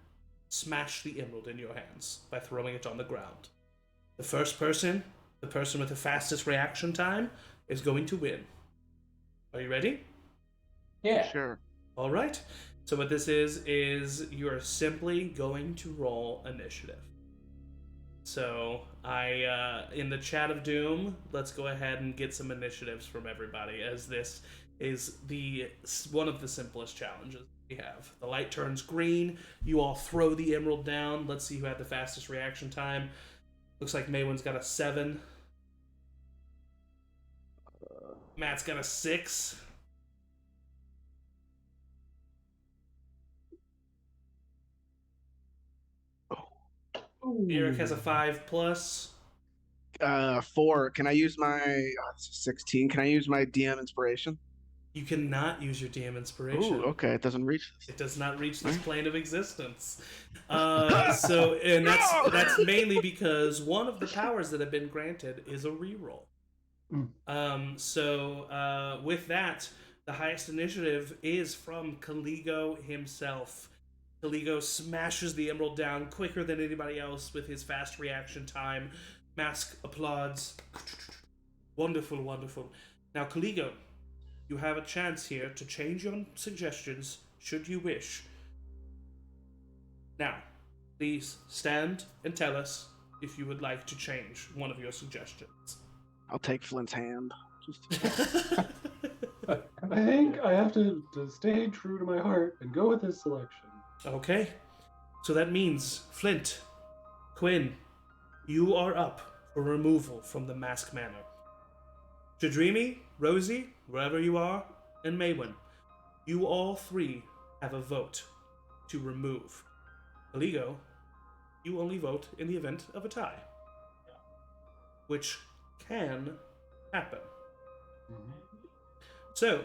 smash the emerald in your hands by throwing it on the ground. The first person, the person with the fastest reaction time, is going to win. Are you ready? Yeah. Sure. All right. So what this is you are simply going to roll initiative. So in the chat of doom, let's go ahead and get some initiatives from everybody, as this is one of the simplest challenges we have. The light turns green. You all throw the emerald down. Let's see who had the fastest reaction time. Looks like Maewyn's got a 7. Matt's got a 6. Eric has a 5+. 4. Can I use my 16? Can I use my DM inspiration? You cannot use your DM inspiration. Ooh, okay, it doesn't reach this. It does not reach this plane of existence. And that's mainly because one of the powers that have been granted is a reroll. With that, the highest initiative is from Caligo himself. Caligo smashes the emerald down quicker than anybody else with his fast reaction time. Mask applauds. Wonderful, wonderful. Now, Caligo, you have a chance here to change your suggestions, should you wish. Now, please stand and tell us if you would like to change one of your suggestions. I'll take Flint's hand. I think I have to stay true to my heart and go with this selection. Okay. So that means, Flint, Cuinn, you are up for removal from the Mask Manor. Jadrimi, Rosie, wherever you are, and Maewyn, you all three have a vote to remove. Caligo, you only vote in the event of a tie, which can happen. So,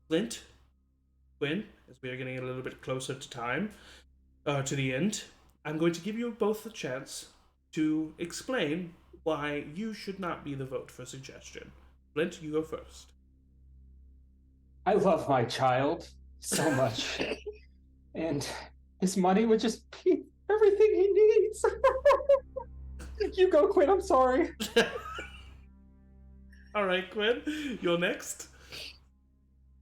Flint, Cuinn, as we are getting a little bit closer to time, to the end, I'm going to give you both a chance to explain why you should not be the vote for suggestion. Flint, you go first. I love my child so much. And his money would just be everything he needs. You go, Cuinn, I'm sorry. All right, Cuinn, you're next.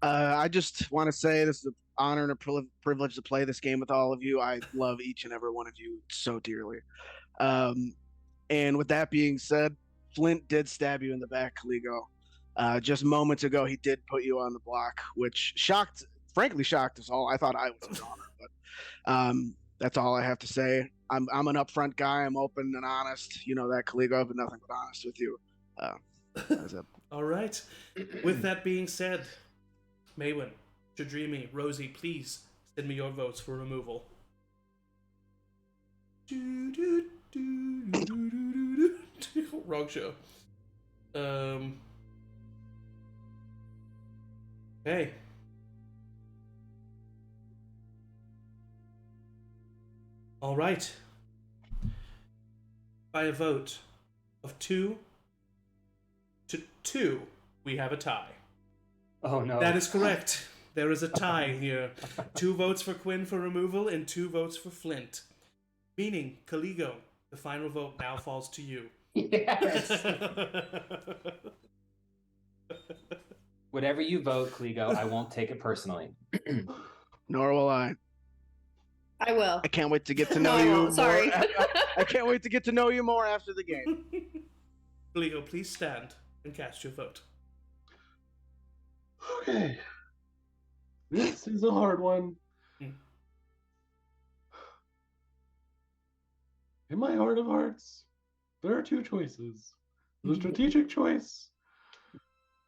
I just want to say this is an honor and a privilege to play this game with all of you. I love each and every one of you so dearly. And with that being said, Flint did stab you in the back, Caligo. Just moments ago, he did put you on the block, which frankly shocked us all. I thought I was a goner, but that's all I have to say. I'm an upfront guy. I'm open and honest. You know that, Caligo. I've been nothing but honest with you. That's it. All right. With that being said, Maewyn, Jadrimi, Rosie, please send me your votes for removal. Wrong show. Okay. All right. By a vote of 2 to 2, we have a tie. Oh no. That is correct. There is a tie here. 2 votes for Cuinn for removal and 2 votes for Flint. Meaning, Caligo, the final vote now falls to you. Yes. Whatever you vote, Caligo, I won't take it personally. Nor will I. I will. I can't wait to get to know No, I you. won't. Sorry. I can't wait to get to know you more after the game. Caligo, please stand and cast your vote. Okay. This is a hard one. In my heart of hearts, there are 2 choices. The strategic choice,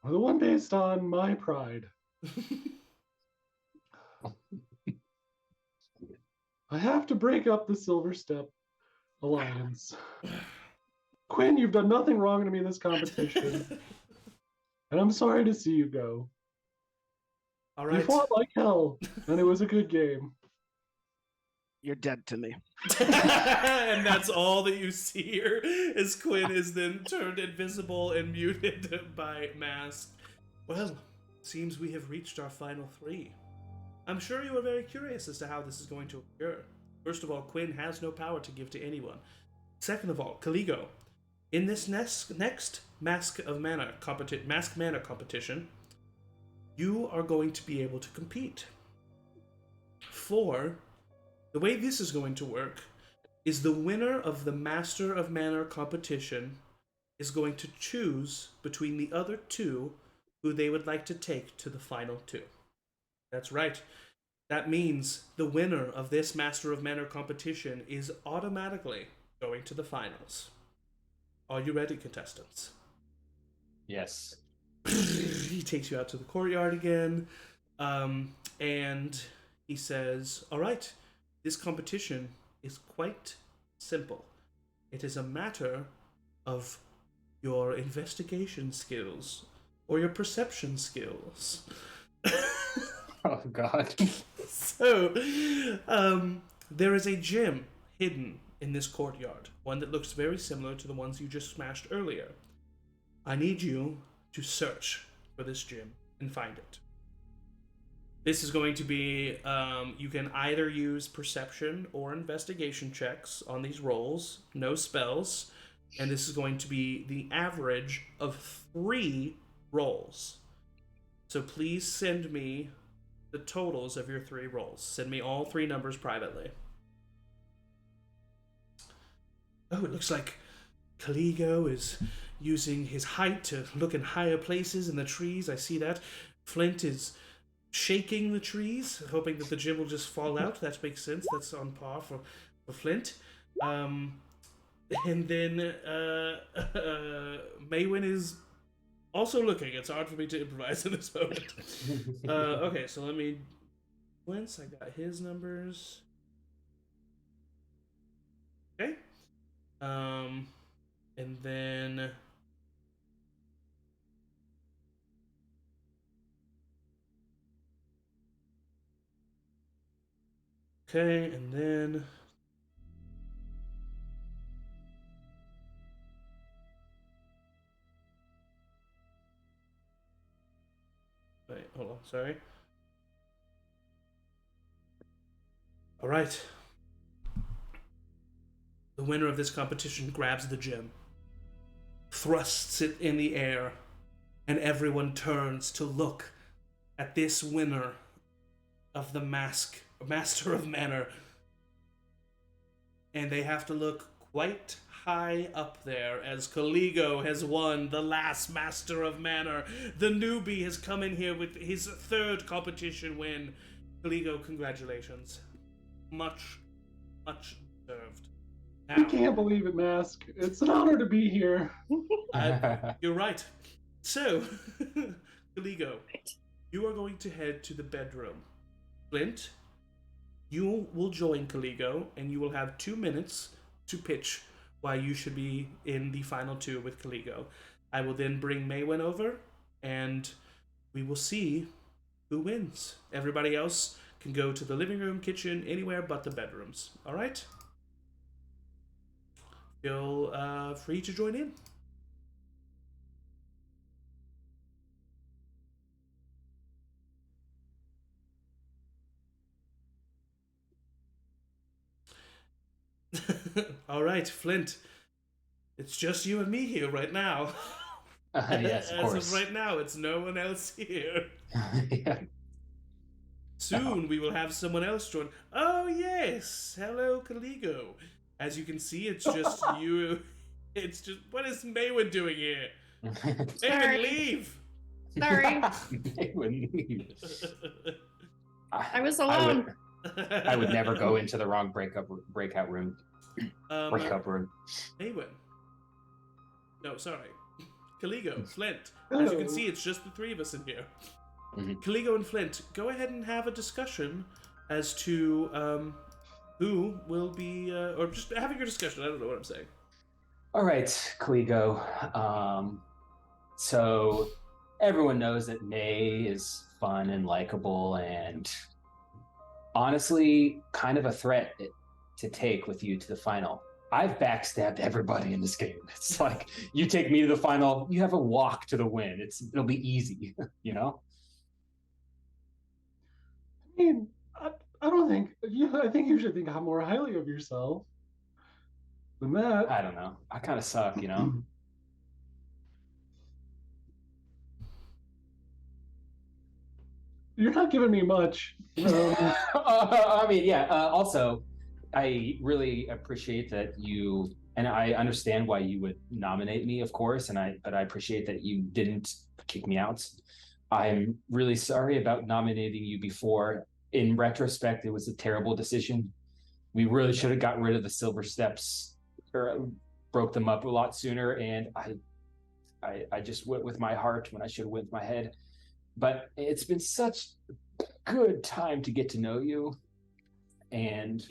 or the one based on my pride. I have to break up the Silver Step Alliance. Cuinn, you've done nothing wrong to me in this competition. And I'm sorry to see you go. All right. You fought like hell, and it was a good game. You're dead to me. And that's all that you see here, as Cuinn is then turned invisible and muted by Mask. Well, seems we have reached our final 3. I'm sure you are very curious as to how this is going to occur. First of all, Cuinn has no power to give to anyone. Second of all, Caligo, in this next Mask Manor competition, you are going to be able to compete. The way this is going to work is the winner of the Master of Manor competition is going to choose between the other 2 who they would like to take to the final 2. That's right. That means the winner of this Master of Manor competition is automatically going to the finals. Are you ready, contestants? Yes. He takes you out to the courtyard again, and he says, all right, this competition is quite simple. It is a matter of your investigation skills or your perception skills. Oh God. So, there is a gem hidden in this courtyard, one that looks very similar to the ones you just smashed earlier. I need you to search for this gem and find it. This is going to be, you can either use perception or investigation checks on these rolls, no spells, and this is going to be the average of 3 rolls. So please send me the totals of your 3 rolls. Send me all 3 numbers privately. Oh, it looks like Caligo is using his height to look in higher places in the trees. I see that. Flint is shaking the trees, hoping that the gem will just fall out. That makes sense. That's on par for Flint. And then Maewyn is also looking. It's hard for me to improvise in this moment. Okay, so let me... Once I got his numbers. Okay. And then... Okay, and then... Wait, hold on, sorry. All right. The winner of this competition grabs the gem, thrusts it in the air, and everyone turns to look at this winner of the Master of Manor. And they have to look quite high up there as Caligo has won the last Master of Manor. The newbie has come in here with his 3rd competition win. Caligo, congratulations. Much, much deserved. Now, I can't believe it, Mask. It's an honor to be here. you're right. So, Caligo, you are going to head to the bedroom. Flint, you will join Caligo, and you will have 2 minutes to pitch why you should be in the final 2 with Caligo. I will then bring Maewyn over, and we will see who wins. Everybody else can go to the living room, kitchen, anywhere but the bedrooms. All right? Feel free to join in. All right, Flint. It's just you and me here right now. Yes, of course. As of right now, it's no one else here. Yeah. Soon we will have someone else join. Oh yes, hello, Caligo. As you can see, it's just you. It's just, what is Maewyn doing here? Maewyn, leave. Sorry, Maewyn, leave. I was alone. I would never go into the wrong breakout room. Breakout room. Maewyn. No, sorry. Caligo, Flint. As you can see, it's just the 3 of us in here. Mm-hmm. Caligo and Flint, go ahead and have a discussion as to who will be, or just having your discussion. I don't know what I'm saying. All right, Caligo. So everyone knows that May is fun and likable and honestly kind of a threat to take with you to the final. I've backstabbed everybody in this game. It's like, you take me to the final, you have a walk to the win. It'll be easy, you know? I mean, I don't think I think you should think more highly of yourself than that. I don't know. I kind of suck, you know? You're not giving me much. I mean, yeah. Also, I really appreciate that you, and I understand why you would nominate me, of course, but I appreciate that you didn't kick me out. I'm really sorry about nominating you before. In retrospect, it was a terrible decision. We really should have gotten rid of the silver steps or broke them up a lot sooner. And I just went with my heart when I should have went with my head. But it's been such a good time to get to know you. And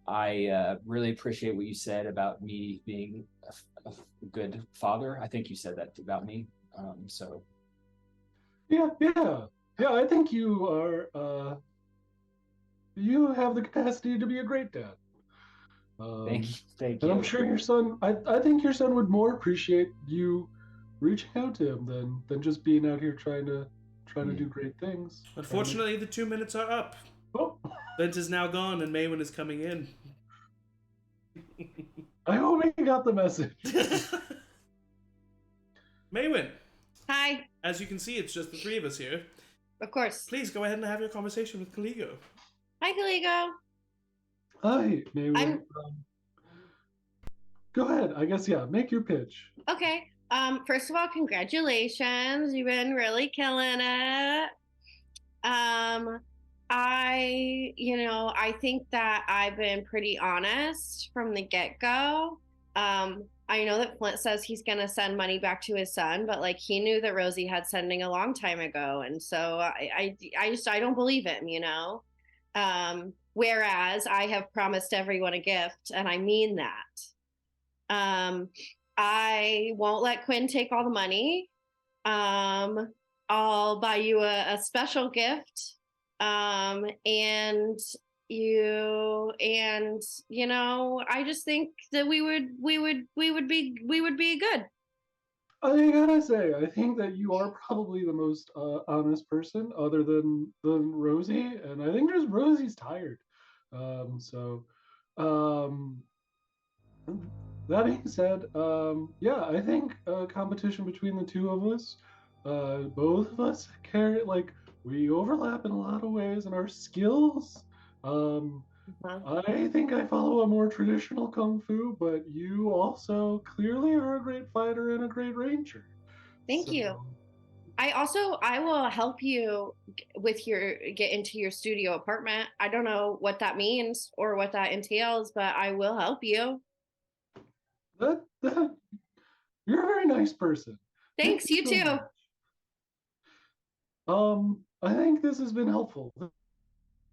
I really appreciate what you said about me being a good father. I think you said that about me. So Yeah. I think you are. You have the capacity to be a great dad. thank you. And I'm sure your son. I think your son would more appreciate you reaching out to him than just being out here trying to do great things. Unfortunately, the 2 minutes are up. Oh. Flint is now gone, and Maewyn is coming in. I hope he got the message. Maewyn, Hi. as you can see, it's just the three of us here. Of course. Please go ahead and have your conversation with Caligo. Hi, Caligo. Hi, Maewyn. Go ahead. I guess, yeah, make your pitch. Okay. First of all, congratulations. You've been really killing it. I think that I've been pretty honest from the get-go. I know that Flint says he's going to send money back to his son, but like he knew that Rosie had sending a long time ago. And so I don't believe him, whereas I have promised everyone a gift, and I mean that. I won't let Cuinn take all the money. I'll buy you a special gift. I just think that we would be good. I gotta say, I think that you are probably the most honest person other than Rosie, and I think just Rosie's tired. That being said, I think a competition between the two of us, both of us we overlap in a lot of ways in our skills. I think I follow a more traditional kung fu, but you also clearly are a great fighter and a great ranger. Thank you. I will help you with get into your studio apartment. I don't know what that means or what that entails, but I will help you. You're a very nice person. Thanks, you too. I think this has been helpful.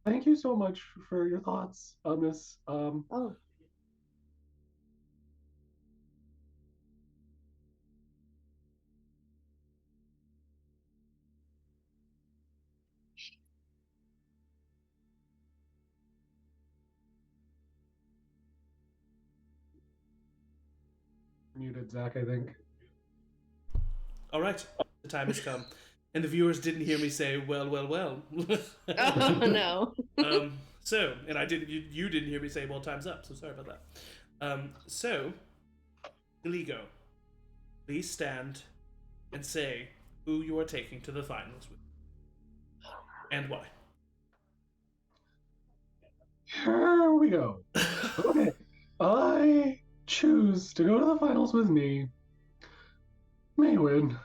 Thank you so much for your thoughts on this. Muted Zach, I think. All right, the time has come. And the viewers didn't hear me say, well. Oh, no. You didn't hear me say, well, time's up, so sorry about that. Caligo, please stand and say who you are taking to the finals with. And why. Here we go. Okay. I choose to go to the finals with me, Maewyn.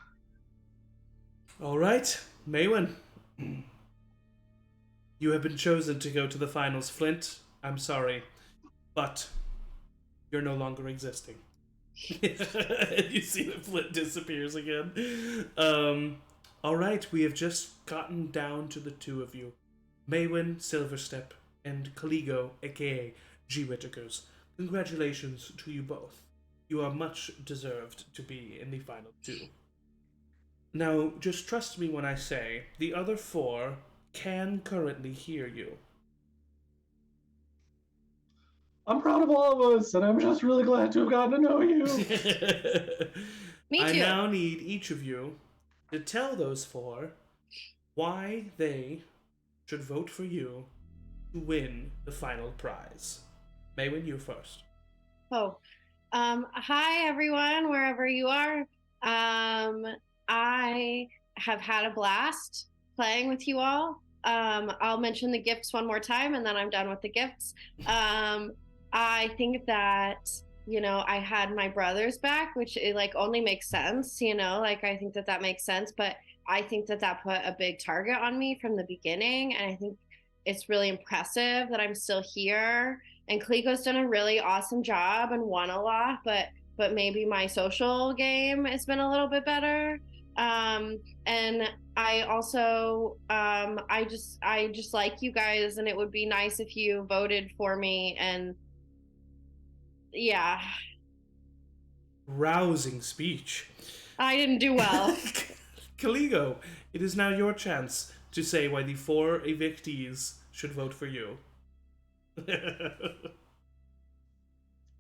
All right, Maewyn. You have been chosen to go to the finals. Flint, I'm sorry, but you're no longer existing. You see that Flint disappears again. All right, we have just gotten down to the two of you. Maewyn Silverstep and Caligo, aka G. Whittakers. Congratulations to you both. You are much deserved to be in the final two. Now, just trust me when I say, the other four can currently hear you. I'm proud of all of us, and I'm just really glad to have gotten to know you. Me too. I now need each of you to tell those four why they should vote for you to win the final prize. Maewyn, you first. Hi everyone, wherever you are. I have had a blast playing with you all. I'll mention the gifts one more time and then I'm done with the gifts. I think that, I had my brothers back, which only makes sense, I think that makes sense, but I think that put a big target on me from the beginning. And I think it's really impressive that I'm still here. And Caligo's done a really awesome job and won a lot, but maybe my social game has been a little bit better. And I also, I just like you guys, and it would be nice if you voted for me. And yeah, Rousing speech. I didn't do well. Caligo, it is now your chance to say why the 4 evictees should vote for you.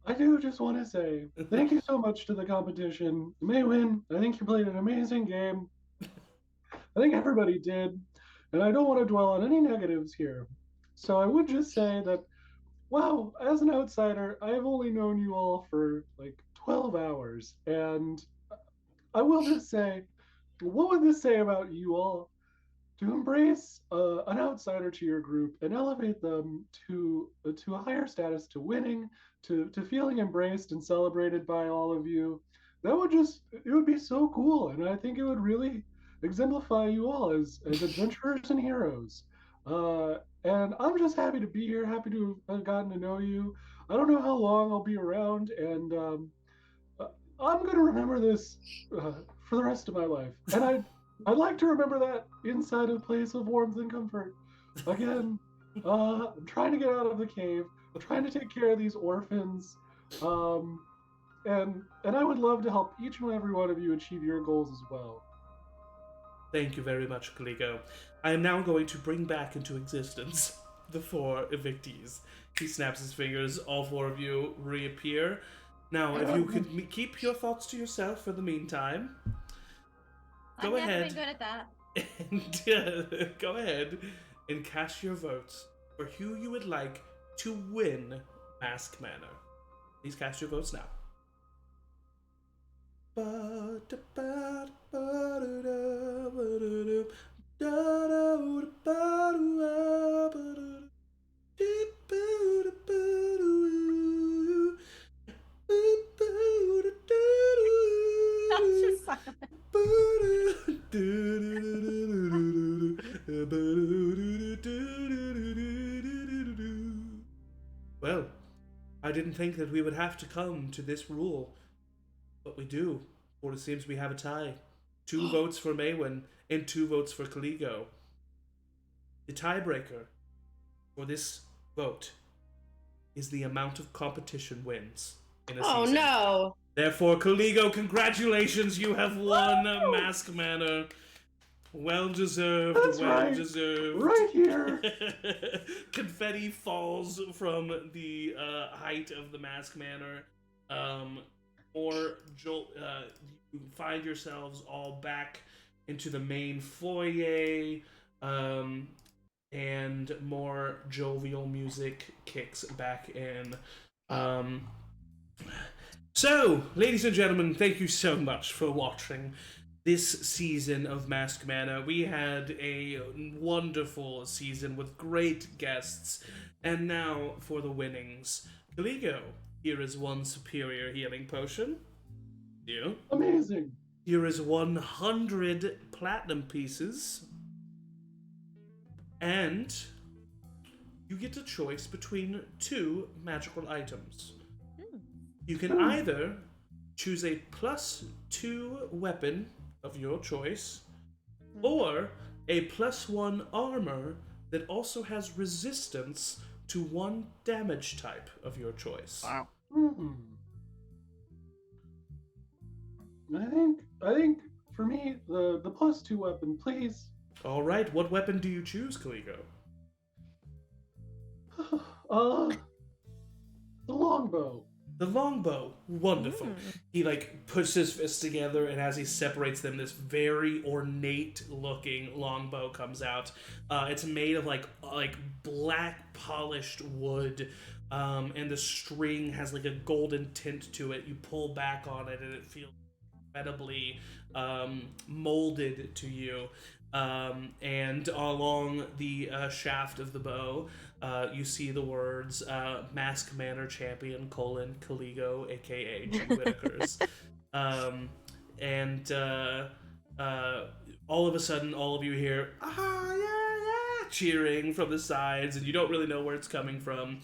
I do just want to say thank you so much to the competition. Maewyn, I think you played an amazing game. I think everybody did. And I don't want to dwell on any negatives here. So I would just say that, wow, as an outsider, I've only known you all for like 12 hours. And I will just say, what would this say about you all? To embrace an outsider to your group and elevate them to a higher status, to winning, to feeling embraced and celebrated by all of you. That would it would be so cool, and I think it would really exemplify you all as adventurers and heroes. And I'm just happy to be here, happy to have gotten to know you. I don't know how long I'll be around, and I'm gonna remember this for the rest of my life, and I'd like to remember that inside a place of warmth and comfort. Again, I'm trying to get out of the cave. I'm trying to take care of these orphans. And I would love to help each and every one of you achieve your goals as well. Thank you very much, Caligo. I am now going to bring back into existence the 4 evictees. He snaps his fingers, all 4 of you reappear. Now, if you could keep your thoughts to yourself for the meantime, go ahead. I've never been good at that. And go ahead and cast your votes for who you would like to win Mask Manor. Please cast your votes now. That's just silent. Well, I didn't think that we would have to come to this rule, but we do, for it seems we have a tie. 2 votes for Maewyn and 2 votes for Caligo. The tiebreaker for this vote is the amount of competition wins in a season. No. Therefore, Caligo, congratulations, you have won Mask Manor. Well deserved. That's well right. deserved. Right here. Confetti falls from the height of the Mask Manor. You find yourselves all back into the main foyer, and more jovial music kicks back in. So, ladies and gentlemen, thank you so much for watching this season of Mask Manor. We had a wonderful season with great guests. And now for the winnings. Caligo, here is 1 superior healing potion. You. Amazing. Here is 100 platinum pieces. And you get a choice between 2 magical items. You can either choose a +2 weapon of your choice, or a +1 armor that also has resistance to 1 damage type of your choice. Wow. I think for me the +2 weapon, please. All right, what weapon do you choose, Caligo? The longbow. The longbow. Wonderful. He puts his fists together, and as he separates them, this very ornate looking longbow comes out. It's made of black polished wood, and the string has a golden tint to it. You pull back on it, and it feels incredibly molded to you. And along the shaft of the bow, you see the words Mask Manor Champion, Caligo, aka G. Whitakers. And all of a sudden, all of you hear, "Ah, yeah," cheering from the sides, and you don't really know where it's coming from.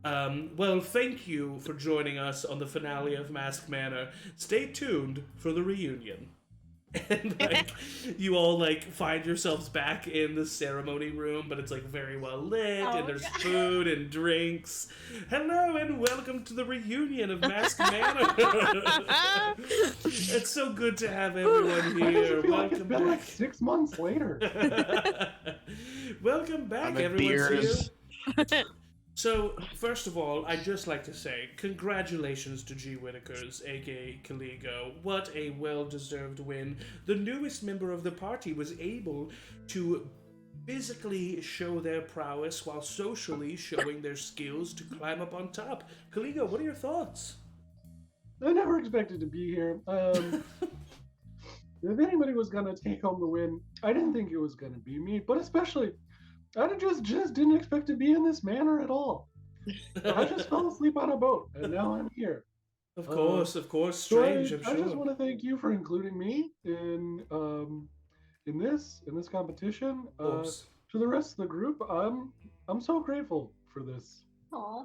Well, thank you for joining us on the finale of Mask Manor. Stay tuned for the reunion. And like you all like find yourselves back in the ceremony room, but it's like very well lit, and there's food and drinks. Hello and welcome to the reunion of Mask Manor. It's so good to have everyone here. Welcome it's been like 6 months later. Welcome back, everyone's here. So, first of all, I'd just like to say congratulations to G. Whitakers, aka Caligo. What a well-deserved win. The newest member of the party was able to physically show their prowess while socially showing their skills to climb up on top. Caligo, what are your thoughts? I never expected to be here. If anybody was gonna take home the win, I didn't think it was gonna be me, but especially I just didn't expect to be in this manor at all. I just fell asleep on a boat, and now I'm here. Of course, strange, so I'm sure. I just want to thank you for including me in this competition. To the rest of the group, I'm so grateful for this. Aw.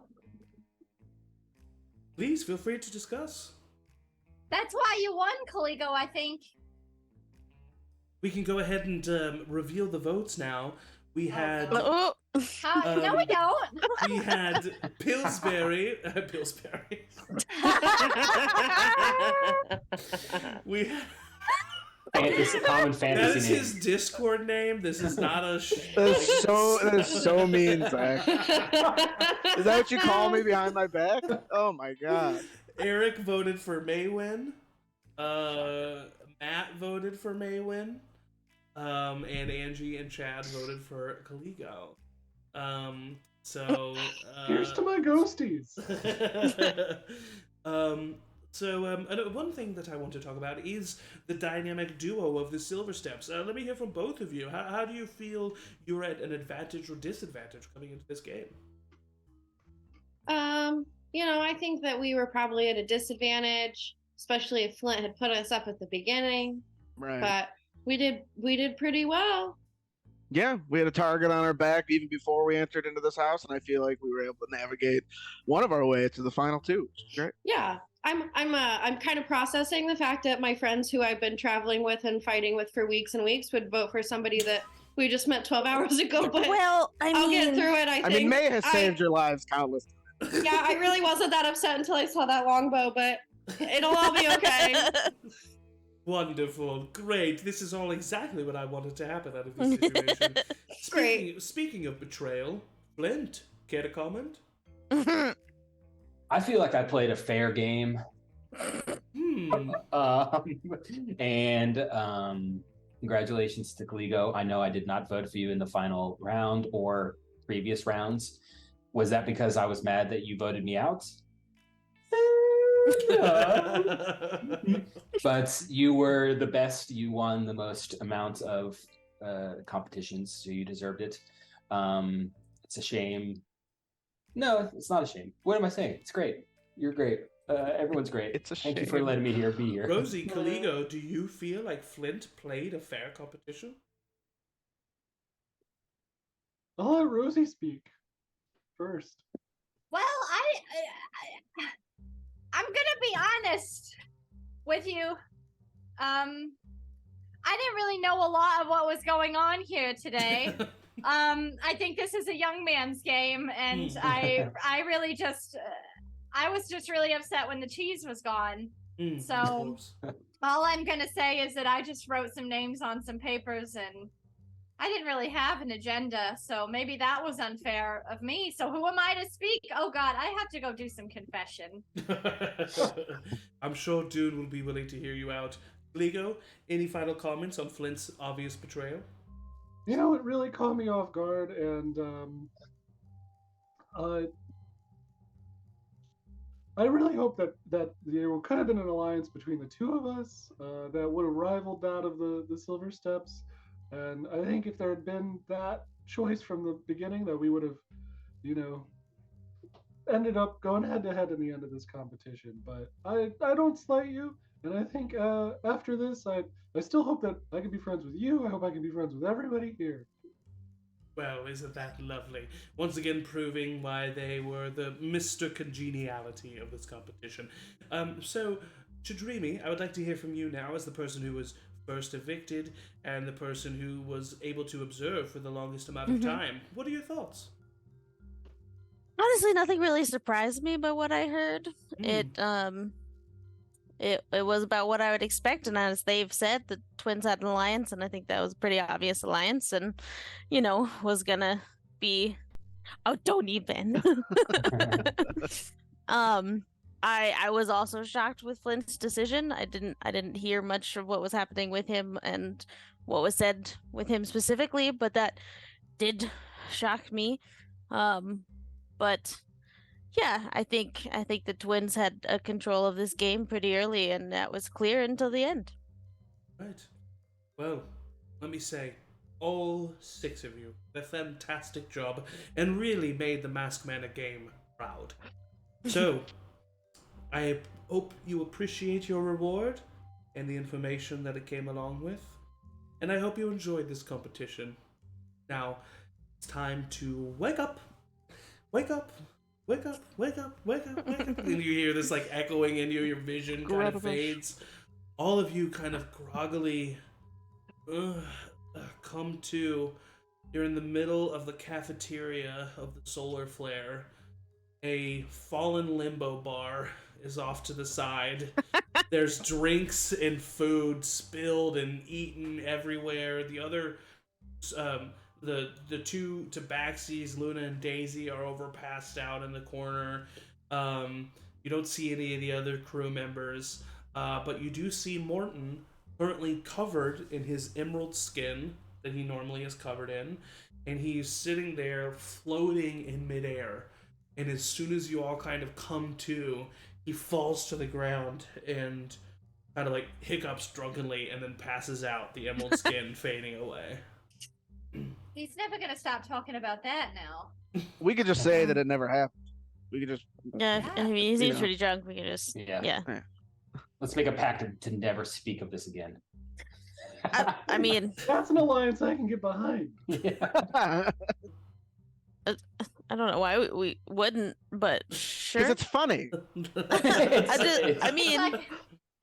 Please feel free to discuss. That's why you won, Caligo, I think. We can go ahead and reveal the votes now. We had... No, we don't. We had Pillsbury. We had... Fantasy, common fantasy That is name. his Discord name. This is not a... That is so mean, Zach. Is that what you call me behind my back? Oh my god. Eric voted for Maewyn. Matt voted for Maewyn. And Angie and Chad voted for Caligo. Here's to my ghosties. One thing that I want to talk about is the dynamic duo of the Silver Steps. Let me hear from both of you. How do you feel you're at an advantage or disadvantage coming into this game? I think that we were probably at a disadvantage, especially if Flint had put us up at the beginning. Right. But we did pretty well. Yeah, we had a target on our back even before we entered into this house, and I feel like we were able to navigate one of our way to the final two. Great. Yeah, I'm kind of processing the fact that my friends who I've been traveling with and fighting with for weeks and weeks would vote for somebody that we just met 12 hours ago. But I'll get through it. I think. May has saved your lives countless times. Yeah, I really wasn't that upset until I saw that longbow, but it'll all be okay. Wonderful. Great. This is all exactly what I wanted to happen out of this situation. Speaking of betrayal, Flint, care to comment? I feel like I played a fair game. Congratulations to Caligo. I know I did not vote for you in the final round or previous rounds. Was that because I was mad that you voted me out? But you were the best. You won the most amount of competitions, so you deserved it. It's a shame. No, it's not a shame. What am I saying? It's great. You're great. Everyone's great. It's a shame. Thank you for letting me be here. Rosie, Caligo, do you feel like Flint played a fair competition? I'll let Rosie speak first. Well, I'm gonna be honest with you. I didn't really know a lot of what was going on here today. I think this is a young man's game, and I really just, I was just really upset when the cheese was gone. So all I'm gonna say is that I just wrote some names on some papers, and I didn't really have an agenda, so maybe that was unfair of me. So who am I to speak? Oh God, I have to go do some confession. I'm sure Dune will be willing to hear you out. Caligo, any final comments on Flint's obvious betrayal? It really caught me off guard, and I really hope that there could have been an alliance between the two of us that would have rivaled that of the Silver Steps. And I think if there had been that choice from the beginning, that we would have, ended up going head-to-head in the end of this competition. But I don't slight you, and I think after this, I still hope that I can be friends with you. I hope I can be friends with everybody here. Well, isn't that lovely? Once again proving why they were the Mr. Congeniality of this competition. So, Chidrimi, I would like to hear from you now as the person who was first evicted and the person who was able to observe for the longest amount of time. What are your thoughts? Honestly, nothing really surprised me by what I heard. It was about what I would expect, and as they've said, the twins had an alliance, and I think that was a pretty obvious alliance, and was gonna be. Oh, don't even. I was also shocked with Flint's decision. I didn't hear much of what was happening with him and what was said with him specifically, but that did shock me. But yeah, I think the twins had a control of this game pretty early, and that was clear until the end. Right. Well, let me say, all 6 of you, a fantastic job, and really made the Masked Manor game proud. So, I hope you appreciate your reward and the information that it came along with, and I hope you enjoyed this competition. Now, it's time to wake up. Wake up. Wake up, wake up, wake up, wake up. And you hear this like echoing in you, your vision kind of fades. All of you kind of groggily come to. You're in the middle of the cafeteria of the solar flare. A fallen limbo bar is off to the side. There's drinks and food spilled and eaten everywhere. The other the two tabaxis, Luna and Daisy, are over passed out in the corner. You don't see any of the other crew members, but you do see Morton currently covered in his emerald skin that he normally is covered in, and he's sitting there floating in midair. And as soon as you all kind of come to, he falls to the ground and kind of like hiccups drunkenly and then passes out, the emerald skin fading away. He's never gonna stop talking about that now. We could just say that it never happened. We could just. Yeah, I mean, he seems pretty drunk. We can just. Yeah. Let's make a pact to never speak of this again. I mean, that's an alliance I can get behind. Yeah. I don't know why we wouldn't, but sure. Because it's funny. I mean, it's like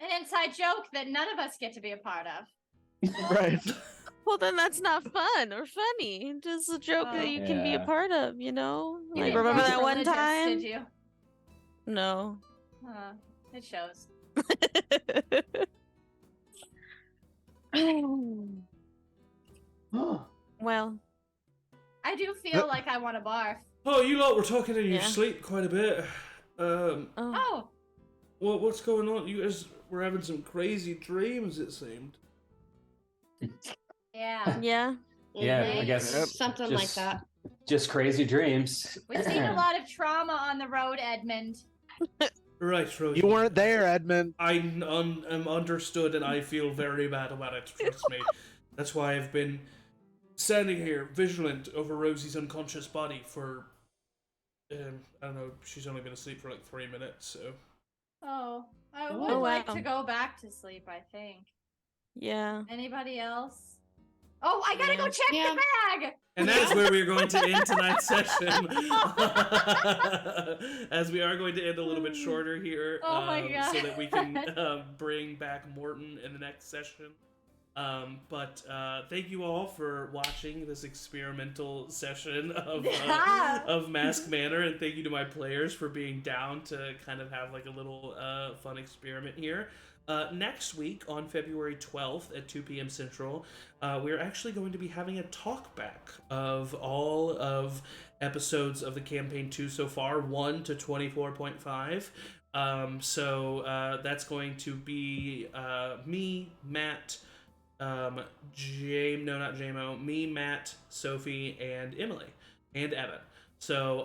an inside joke that none of us get to be a part of. Right. Well, then that's not fun or funny. Just a joke that you can be a part of, You like, remember that one religious, time? Did you? No. It shows. Oh. Well, I do feel like I want to barf. Oh, you lot were talking in your sleep quite a bit. Oh. Well, what's going on? You guys were having some crazy dreams, it seemed. Yeah. Yeah. Yeah, I guess something like that. Just crazy dreams. We've seen a lot of trauma on the road, Edmund. Right, Rosie. You weren't there, Edmund. I am understood, and I feel very bad about it. Trust me. That's why I've been standing here, vigilant over Rosie's unconscious body for. I don't know. She's only been asleep for like 3 minutes, so. Oh, I would like to go back to sleep. I think. Yeah. Anybody else? Oh, I gotta go check the bag! And that is where we are going to end tonight's session. As we are going to end a little bit shorter here. Oh my God. So that we can bring back Morton in the next session. But thank you all for watching this experimental session of Masked Manor, and thank you to my players for being down to kind of have like a little fun experiment here. Next week, on February 12th at 2 p.m. Central, we're actually going to be having a talkback of all of episodes of the Campaign 2 so far, 1 to 24.5. So that's going to be me, Matt, me, Matt, Sophie, and Emily, and Evan. So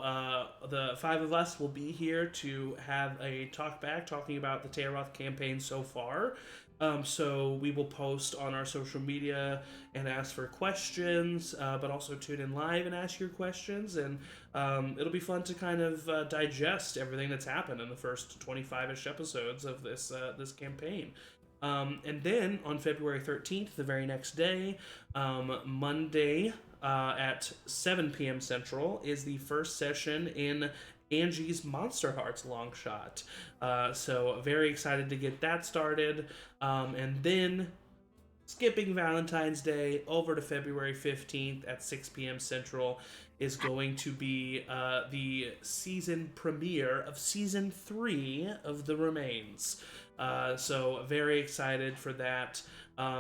the 5 of us will be here to have a talk back talking about the Tayaroth campaign so far. So we will post on our social media and ask for questions, but also tune in live and ask your questions. And it'll be fun to kind of digest everything that's happened in the first 25-ish episodes of this campaign. And then on February 13th, the very next day, Monday, at 7 p.m. Central, is the first session in Angie's Monster Hearts LongShot. So very excited to get that started. And then skipping Valentine's Day over to February 15th at 6 p.m. Central is going to be the season premiere of season 3 of The Remains. So very excited for that.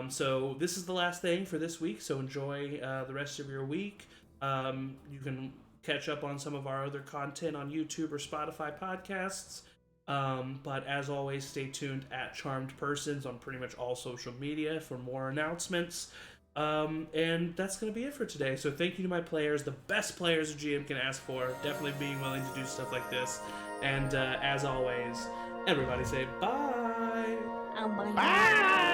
So this is the last thing for this week, so enjoy the rest of your week. You can catch up on some of our other content on YouTube or Spotify podcasts. But as always, stay tuned at Charmed Persons on pretty much all social media for more announcements. And that's going to be it for today. So thank you to my players, the best players a GM can ask for, definitely being willing to do stuff like this. And as always, everybody say bye. Oh my Bye.